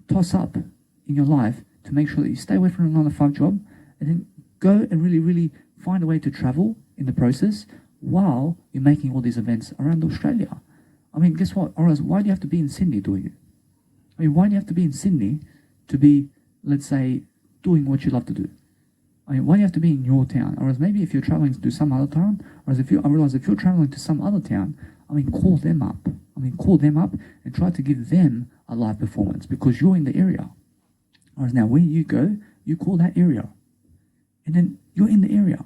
toss up in your life to make sure that you stay away from the 9-to-5 job and then go and really, really find a way to travel in the process while you're making all these events around Australia. I mean, guess what? Or else, why do you have to be in Sydney doing it? I mean, why do you have to be in Sydney to be, let's say, doing what you love to do? I mean, why do you have to be in your town? Or else maybe if you're traveling to some other town, or else I realize if you're traveling to some other town, I mean, call them up. I mean, call them up and try to give them a live performance because you're in the area. Or else now, where you go, you call that area. And then you're in the area.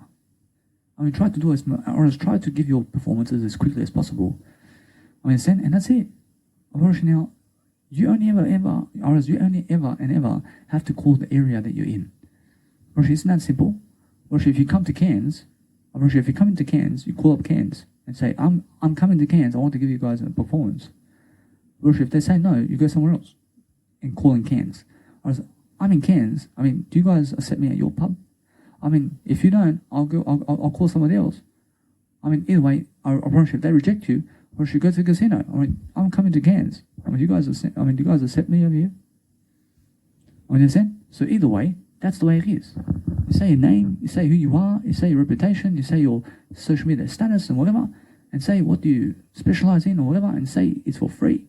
I mean, try to do or else try to give your performances as quickly as possible. I mean, and that's it. Unfortunately now, you only ever have to call the area that you're in. Or isn't that simple? Or if you come to Cairns, or if you come into Cairns, you call up Cairns and say, I'm coming to Cairns, I want to give you guys a performance. Or if they say no, you go somewhere else and call in Cairns. Or I'm in Cairns, I mean, do you guys accept me at your pub? I mean, if you don't, I'll call somebody else. I mean, either way, if they reject you, or if you go to the casino, I mean, I'm coming to Cairns. I mean, do you guys accept me over here? I mean, understand? So either way, that's the way it is. You say your name, you say who you are, you say your reputation, you say your social media status and whatever, and say what do you specialize in or whatever, and say it's for free.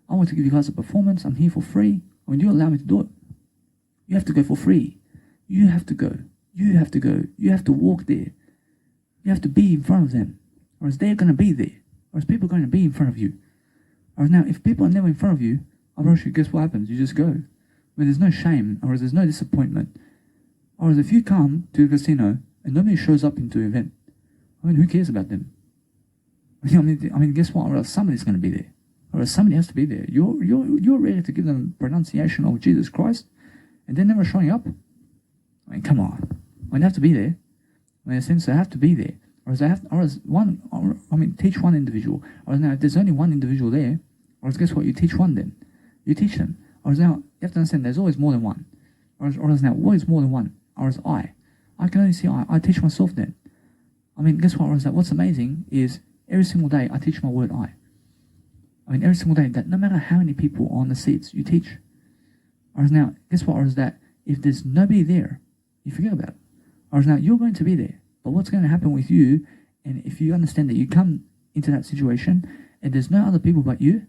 I want to give you guys a performance, I'm here for free. I mean, do you allow me to do it? You have to go for free. You have to go. You have to go. You have to walk there. You have to be in front of them. Or else they're going to be there. Or else people are going to be in front of you. Or now, if people are never in front of you, I'll you, guess what happens? You just go. I mean, there's no shame, or there's no disappointment. Or if you come to a casino and nobody shows up into the event, I mean, who cares about them? I mean, guess what? Or else somebody's going to be there. Or else somebody has to be there. You're ready to give them pronunciation of Jesus Christ, and they're never showing up. I mean, come on. I mean, they have to be there. I mean, in a sense, they have to be there. Teach one individual. Or now, if there's only one individual there, or guess what? You teach one then. You teach them. Or now, you have to understand there's always more than one. Or now, what is more than one? Or is I can only see I teach myself then. I mean, guess what? Or is that what's amazing is every single day I teach my word I. I mean, every single day, that no matter how many people are on the seats, you teach. Or is now, guess what? Or is that if there's nobody there, you forget about it. Or is now, you're going to be there. But what's going to happen with you, and if you understand that you come into that situation and there's no other people but you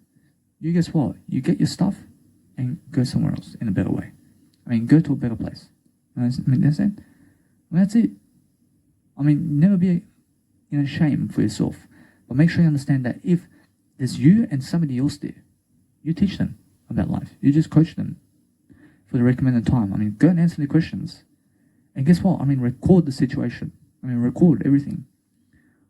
guess what? You get your stuff and go somewhere else in a better way. I mean, go to a better place. I mean, that's it. I mean, that's it. I mean, never be shame for yourself. But make sure you understand that if there's you and somebody else there, you teach them about life. You just coach them for the recommended time. I mean, go and answer the questions. And guess what? I mean, record the situation. I mean, record everything.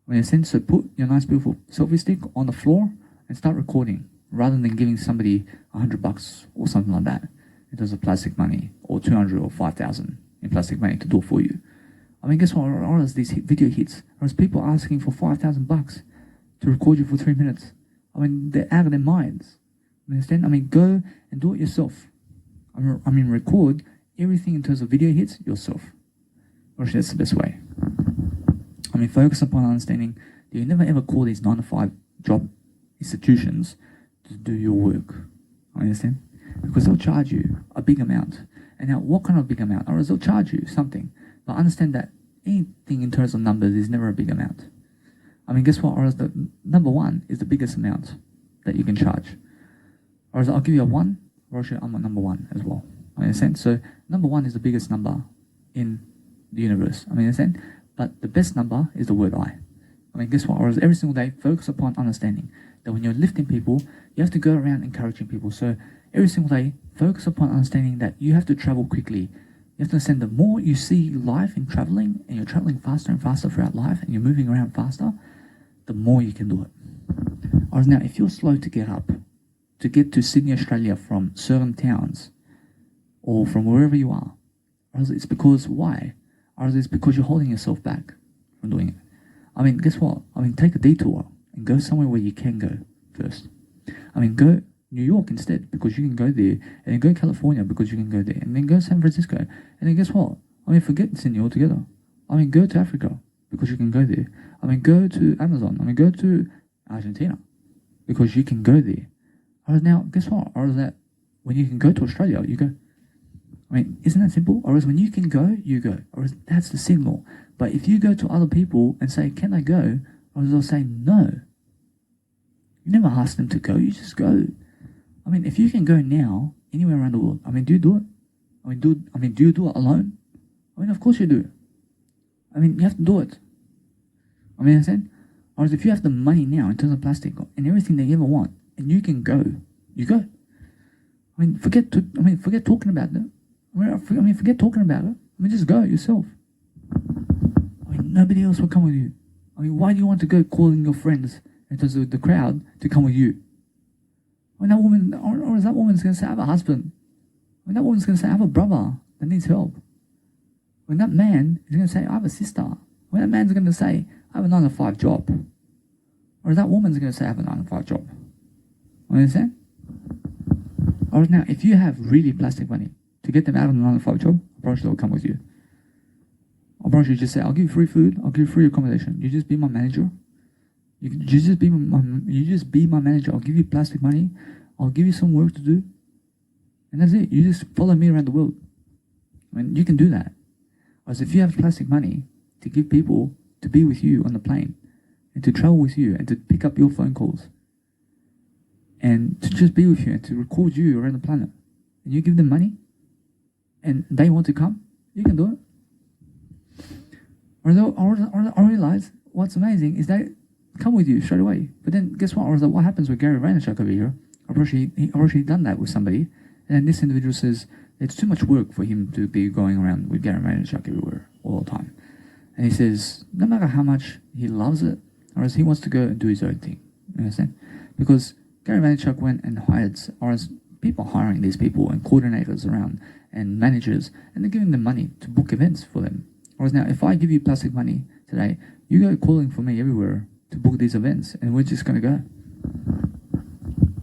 I mean, so put your nice, beautiful selfie stick on the floor and start recording, rather than giving somebody $100 or something like that in terms of plastic money, or 200 or 5,000 in plastic money to do it for you. I mean, guess what? Or as these video hits, or as people asking for $5,000 to record you for 3 minutes. I mean, they're out of their minds. You understand? I mean, go and do it yourself. I mean, record everything in terms of video hits yourself. Or that's the best way. I mean, focus upon understanding that you never ever call these 9-to-5 job institutions to do your work. I understand? Because they'll charge you a big amount. And now, what kind of big amount? Or they'll charge you something. But understand that anything in terms of numbers is never a big amount. I mean, guess what? Or else the number one is the biggest amount that you can charge. Or else I'll give you a 1, or else I'm a number 1 as well. I understand? So number 1 is the biggest number in the universe. I mean, understand? But the best number is the word I. I mean, guess what? Or else every single day, focus upon understanding that when you're lifting people, you have to go around encouraging people. So every single day, focus upon understanding that you have to travel quickly. You have to understand the more you see life in traveling, and you're traveling faster and faster throughout life, and you're moving around faster, the more you can do it. Or now, if you're slow to get up, to get to Sydney, Australia from certain towns, or from wherever you are, or it's because, why? Or it's because you're holding yourself back from doing it. I mean, guess what? I mean, take a detour and go somewhere where you can go first. I mean, go New York instead, because you can go there, and then go California because you can go there, and then go San Francisco, and then guess what? I mean, forget Sydney altogether. I mean, go to Africa because you can go there. I mean, go to Amazon. I mean, go to Argentina because you can go there. Or now, guess what? Or is that when you can go to Australia, you go. I mean, isn't that simple? Or is when you can go, you go. Or is that's the signal. But if you go to other people and say, "Can I go?" Or they'll say, "No." You never ask them to go. You just go. I mean, if you can go now anywhere around the world, I mean, do you do it? Do you do it alone? I mean, of course you do. I mean, you have to do it. I mean, understand? Or if you have the money now in terms of plastic and everything that you ever want, and you can go, you go. I mean, forget talking about it. I mean, forget talking about it. I mean, just go yourself. I mean, nobody else will come with you. I mean, why do you want to go calling your friends in terms of the crowd to come with you? When that woman, or is that woman's going to say, I have a husband. When that woman's going to say, I have a brother that needs help. When that man is going to say, I have a sister. When that man's going to say, I have a 9-to-5 job. Or that woman's going to say, I have a 9-to-5 job. You understand? Or now, if you have really plastic money to get them out of the 9-to-5 job, I promise they'll come with you. I promise you just say, I'll give you free food, I'll give you free accommodation. You just be my manager. You just be my manager. I'll give you plastic money. I'll give you some work to do. And that's it. You just follow me around the world. I mean, you can do that. Whereas if you have plastic money to give people to be with you on the plane, and to travel with you, and to pick up your phone calls, and to just be with you, and to record you around the planet, and you give them money, and they want to come, you can do it. Or realize what's amazing is they come with you straight away. But then guess what? Or what happens with Gary Vaynerchuk over here? I've actually done that with somebody, and this individual says it's too much work for him to be going around with Gary Vaynerchuk everywhere all the time. And he says no matter how much he loves it, or as he wants to go and do his own thing. You understand? Because Gary Vaynerchuk went and hired, or as people hiring these people and coordinators around and managers, and they're giving them money to book events for them. Whereas now, if I give you plastic money today, you go calling for me everywhere to book these events, and we're just going to go.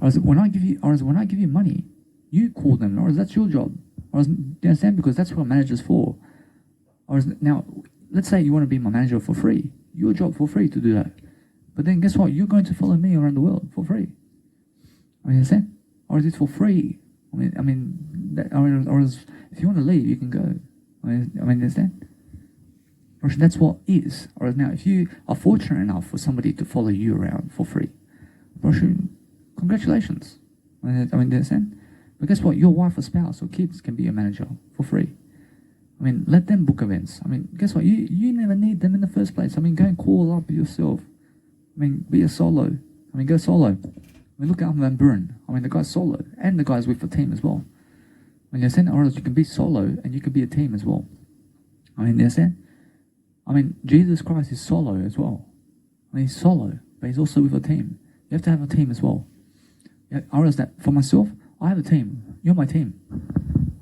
Or when I give you money, you call them, or that's your job. Or do you understand? Because that's what a manager's for. Or now, let's say you want to be my manager for free. Your job for free to do that. But then guess what? You're going to follow me around the world for free. I mean, understand? Or is it for free? Or if you want to leave, you can go. I mean, understand? Or that's what is. Or now, if you are fortunate enough for somebody to follow you around for free, congratulations. I mean, understand? But guess what? Your wife or spouse or kids can be your manager for free. I mean, let them book events. I mean, guess what? You never need them in the first place. I mean, go and call up yourself. I mean, be a solo. I mean, go solo. I mean, look at Armin van Buuren. I mean, the guy's solo, and the guy's with a team as well. I mean, you understand? Or else you can be solo, and you can be a team as well. I mean, you understand? I mean, Jesus Christ is solo as well. I mean, he's solo, but he's also with a team. You have to have a team as well. I realize that for myself, I have a team. You're my team.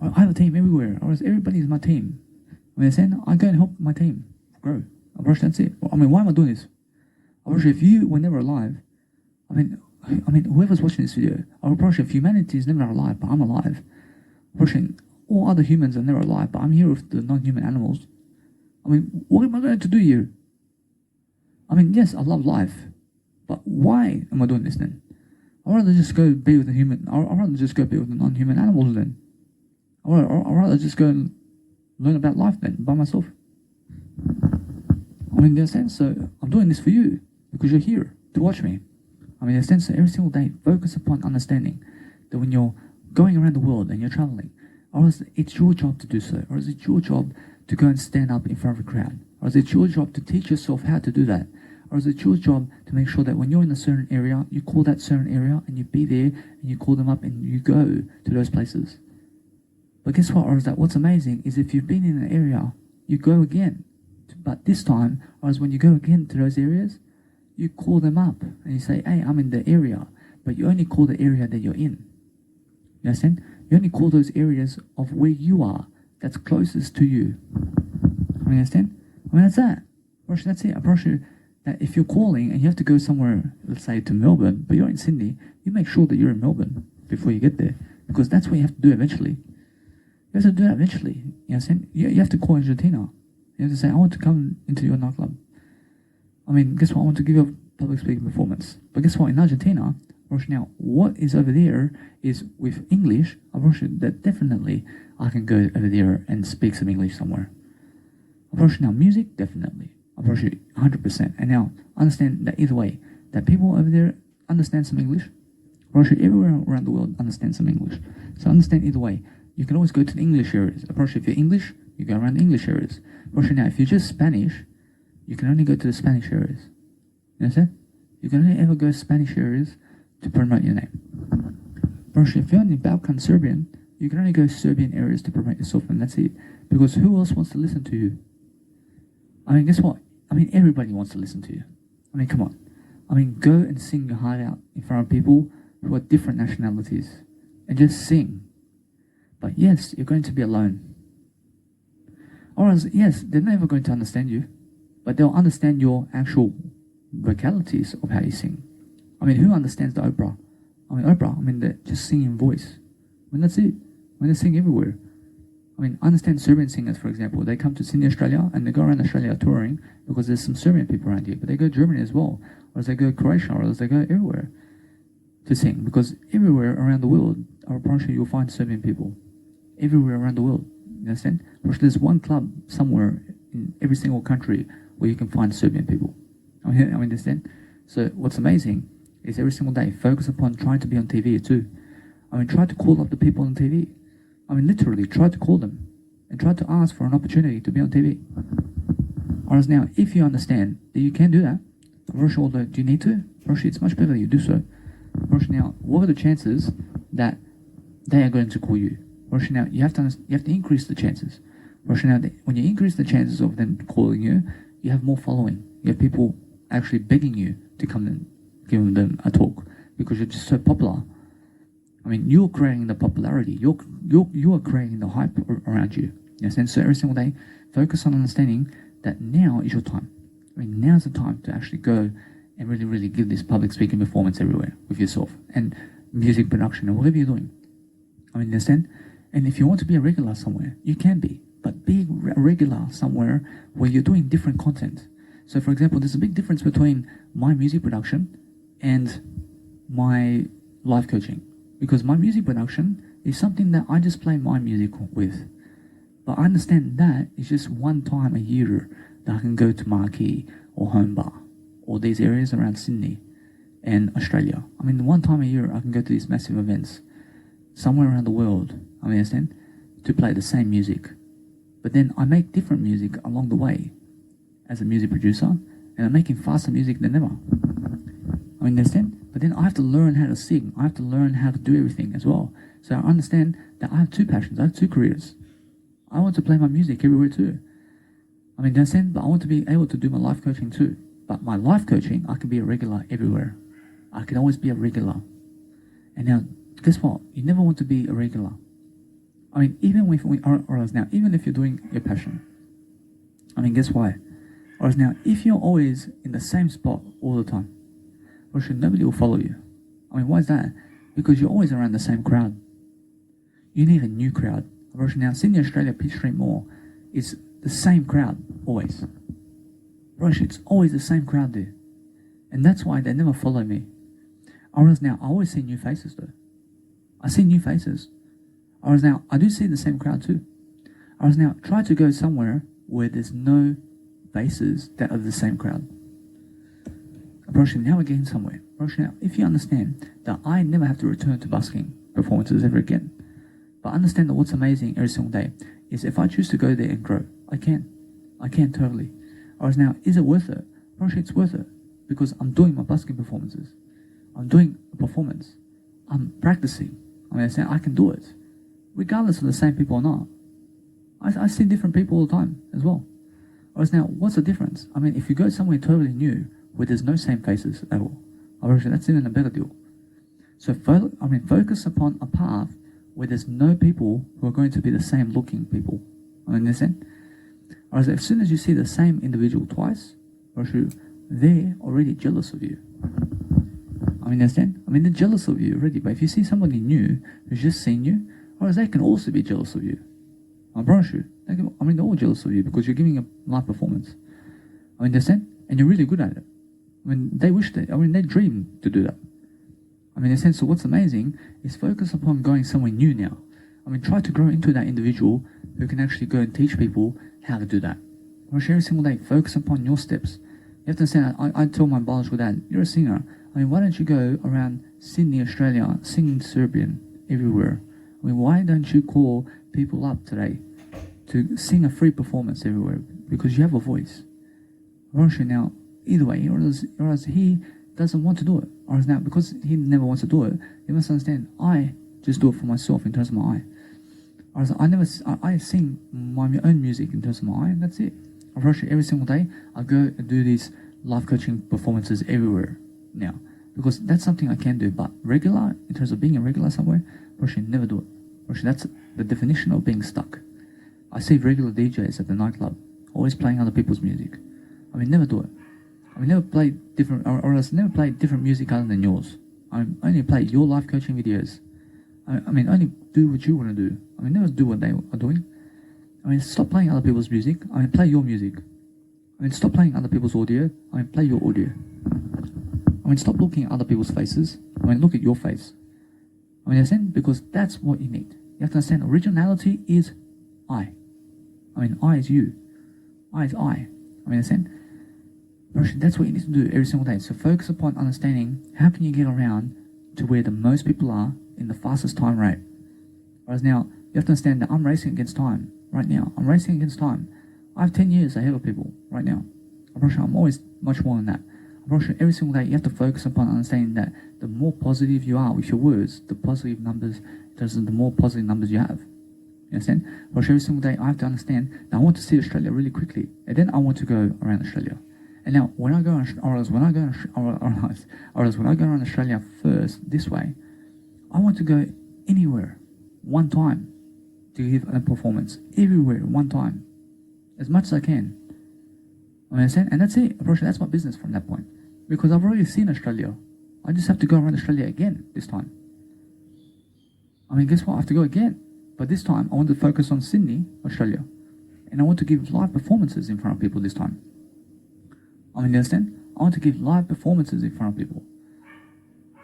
I have a team everywhere. I realize everybody is my team. I mean, I go and help my team grow. That's it. I mean, why am I doing this? If you were never alive, I mean, whoever's watching this video, I approach if humanity is never alive, but I'm alive. Approaching all other humans are never alive, but I'm here with the non-human animals. I mean, what am I going to do here? I mean, yes, I love life, but why am I doing this then? I'd rather just go be with the human. I'd rather just go be with the non-human animals then. I'd rather just go and learn about life then by myself. I mean, in a sense, so I'm doing this for you because you're here to watch me. I mean, in a sense, so every single day, focus upon understanding that when you're going around the world and you're traveling, or else it's your job to do so, or is it your job to go and stand up in front of a crowd, or is it your job to teach yourself how to do that, or is it your job to make sure that when you're in a certain area, you call that certain area and you be there and you call them up and you go to those places. But guess what? Or is that what's amazing is if you've been in an area, you go again. But this time, or as when you go again to those areas, you call them up and you say, hey, I'm in the area, but you only call the area that you're in. You understand? You only call those areas of where you are, that's closest to you. I mean, understand? I mean, that's that. That's it. I promise you that if you're calling and you have to go somewhere, let's say to Melbourne, but you're in Sydney, you make sure that you're in Melbourne before you get there, because that's what you have to do eventually. You have to do that eventually. You understand? You have to call Argentina. You have to say, I want to come into your nightclub. I mean, guess what? I want to give you a public speaking performance. But guess what? In Argentina, now, what is over there is with English, that definitely I can go over there and speak some English somewhere. Now, music, definitely. 100%. And now, understand that either way, that people over there understand some English. Everywhere around the world understand some English. So understand either way. You can always go to the English areas. If you're English, you go around the English areas. Now, if you're just Spanish, you can only go to the Spanish areas. You understand? You can only ever go to Spanish areas to promote your name. If you're in Balkan Serbian, you can only go Serbian areas to promote yourself, and that's it. Because who else wants to listen to you? I mean, guess what? I mean, everybody wants to listen to you. I mean, come on. I mean, go and sing your heart out in front of people who are different nationalities. And just sing. But yes, you're going to be alone. Or else, yes, they're never going to understand you. But they'll understand your actual vocalities of how you sing. I mean, who understands the opera? They're just singing voice. I mean, that's it. I mean, they sing everywhere. I mean, I understand Serbian singers, for example. They come to Sydney, Australia, and they go around Australia touring because there's some Serbian people around here. But they go to Germany as well. Or they go to Croatia, or they go everywhere to sing. Because everywhere around the world, I promise you, you'll find Serbian people. Everywhere around the world. You understand? Because there's one club somewhere in every single country where you can find Serbian people. I mean, understand? So what's amazing is every single day, focus upon trying to be on TV too. I mean, try to call up the people on TV. I mean, literally, try to call them and try to ask for an opportunity to be on TV. Whereas now, if you understand that you can do that, do you need to? It's much better that you do so. Now, what are the chances that they are going to call you? Now, you have to increase the chances. Now, when you increase the chances of them calling you, you have more following. You have people actually begging you to come and give them a talk because you're just so popular. I mean, you're creating the popularity. You are creating the hype around you. Yes, and so every single day, focus on understanding that now is your time. I mean, now's the time to actually go and really, really give this public speaking performance everywhere with yourself and music production and whatever you're doing. I mean, understand? And if you want to be a regular somewhere, you can be, but be a regular somewhere where you're doing different content. So, for example, there's a big difference between my music production and my life coaching. Because my music production is something that I just play my music with. But I understand that it's just one time a year that I can go to Marquee or Home Bar or these areas around Sydney and Australia. I mean, one time a year I can go to these massive events somewhere around the world, I mean, understand, to play the same music. But then I make different music along the way as a music producer, and I'm making faster music than ever. I mean, understand? But then I have to learn how to sing. I have to learn how to do everything as well. So I understand that I have two passions. I have two careers. I want to play my music everywhere too. I mean, understand? But I want to be able to do my life coaching too. But my life coaching, I can be a regular everywhere. I can always be a regular. And now, guess what? You never want to be a regular. I mean, even even if you're doing your passion, I mean, guess why? Or else now, if you're always in the same spot all the time, or should nobody will follow you. I mean, why is that? Because you're always around the same crowd. You need a new crowd. Or else now, Sydney, Australia, Peach Street Mall is the same crowd, always. Rush, it's always the same crowd there. And that's why they never follow me. Or else now, I always see new faces though. I see new faces. Or else now, I do see the same crowd too. Or else now, try to go somewhere where there's no faces that are the same crowd. Approach now we're getting somewhere. Approach now, if you understand that I never have to return to busking performances ever again, but understand that what's amazing every single day is if I choose to go there and grow, I can. I can totally. Or else now, is it worth it? Approach it's worth it because I'm doing my busking performances. I'm doing a performance. I'm practicing. I mean, I can do it, regardless of the same people or not. I see different people all the time as well. Or else now, what's the difference? I mean, if you go somewhere totally new where there's no same faces at all, that's even a better deal. So, focus upon a path where there's no people who are going to be the same looking people. I mean, understand? Or else as soon as you see the same individual twice, they're already jealous of you. I mean, understand? I mean, they're jealous of you already. But if you see somebody new who's just seen you, or else they can also be jealous of you. I promise you. They're all jealous of you because you're giving a live performance. I mean, understand? And you're really good at it. I mean, they dream to do that. I mean, in a sense, so what's amazing is focus upon going somewhere new now. I mean, try to grow into that individual who can actually go and teach people how to do that. Every single day, focus upon your steps. You have to understand, I tell my biological dad, you're a singer. I mean, why don't you go around Sydney, Australia, singing Serbian everywhere? I mean, why don't you call people up today to sing a free performance everywhere? Because you have a voice. Now, either way, or else he doesn't want to do it. Or else now, because he never wants to do it, you must understand, I just do it for myself in terms of my eye. Or else I sing my own music in terms of my eye, and that's it. Every single day, I go and do these live coaching performances everywhere now. Because that's something I can do, but regular, in terms of being a regular somewhere, never do it. That's the definition of being stuck. I see regular DJs at the nightclub, always playing other people's music. I mean, never do it. I mean, never play different, or else never play different music other than yours. I mean, only play your live coaching videos. I mean, only do what you want to do. I mean, never do what they are doing. I mean, stop playing other people's music. I mean, play your music. I mean, stop playing other people's audio. I mean, play your audio. I mean, stop looking at other people's faces. I mean, look at your face. I mean, understand? Because that's what you need. You have to understand, originality is I. I mean, I is you. I is I. I mean, understand? That's what you need to do every single day. So focus upon understanding how can you get around to where the most people are in the fastest time rate. Whereas now, you have to understand that I'm racing against time right now. I'm racing against time. I have 10 years ahead of people right now. I'm always much more than that. Every single day you have to focus upon understanding that the more positive you are with your words, the positive numbers, the more positive numbers you have. You understand? Every single day I have to understand that I want to see Australia really quickly, and then I want to go around Australia. And now when I go around Australia first this way, I want to go anywhere one time to give a performance everywhere one time, as much as I can. I understand, and that's it. That's my business from that point, because I've already seen Australia. I just have to go around Australia again this time. I mean, guess what? I have to go again, but this time I want to focus on Sydney, Australia, and I want to give live performances in front of people this time. I mean, you understand? I want to give live performances in front of people,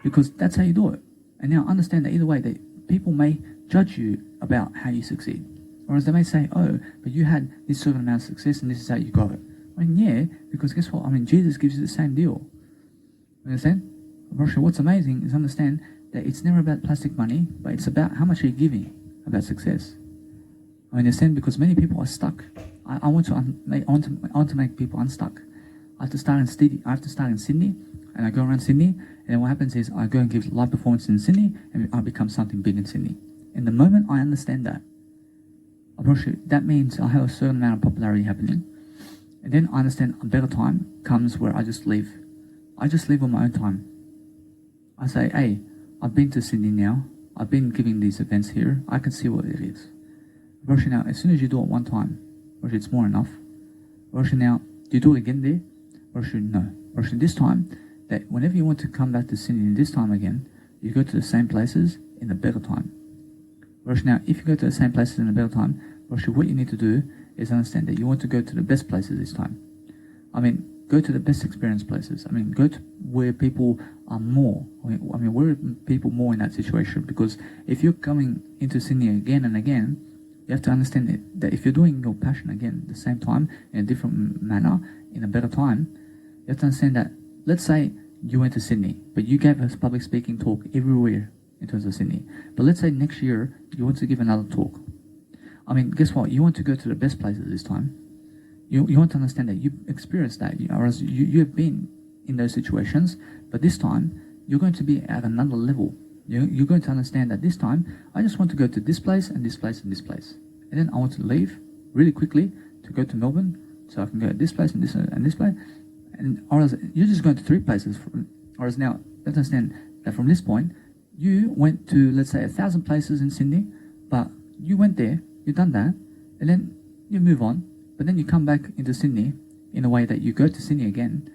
because that's how you do it. And now understand that either way, that people may judge you about how you succeed, or as they may say, oh, but you had this certain amount of success and this is how you got it. I mean, yeah, because guess what? I mean, Jesus gives you the same deal. You understand? What's amazing is understand that it's never about plastic money, but it's about how much are you giving about success. I understand, because many people are stuck. I want to make people unstuck. I have to start in Sydney, and I go around Sydney, and then what happens is I go and give live performance in Sydney, and I become something big in Sydney. And the moment I understand that, that means I have a certain amount of popularity happening. And then I understand a better time comes where I just leave. I just leave on my own time. I say, hey, I've been to Sydney now. I've been giving these events here. I can see what it is. Roshi, now, as soon as you do it one time, Roshi, it's more enough. Roshi, now, do you do it again there? Roshi, no. Roshi, this time, that whenever you want to come back to Sydney this time again, you go to the same places in a better time. Roshi, now, if you go to the same places in a better time, Roshi, what you need to do is understand that you want to go to the best places this time. I mean, go to the best experience places. I mean, go to where people are more. I mean, where are people more in that situation? Because if you're coming into Sydney again and again, you have to understand that if you're doing your passion again at the same time, in a different manner, in a better time, you have to understand that, let's say you went to Sydney, but you gave a public speaking talk everywhere in terms of Sydney. But let's say next year, you want to give another talk. I mean, guess what? You want to go to the best places this time. You want to understand that you experienced that, or else you have been in those situations, but this time, you're going to be at another level. You're going to understand that this time, I just want to go to this place and this place and this place. And then I want to leave really quickly to go to Melbourne, so I can go to this place and this place. And or else you're just going to 3 places. Or else now, let's understand that from this point, you went to, let's say, 1,000 places in Sydney, but you went there, you've done that, and then you move on. But then you come back into Sydney in a way that you go to Sydney again,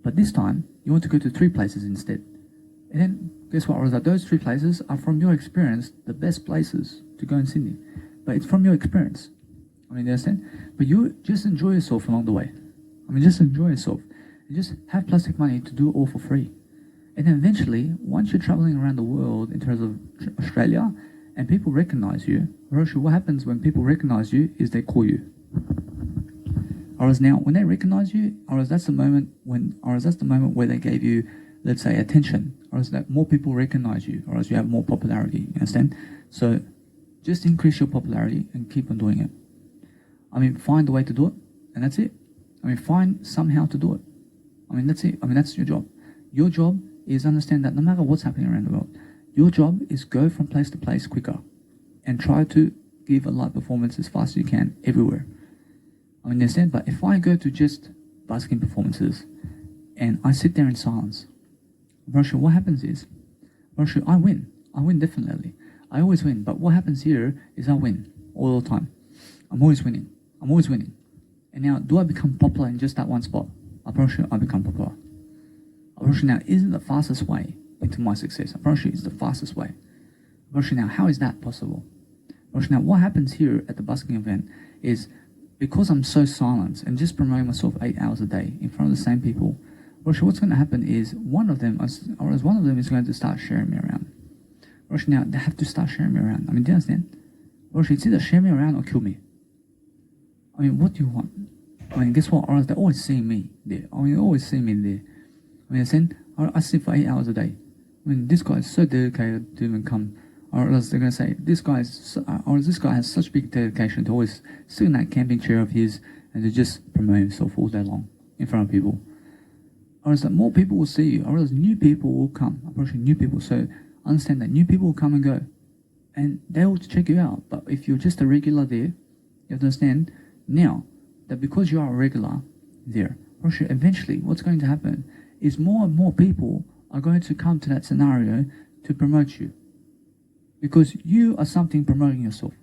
but this time you want to go to 3 places instead. And then guess what? Those 3 places are from your experience, the best places to go in Sydney. But it's from your experience. I mean, you understand? But you just enjoy yourself along the way. I mean, just enjoy yourself. You just have plastic money to do it all for free. And then eventually, once you're traveling around the world in terms of Australia, and people recognize you, Roshi, what happens when people recognize you is they call you. Or as now, when they recognize you, or as that's the moment where they gave you, let's say, attention, or as that more people recognize you, or as you have more popularity, you understand? So just increase your popularity and keep on doing it. I mean, find a way to do it, and that's it. I mean, find somehow to do it. I mean, that's it. I mean, that's your job. Your job is understand that no matter what's happening around the world, your job is go from place to place quicker and try to give a live performance as fast as you can everywhere. I mean, understand? But if I go to just busking performances and I sit there in silence, Russia, what happens is, Russia, I win. I win definitely. I always win. But what happens here is I win all the time. I'm always winning. I'm always winning. And now, do I become popular in just that one spot? I promise you, I become popular. I promise you now, isn't the fastest way into my success? I promise you, it's the fastest way. I promise you now, how is that possible? I promise you now, what happens here at the busking event is, because I'm so silent and just promoting myself 8 hours a day in front of the same people, Roshi, what's going to happen is one of them is going to start sharing me around. Roshi, now they have to start sharing me around. I mean, do you understand? Roshi, it's either share me around or kill me. I mean, what do you want? I mean, guess what? Or else they're always seeing me there. I mean, they always see me there. I mean, I sleep for 8 hours a day. I mean, this guy is so dedicated to even come. Or else they're going to say, this guy has such big dedication to always sit in that camping chair of his and to just promote himself all day long in front of people. Or else that more people will see you, or else new people will come. I'm pushing new people. So understand that new people will come and go. And they will check you out. But if you're just a regular there, you have to understand now that because you are a regular there, eventually what's going to happen is more and more people are going to come to that scenario to promote you. Because you are something promoting yourself.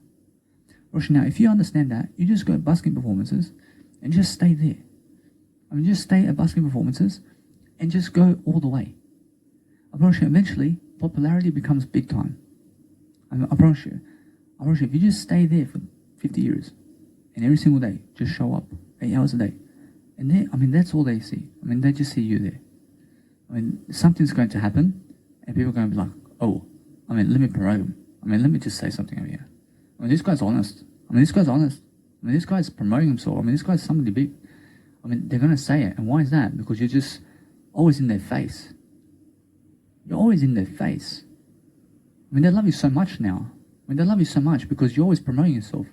Roshi, now, if you understand that, you just go to busking performances and just stay there. I mean, just stay at busking performances and just go all the way. I promise you, eventually, popularity becomes big time. I promise you, if you just stay there for 50 years and every single day, just show up 8 hours a day. And then, I mean, that's all they see. I mean, they just see you there. I mean, something's going to happen and people are going to be like, oh, I mean, let me promote him. I mean, let me just say something over here. I mean, this guy's honest. I mean, this guy's promoting himself. I mean, this guy's somebody big. I mean, they're going to say it. And why is that? Because you're just always in their face. You're always in their face. I mean, they love you so much now. I mean, they love you so much because you're always promoting yourself.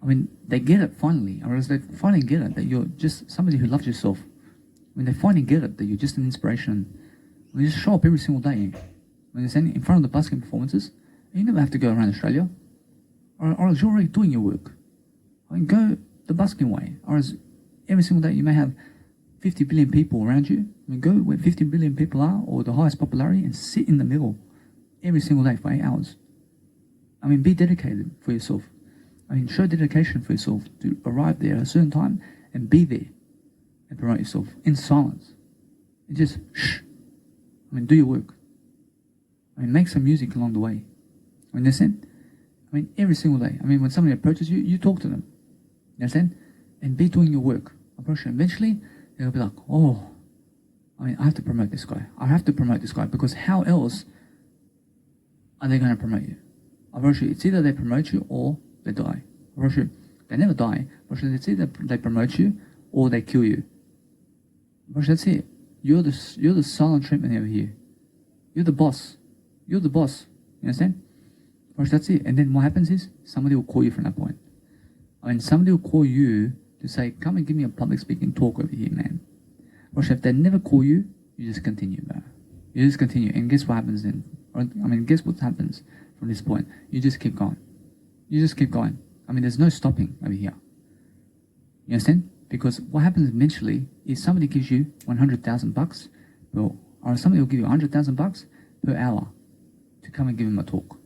I mean, they get it finally. Or else they finally get it that you're just somebody who loves yourself. I mean, they finally get it that you're just an inspiration. I mean, you just show up every single day. When you're in front of the busking performances, and you never have to go around Australia, or else you're already doing your work. I mean, go the busking way, or else every single day you may have 50 billion people around you. I mean, go where 50 billion people are, or the highest popularity, and sit in the middle every single day for 8 hours. I mean, be dedicated for yourself. I mean, show dedication for yourself to arrive there at a certain time and be there and promote yourself in silence. And just shh. I mean, do your work. I mean, make some music along the way. You understand? I mean, every single day. I mean, when somebody approaches you, you talk to them. You understand? And be doing your work. Approach them. Eventually, they'll be like, oh, I mean, I have to promote this guy. I have to promote this guy, because how else are they going to promote you? I promise you, it's either they promote you or they die. I promise you, they never die. I promise you, it's either they promote you or they kill you. I promise you, that's it. You're the silent treatment over here. You're the boss. You're the boss. You understand? I promise you, that's it. And then what happens is somebody will call you from that point. I mean, somebody will call you to say, come and give me a public speaking talk over here, man. I promise you, if they never call you, you just continue, man. You just continue. And guess what happens then? I mean, guess what happens from this point? You just keep going. You just keep going. I mean, there's no stopping over here. You understand? Because what happens eventually is somebody gives you $100,000, or somebody will give you $100,000 per hour to come and give him a talk.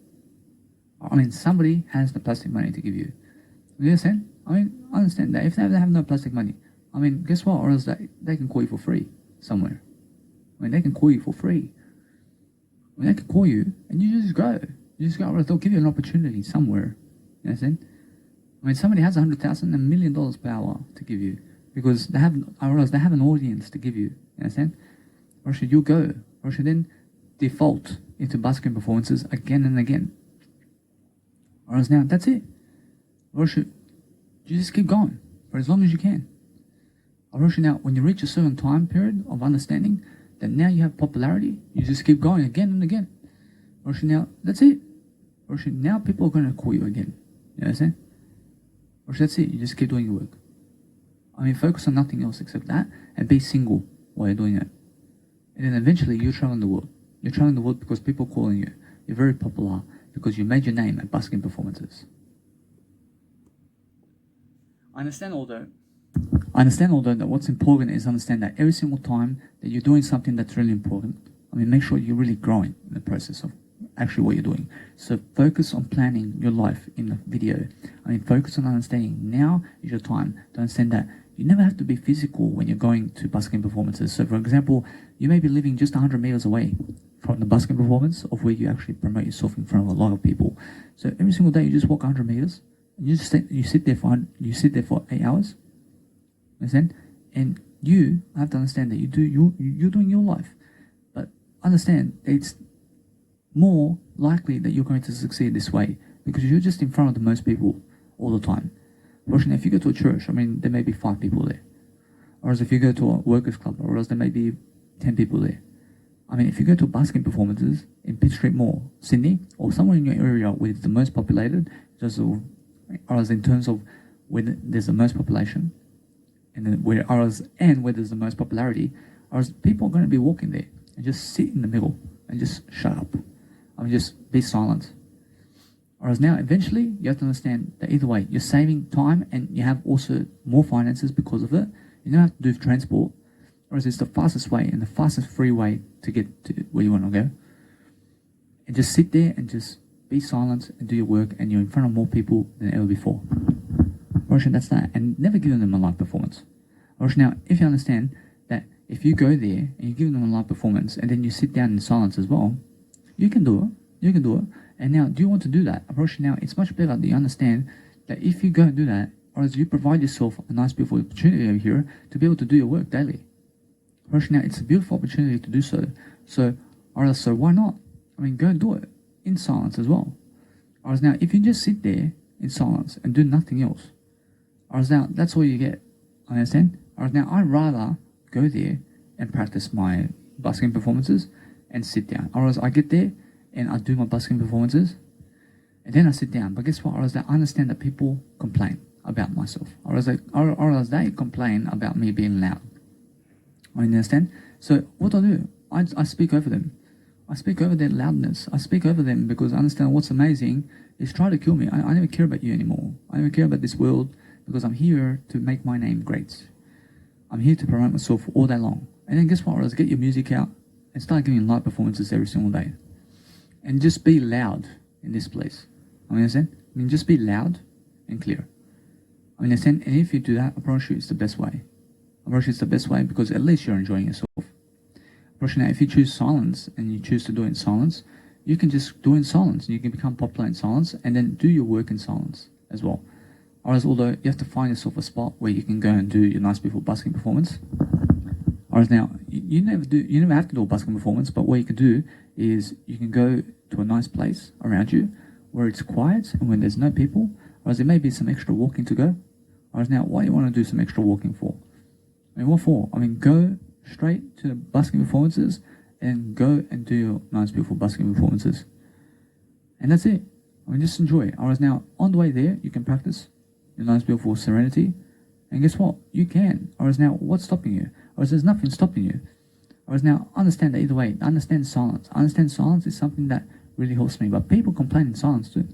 I mean, somebody has the plastic money to give you. You understand? I mean, I understand that. If they have no plastic money, I mean, guess what? Or else they can call you for free somewhere. I mean, they can call you for free. I mean, they can call you and you just go. You just go, or else they'll give you an opportunity somewhere. You understand? I mean, somebody has $100,000, $1 million per hour to give you, because they have, or else they have an audience to give you. You understand? Or should you go? Or should then default into busking performances again and again? Or else now, that's it. Or should you just keep going for as long as you can? Or should now, when you reach a certain time period of understanding that now you have popularity, you just keep going again and again. Or should now, that's it. Or should now people are going to call you again. You understand? Or should that's it. You just keep doing your work. I mean, focus on nothing else except that, and be single while you're doing it. And then eventually you're traveling the world. You're traveling the world because people are calling you. You're very popular because you made your name at busking performances. I understand all that what's important is understand that every single time that you're doing something that's really important, I mean, make sure you're really growing in the process of actually what you're doing. So focus on planning your life in the video. I mean, focus on understanding now is your time to understand that you never have to be physical when you're going to busking performances. So for example, you may be living just 100 meters away from the busking performance of where you actually promote yourself in front of a lot of people. So every single day you just walk 100 meters and you sit there for 8 hours. Understand? And you have to understand that you're doing your life. But understand it's more likely that you're going to succeed this way because you're just in front of the most people all the time. Fortunately, if you go to a church, I mean, there may be 5 people there. Or as if you go to a workers' club, or else there may be 10 people there. I mean, if you go to busking performances in Pitt Street Mall, Sydney, or somewhere in your area where it's the most populated, or as in terms of where there's the most population, and then where there's the most popularity, or people are going to be walking there and just sit in the middle and just shut up. I mean, just be silent. Whereas now, eventually, you have to understand that either way, you're saving time and you have also more finances because of it. You don't have to do transport, whereas it's the fastest way and the fastest free way to get to where you want to go. And just sit there and just be silent and do your work, and you're in front of more people than ever before. Whereas that's that. And never give them a live performance. Whereas now, if you understand that if you go there and you give them a live performance and then you sit down in silence as well, you can do it. You can do it. And now, do you want to do that? Approach now, it's much better that you understand that if you go and do that, or as you provide yourself a nice, beautiful opportunity over here to be able to do your work daily. Approach now, it's a beautiful opportunity to do so. So why not? I mean, go and do it in silence as well. Or as now, if you just sit there in silence and do nothing else, or as now, that's all you get. Understand? Or as now, I'd rather go there and practice my busking performances and sit down. Or as I get there and I do my busking performances, and then I sit down. But guess what? Or as I understand that people complain about myself, or as they complain about me being loud. I understand. So what do? I speak over them. I speak over their loudness. I speak over them because I understand what's amazing is try to kill me. I never care about you anymore. I never care about this world because I'm here to make my name great. I'm here to promote myself all day long. And then guess what? Let's get your music out and start giving live performances every single day. And just be loud in this place. I mean, understand? I mean, just be loud and clear. I mean, understand? And if you do that, I promise you it's the best way. I promise you it's the best way because at least you're enjoying yourself. I promise you now, if you choose silence and you choose to do it in silence, you can just do it in silence and you can become popular in silence and then do your work in silence as well. Whereas although you have to find yourself a spot where you can go and do your nice beautiful busking performance. Whereas now you never have to do a busking performance, but what you can do is you can go to a nice place around you where it's quiet and when there's no people, whereas there may be some extra walking to go. Whereas now what you want to do some extra walking for? I mean, what for? I mean, go straight to the busking performances and go and do your nice beautiful busking performances. And that's it. I mean, just enjoy it. Whereas now on the way there, you can practice your nice beautiful serenity. And guess what? You can. Whereas now, what's stopping you? Whereas there's nothing stopping you. Whereas now, understand that either way. Understand silence. Understand silence is something that really helps me. But people complain in silence too.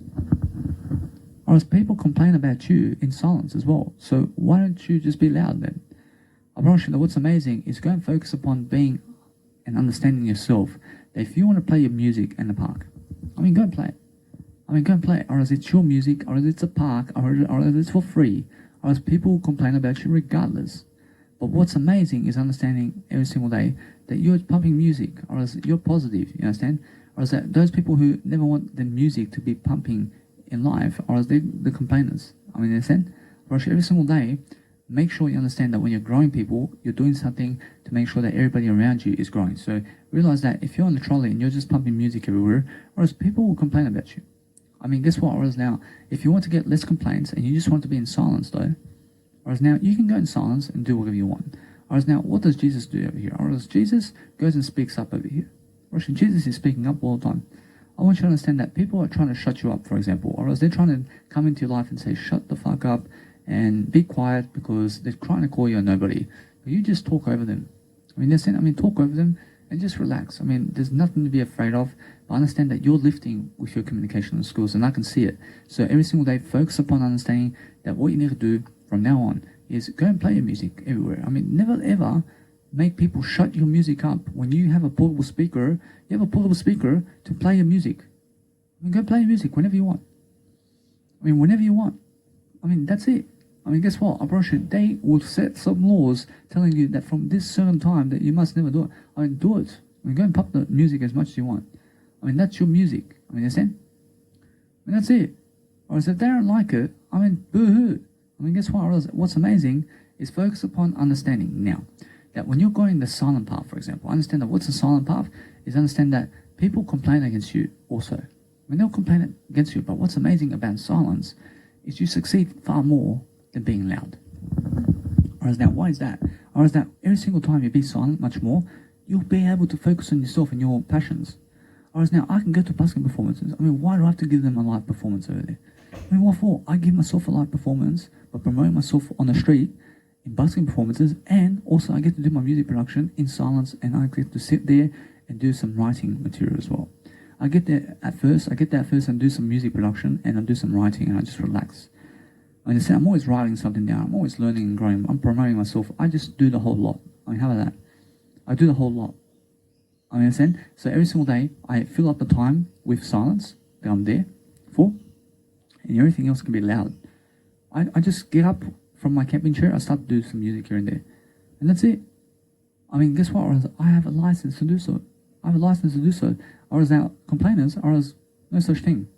Whereas people complain about you in silence as well. So why don't you just be loud then? I promise you that what's amazing is go and focus upon being and understanding yourself. That if you want to play your music in the park, I mean, go and play it. I mean, go and play it. Or else it's your music, or else it's a park, or else it's for free. Or else people will complain about you regardless. But what's amazing is understanding every single day that you're pumping music, or else you're positive, you understand? Or else that those people who never want the music to be pumping in life, or else they're the complainers. I mean, you understand? Or else every single day, make sure you understand that when you're growing people, you're doing something to make sure that everybody around you is growing. So realize that if you're on the trolley and you're just pumping music everywhere, or else people will complain about you. I mean, guess what? Or else now, if you want to get less complaints and you just want to be in silence though, or else now you can go in silence and do whatever you want. Or else now, what does Jesus do over here? Or else Jesus goes and speaks up over here. Or else Jesus is speaking up all the time. I want you to understand that people are trying to shut you up, for example, or else they're trying to come into your life and say, shut the fuck up and be quiet because they're trying to call you a nobody. But you just talk over them. I mean, talk over them and just relax. I mean, there's nothing to be afraid of. But understand that you're lifting with your communication skills, and I can see it. So every single day, focus upon understanding that what you need to do from now on is go and play your music everywhere. I mean, never ever make people shut your music up. When you have a portable speaker, you have a portable speaker to play your music. I mean, go play your music whenever you want. I mean, whenever you want. I mean, that's it. I mean, guess what? I promise you, they will set some laws telling you that from this certain time that you must never do it. I mean, do it. I mean, go and pop the music as much as you want. I mean, that's your music. I mean, understand? I mean, that's it. Or if they don't like it, I mean, boo-hoo. I mean, guess what? What's amazing is focus upon understanding now that when you're going the silent path, for example, understand that what's the silent path is understand that people complain against you also. I mean, they'll complain against you, but what's amazing about silence is you succeed far more than being loud. Or is that, why is that? Or is that every single time you be silent much more, you'll be able to focus on yourself and your passions. Whereas now I can go to busking performances. I mean, why do I have to give them a live performance over there? I mean, what for? I give myself a live performance by promoting myself on the street in busking performances, and also I get to do my music production in silence, and I get to sit there and do some writing material as well. I get there at first and do some music production, and I do some writing, and I just relax. I understand, I'm always writing something down, I'm always learning and growing, I'm promoting myself, I just do the whole lot. I mean, how about that? I do the whole lot. I understand? So every single day, I fill up the time with silence that I'm there for, and everything else can be loud. I just get up from my camping chair, I start to do some music here and there. And that's it. I mean, guess what? I have a license to do so. I have a license to do so. Or as now complainers, or as no such thing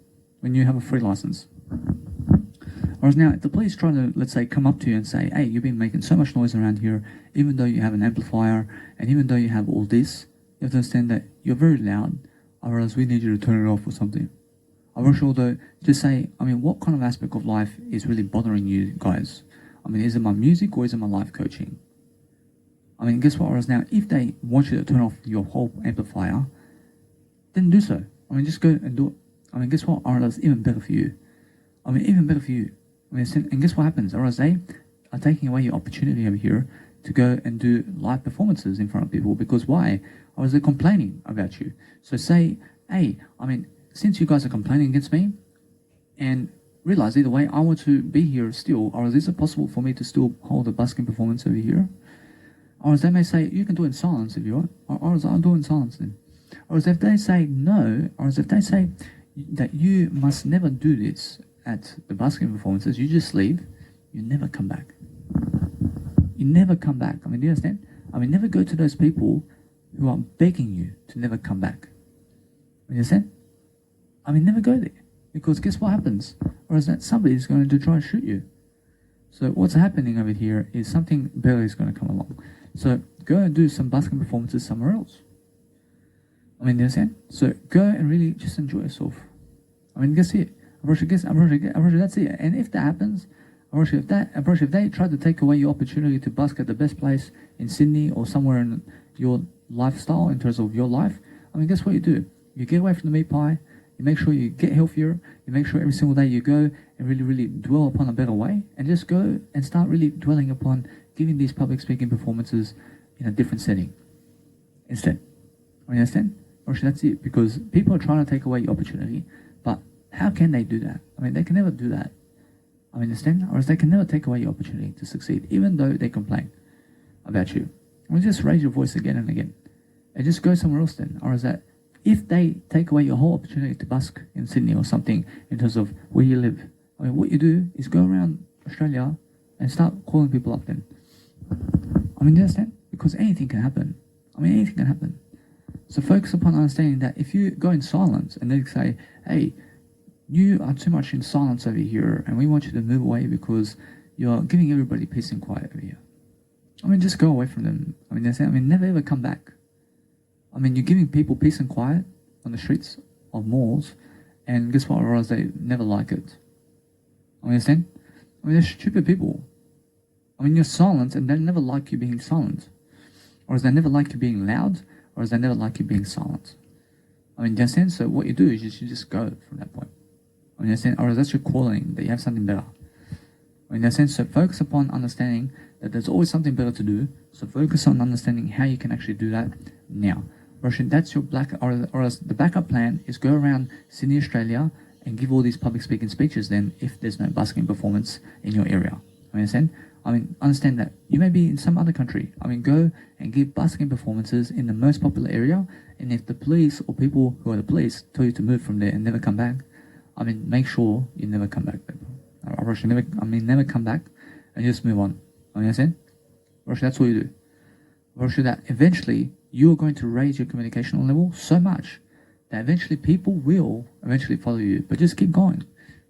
when you have a free license. Or as now, if the police try to, let's say, come up to you and say, hey, you've been making so much noise around here, even though you have an amplifier, and even though you have all this, you have to understand that you're very loud, or else we need you to turn it off or something. I wish although, just say, I mean, what kind of aspect of life is really bothering you guys? I mean, is it my music or is it my life coaching? I mean, guess what? Or else now, if they want you to turn off your whole amplifier, then do so. I mean, just go and do it. I mean, guess what? Or else even better for you. I mean, even better for you. I mean, and guess what happens? Or else they are taking away your opportunity over here to go and do live performances in front of people. Because why? Or is they complaining about you? So say, hey, I mean, since you guys are complaining against me, and realize either way, I want to be here still, or is it possible for me to still hold a busking performance over here? Or as they may say, you can do it in silence if you want. Or as I'll do it in silence then. Or as if they say no, or as if they say that you must never do this at the busking performances, you just leave, you never come back. You never come back. I mean, do you understand? I mean, never go to those people who are begging you to never come back. You understand? I mean, never go there. Because guess what happens? Or is that somebody's going to try to shoot you. So what's happening over here is something better is going to come along. So go and do some busking performances somewhere else. I mean, you understand? So go and really just enjoy yourself. I mean, guess it. That's it. And if that happens, if they try to take away your opportunity to busk at the best place in Sydney or somewhere in your lifestyle in terms of your life, I mean, guess what you do? You get away from the meat pie. You make sure you get healthier. You make sure every single day you go and really, really dwell upon a better way, and just go and start really dwelling upon giving these public speaking performances in a different setting instead. I mean, understand? Or that's it, because people are trying to take away your opportunity, but how can they do that? I mean, they can never do that. I mean, understand? Or they can never take away your opportunity to succeed, even though they complain about you. I mean, just raise your voice again and again, and just go somewhere else then. Or is that if they take away your whole opportunity to busk in Sydney or something in terms of where you live, I mean, what you do is go around Australia and start calling people up then. I mean, do you understand? Because anything can happen. I mean, anything can happen. So focus upon understanding that if you go in silence and they say, hey, you are too much in silence over here and we want you to move away because you're giving everybody peace and quiet over here. I mean, just go away from them. I mean, never ever come back. I mean, you're giving people peace and quiet on the streets of malls, and guess what? Or else they never like it. I mean, understand? I mean, they're stupid people. I mean, you're silent and they never like you being silent. Or else they never like you being loud, or else they never like you being silent. I mean, do you understand? So what you do is you just go from that point. I mean, understand? Or that's your calling, that you have something better. I mean, in that sense, so focus upon understanding that there's always something better to do. So focus on understanding how you can actually do that now. Roshan, that's your or else the backup plan is go around Sydney, Australia, and give all these public speaking speeches then if there's no busking performance in your area. I understand? I mean, understand that you may be in some other country. I mean, go and give busking performances in the most popular area, and if the police or people who are the police tell you to move from there and never come back, I mean, make sure you never come back. Roshan, never come back and just move on. I understand? Roshan, that's what you do. Roshan, that eventually you're going to raise your communication level so much that eventually people will eventually follow you. But just keep going.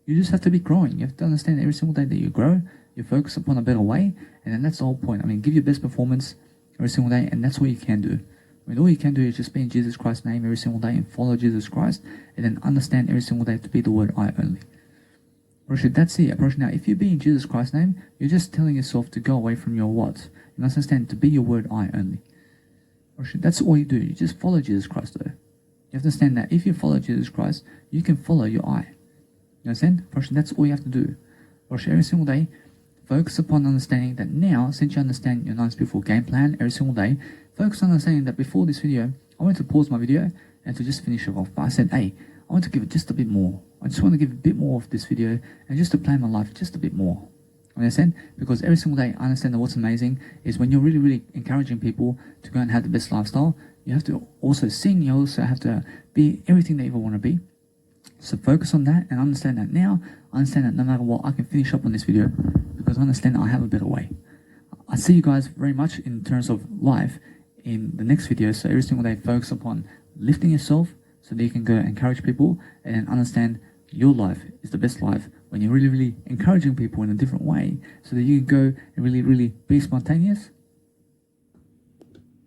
You just have to be growing. You have to understand every single day that you grow, you focus upon a better way, and then that's the whole point. I mean, give your best performance every single day, and that's what you can do. I mean, all you can do is just be in Jesus Christ's name every single day and follow Jesus Christ, and then understand every single day to be the word I only. Roshan, that's it. Roshan, now, if you be in Jesus Christ's name, you're just telling yourself to go away from your what? You must understand to be your word I only. Roshan, that's all you do. You just follow Jesus Christ, though. You have to understand that if you follow Jesus Christ, you can follow your I. You understand? Roshan, that's all you have to do. Roshan, every single day, focus upon understanding that now, since you understand your nice beautiful game plan every single day, focus on understanding that before this video, I wanted to pause my video and to just finish it off. But I said, hey, I want to give it just a bit more. I just want to give a bit more of this video and just to plan my life just a bit more. Understand? Because every single day, I understand that what's amazing is when you're really, really encouraging people to go and have the best lifestyle, you have to also sing, you also have to be everything that you ever want to be. So focus on that and understand that now. I understand that no matter what, I can finish up on this video because I understand that I have a better way. I see you guys very much in terms of life in the next video. So every single day, focus upon lifting yourself so that you can go encourage people and understand your life is the best life when you're really, really encouraging people in a different way so that you can go and really, really be spontaneous